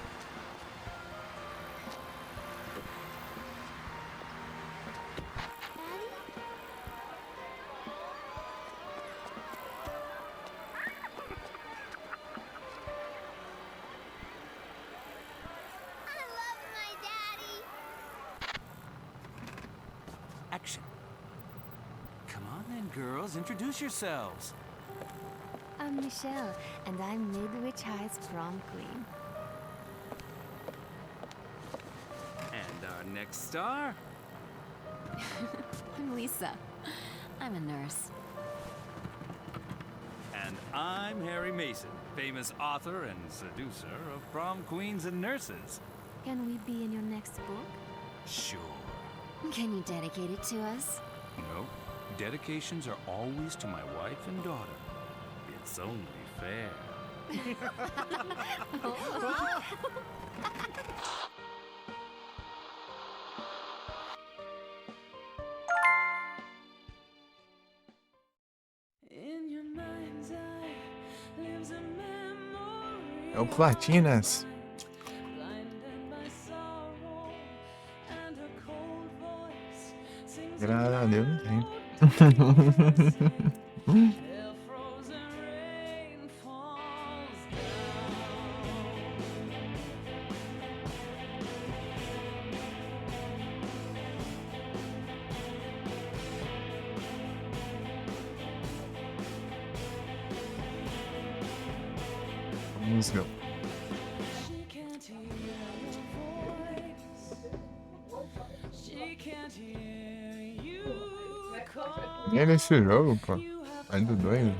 action. Come on then, girls, introduce yourselves. I'm Michelle, and I'm Midwich High's prom queen. And our next star? I'm Lisa. I'm a nurse. And I'm Harry Mason, famous author and seducer of prom queens and nurses. Can we be in your next book? Sure. Can you dedicate it to us? No, dedications are always to my wife and daughter. It's only fair. É o Platinas. Graças a Deus não tem. Música. Nem nesse jogo, pô. Ainda doido.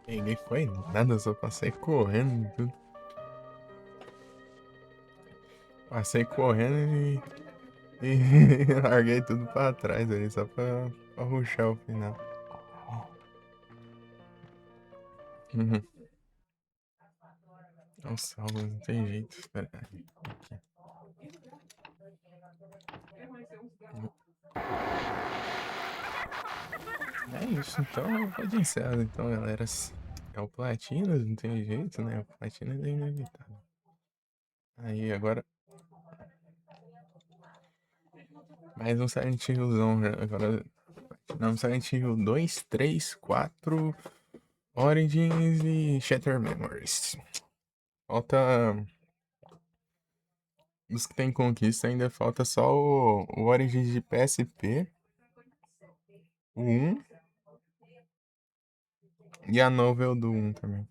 Peguei foi nada, eu só passei correndo e tudo. Passei correndo e larguei tudo pra trás ali, só pra rushar o final. Uhum. Nossa, não tem jeito. Espera aí. É isso, então pode encerrar então, galera. É o Platinas, não tem jeito, né? O Platinas é inevitável. Aí, agora. Mais um Silent Hillzão. Agora. Não, Silent Hill 2, 3, 4, Origins e Shattered Memories. Falta. Os que tem conquista ainda falta só o Origins de PSP. O 1. E a novel do 1 também.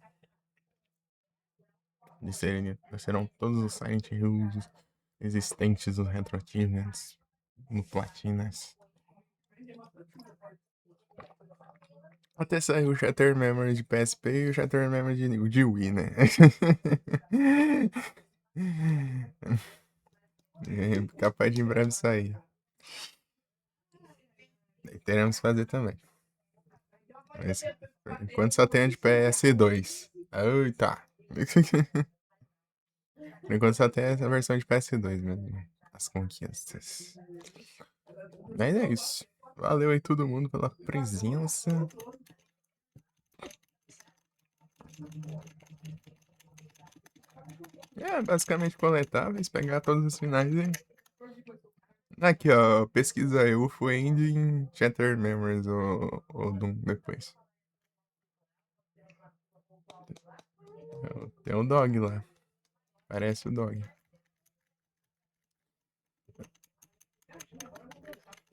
Serão todos os Silent Hills existentes, os Retro Achievements, no Platinas. Até saiu o Shattered Memory de PSP e o Shattered Memory de Wii, né? É capaz de em breve sair. E teremos que fazer também. Mas, enquanto só tem a de PS2. Eita! Por enquanto só tem essa versão de PS2 mesmo. As conquistas. Mas é isso. Valeu aí todo mundo pela presença. É, basicamente coletáveis, pegar todos os finais e... Aqui, ó, pesquisa aí, UFO Ending, Shattered Memories ou Doom depois. Tem o Dog lá. Parece o Dog.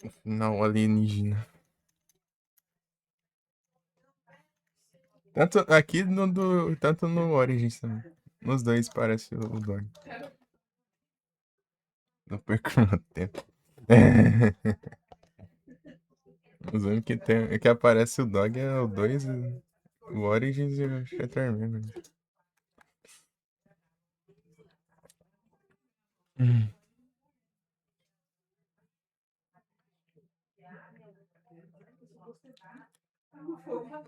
O final alienígena. Tanto aqui tanto no Origins também. Nos dois parece o Dog. Não perco meu tempo. Os únicos que aparece o Dog é o 2, o Origins e o Shattered Memories.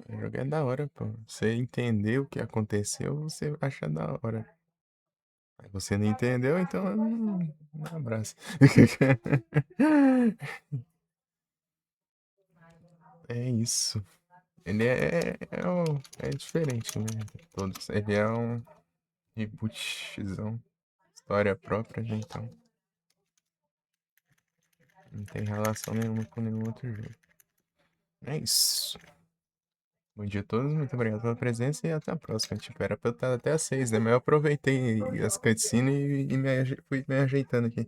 O jogo é da hora, pô. Você entender o que aconteceu, você acha da hora. Mas você não entendeu, então um abraço. É isso. Ele é diferente, né? De todos. Ele é um rebootzão. História própria, né? Então. Não tem relação nenhuma com nenhum outro jogo. É isso. Bom dia a todos, muito obrigado pela presença e até a próxima. Tipo, era pra eu estar até às 6, né? Mas eu aproveitei as cutscenes e fui me ajeitando aqui.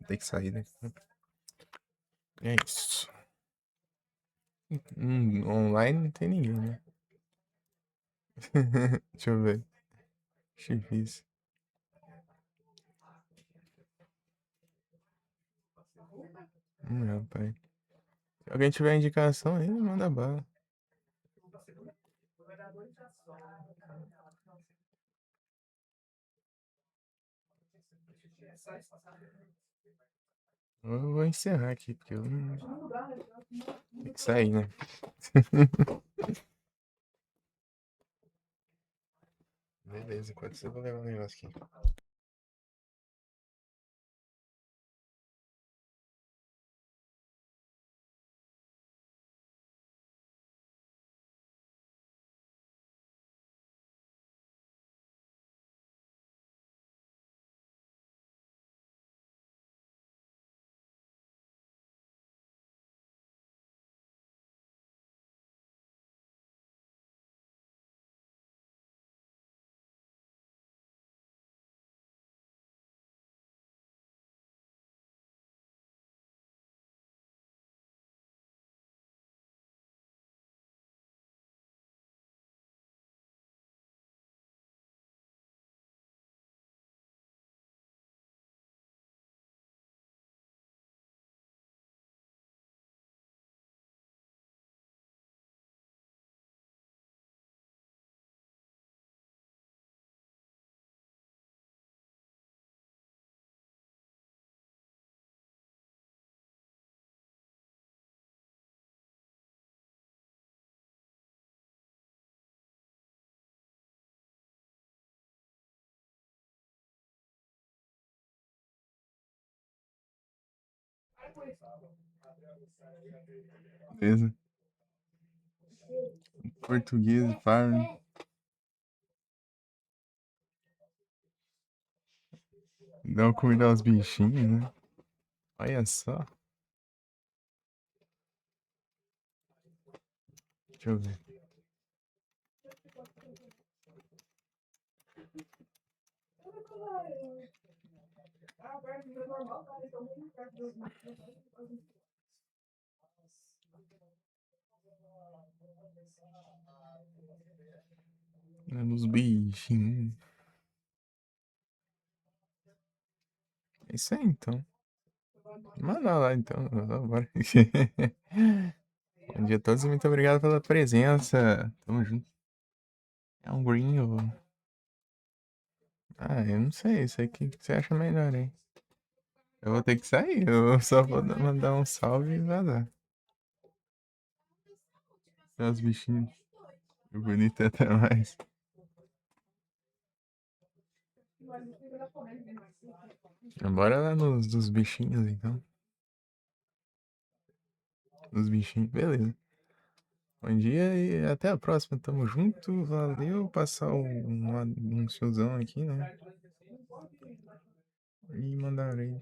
Tem que sair, né? É isso. Online não tem ninguém, né? Deixa eu ver. Difícil. Rapaz. Se alguém tiver indicação aí, manda bala. Eu vou encerrar aqui, porque eu não... Tem que sair, né? Beleza, enquanto você vai levar um negócio aqui. Beleza. Português, farm. Dá uma comida aos bichinhos, né? Olha só. Deixa eu ver. Nos bichinhos. É isso aí, então. Manda lá, então. Bora. Bom dia a todos e muito obrigado pela presença. Tamo junto. É um gringo. Ah, eu não sei. Isso aí que você acha melhor, hein? Eu vou ter que sair. Eu só vou mandar um salve e vazar. Tem os bichinhos. Bonito até mais. Bora lá dos bichinhos, então. Dos bichinhos. Beleza. Bom dia e até a próxima. Tamo junto. Valeu. Passar um showzão aqui, né? E mandar aí.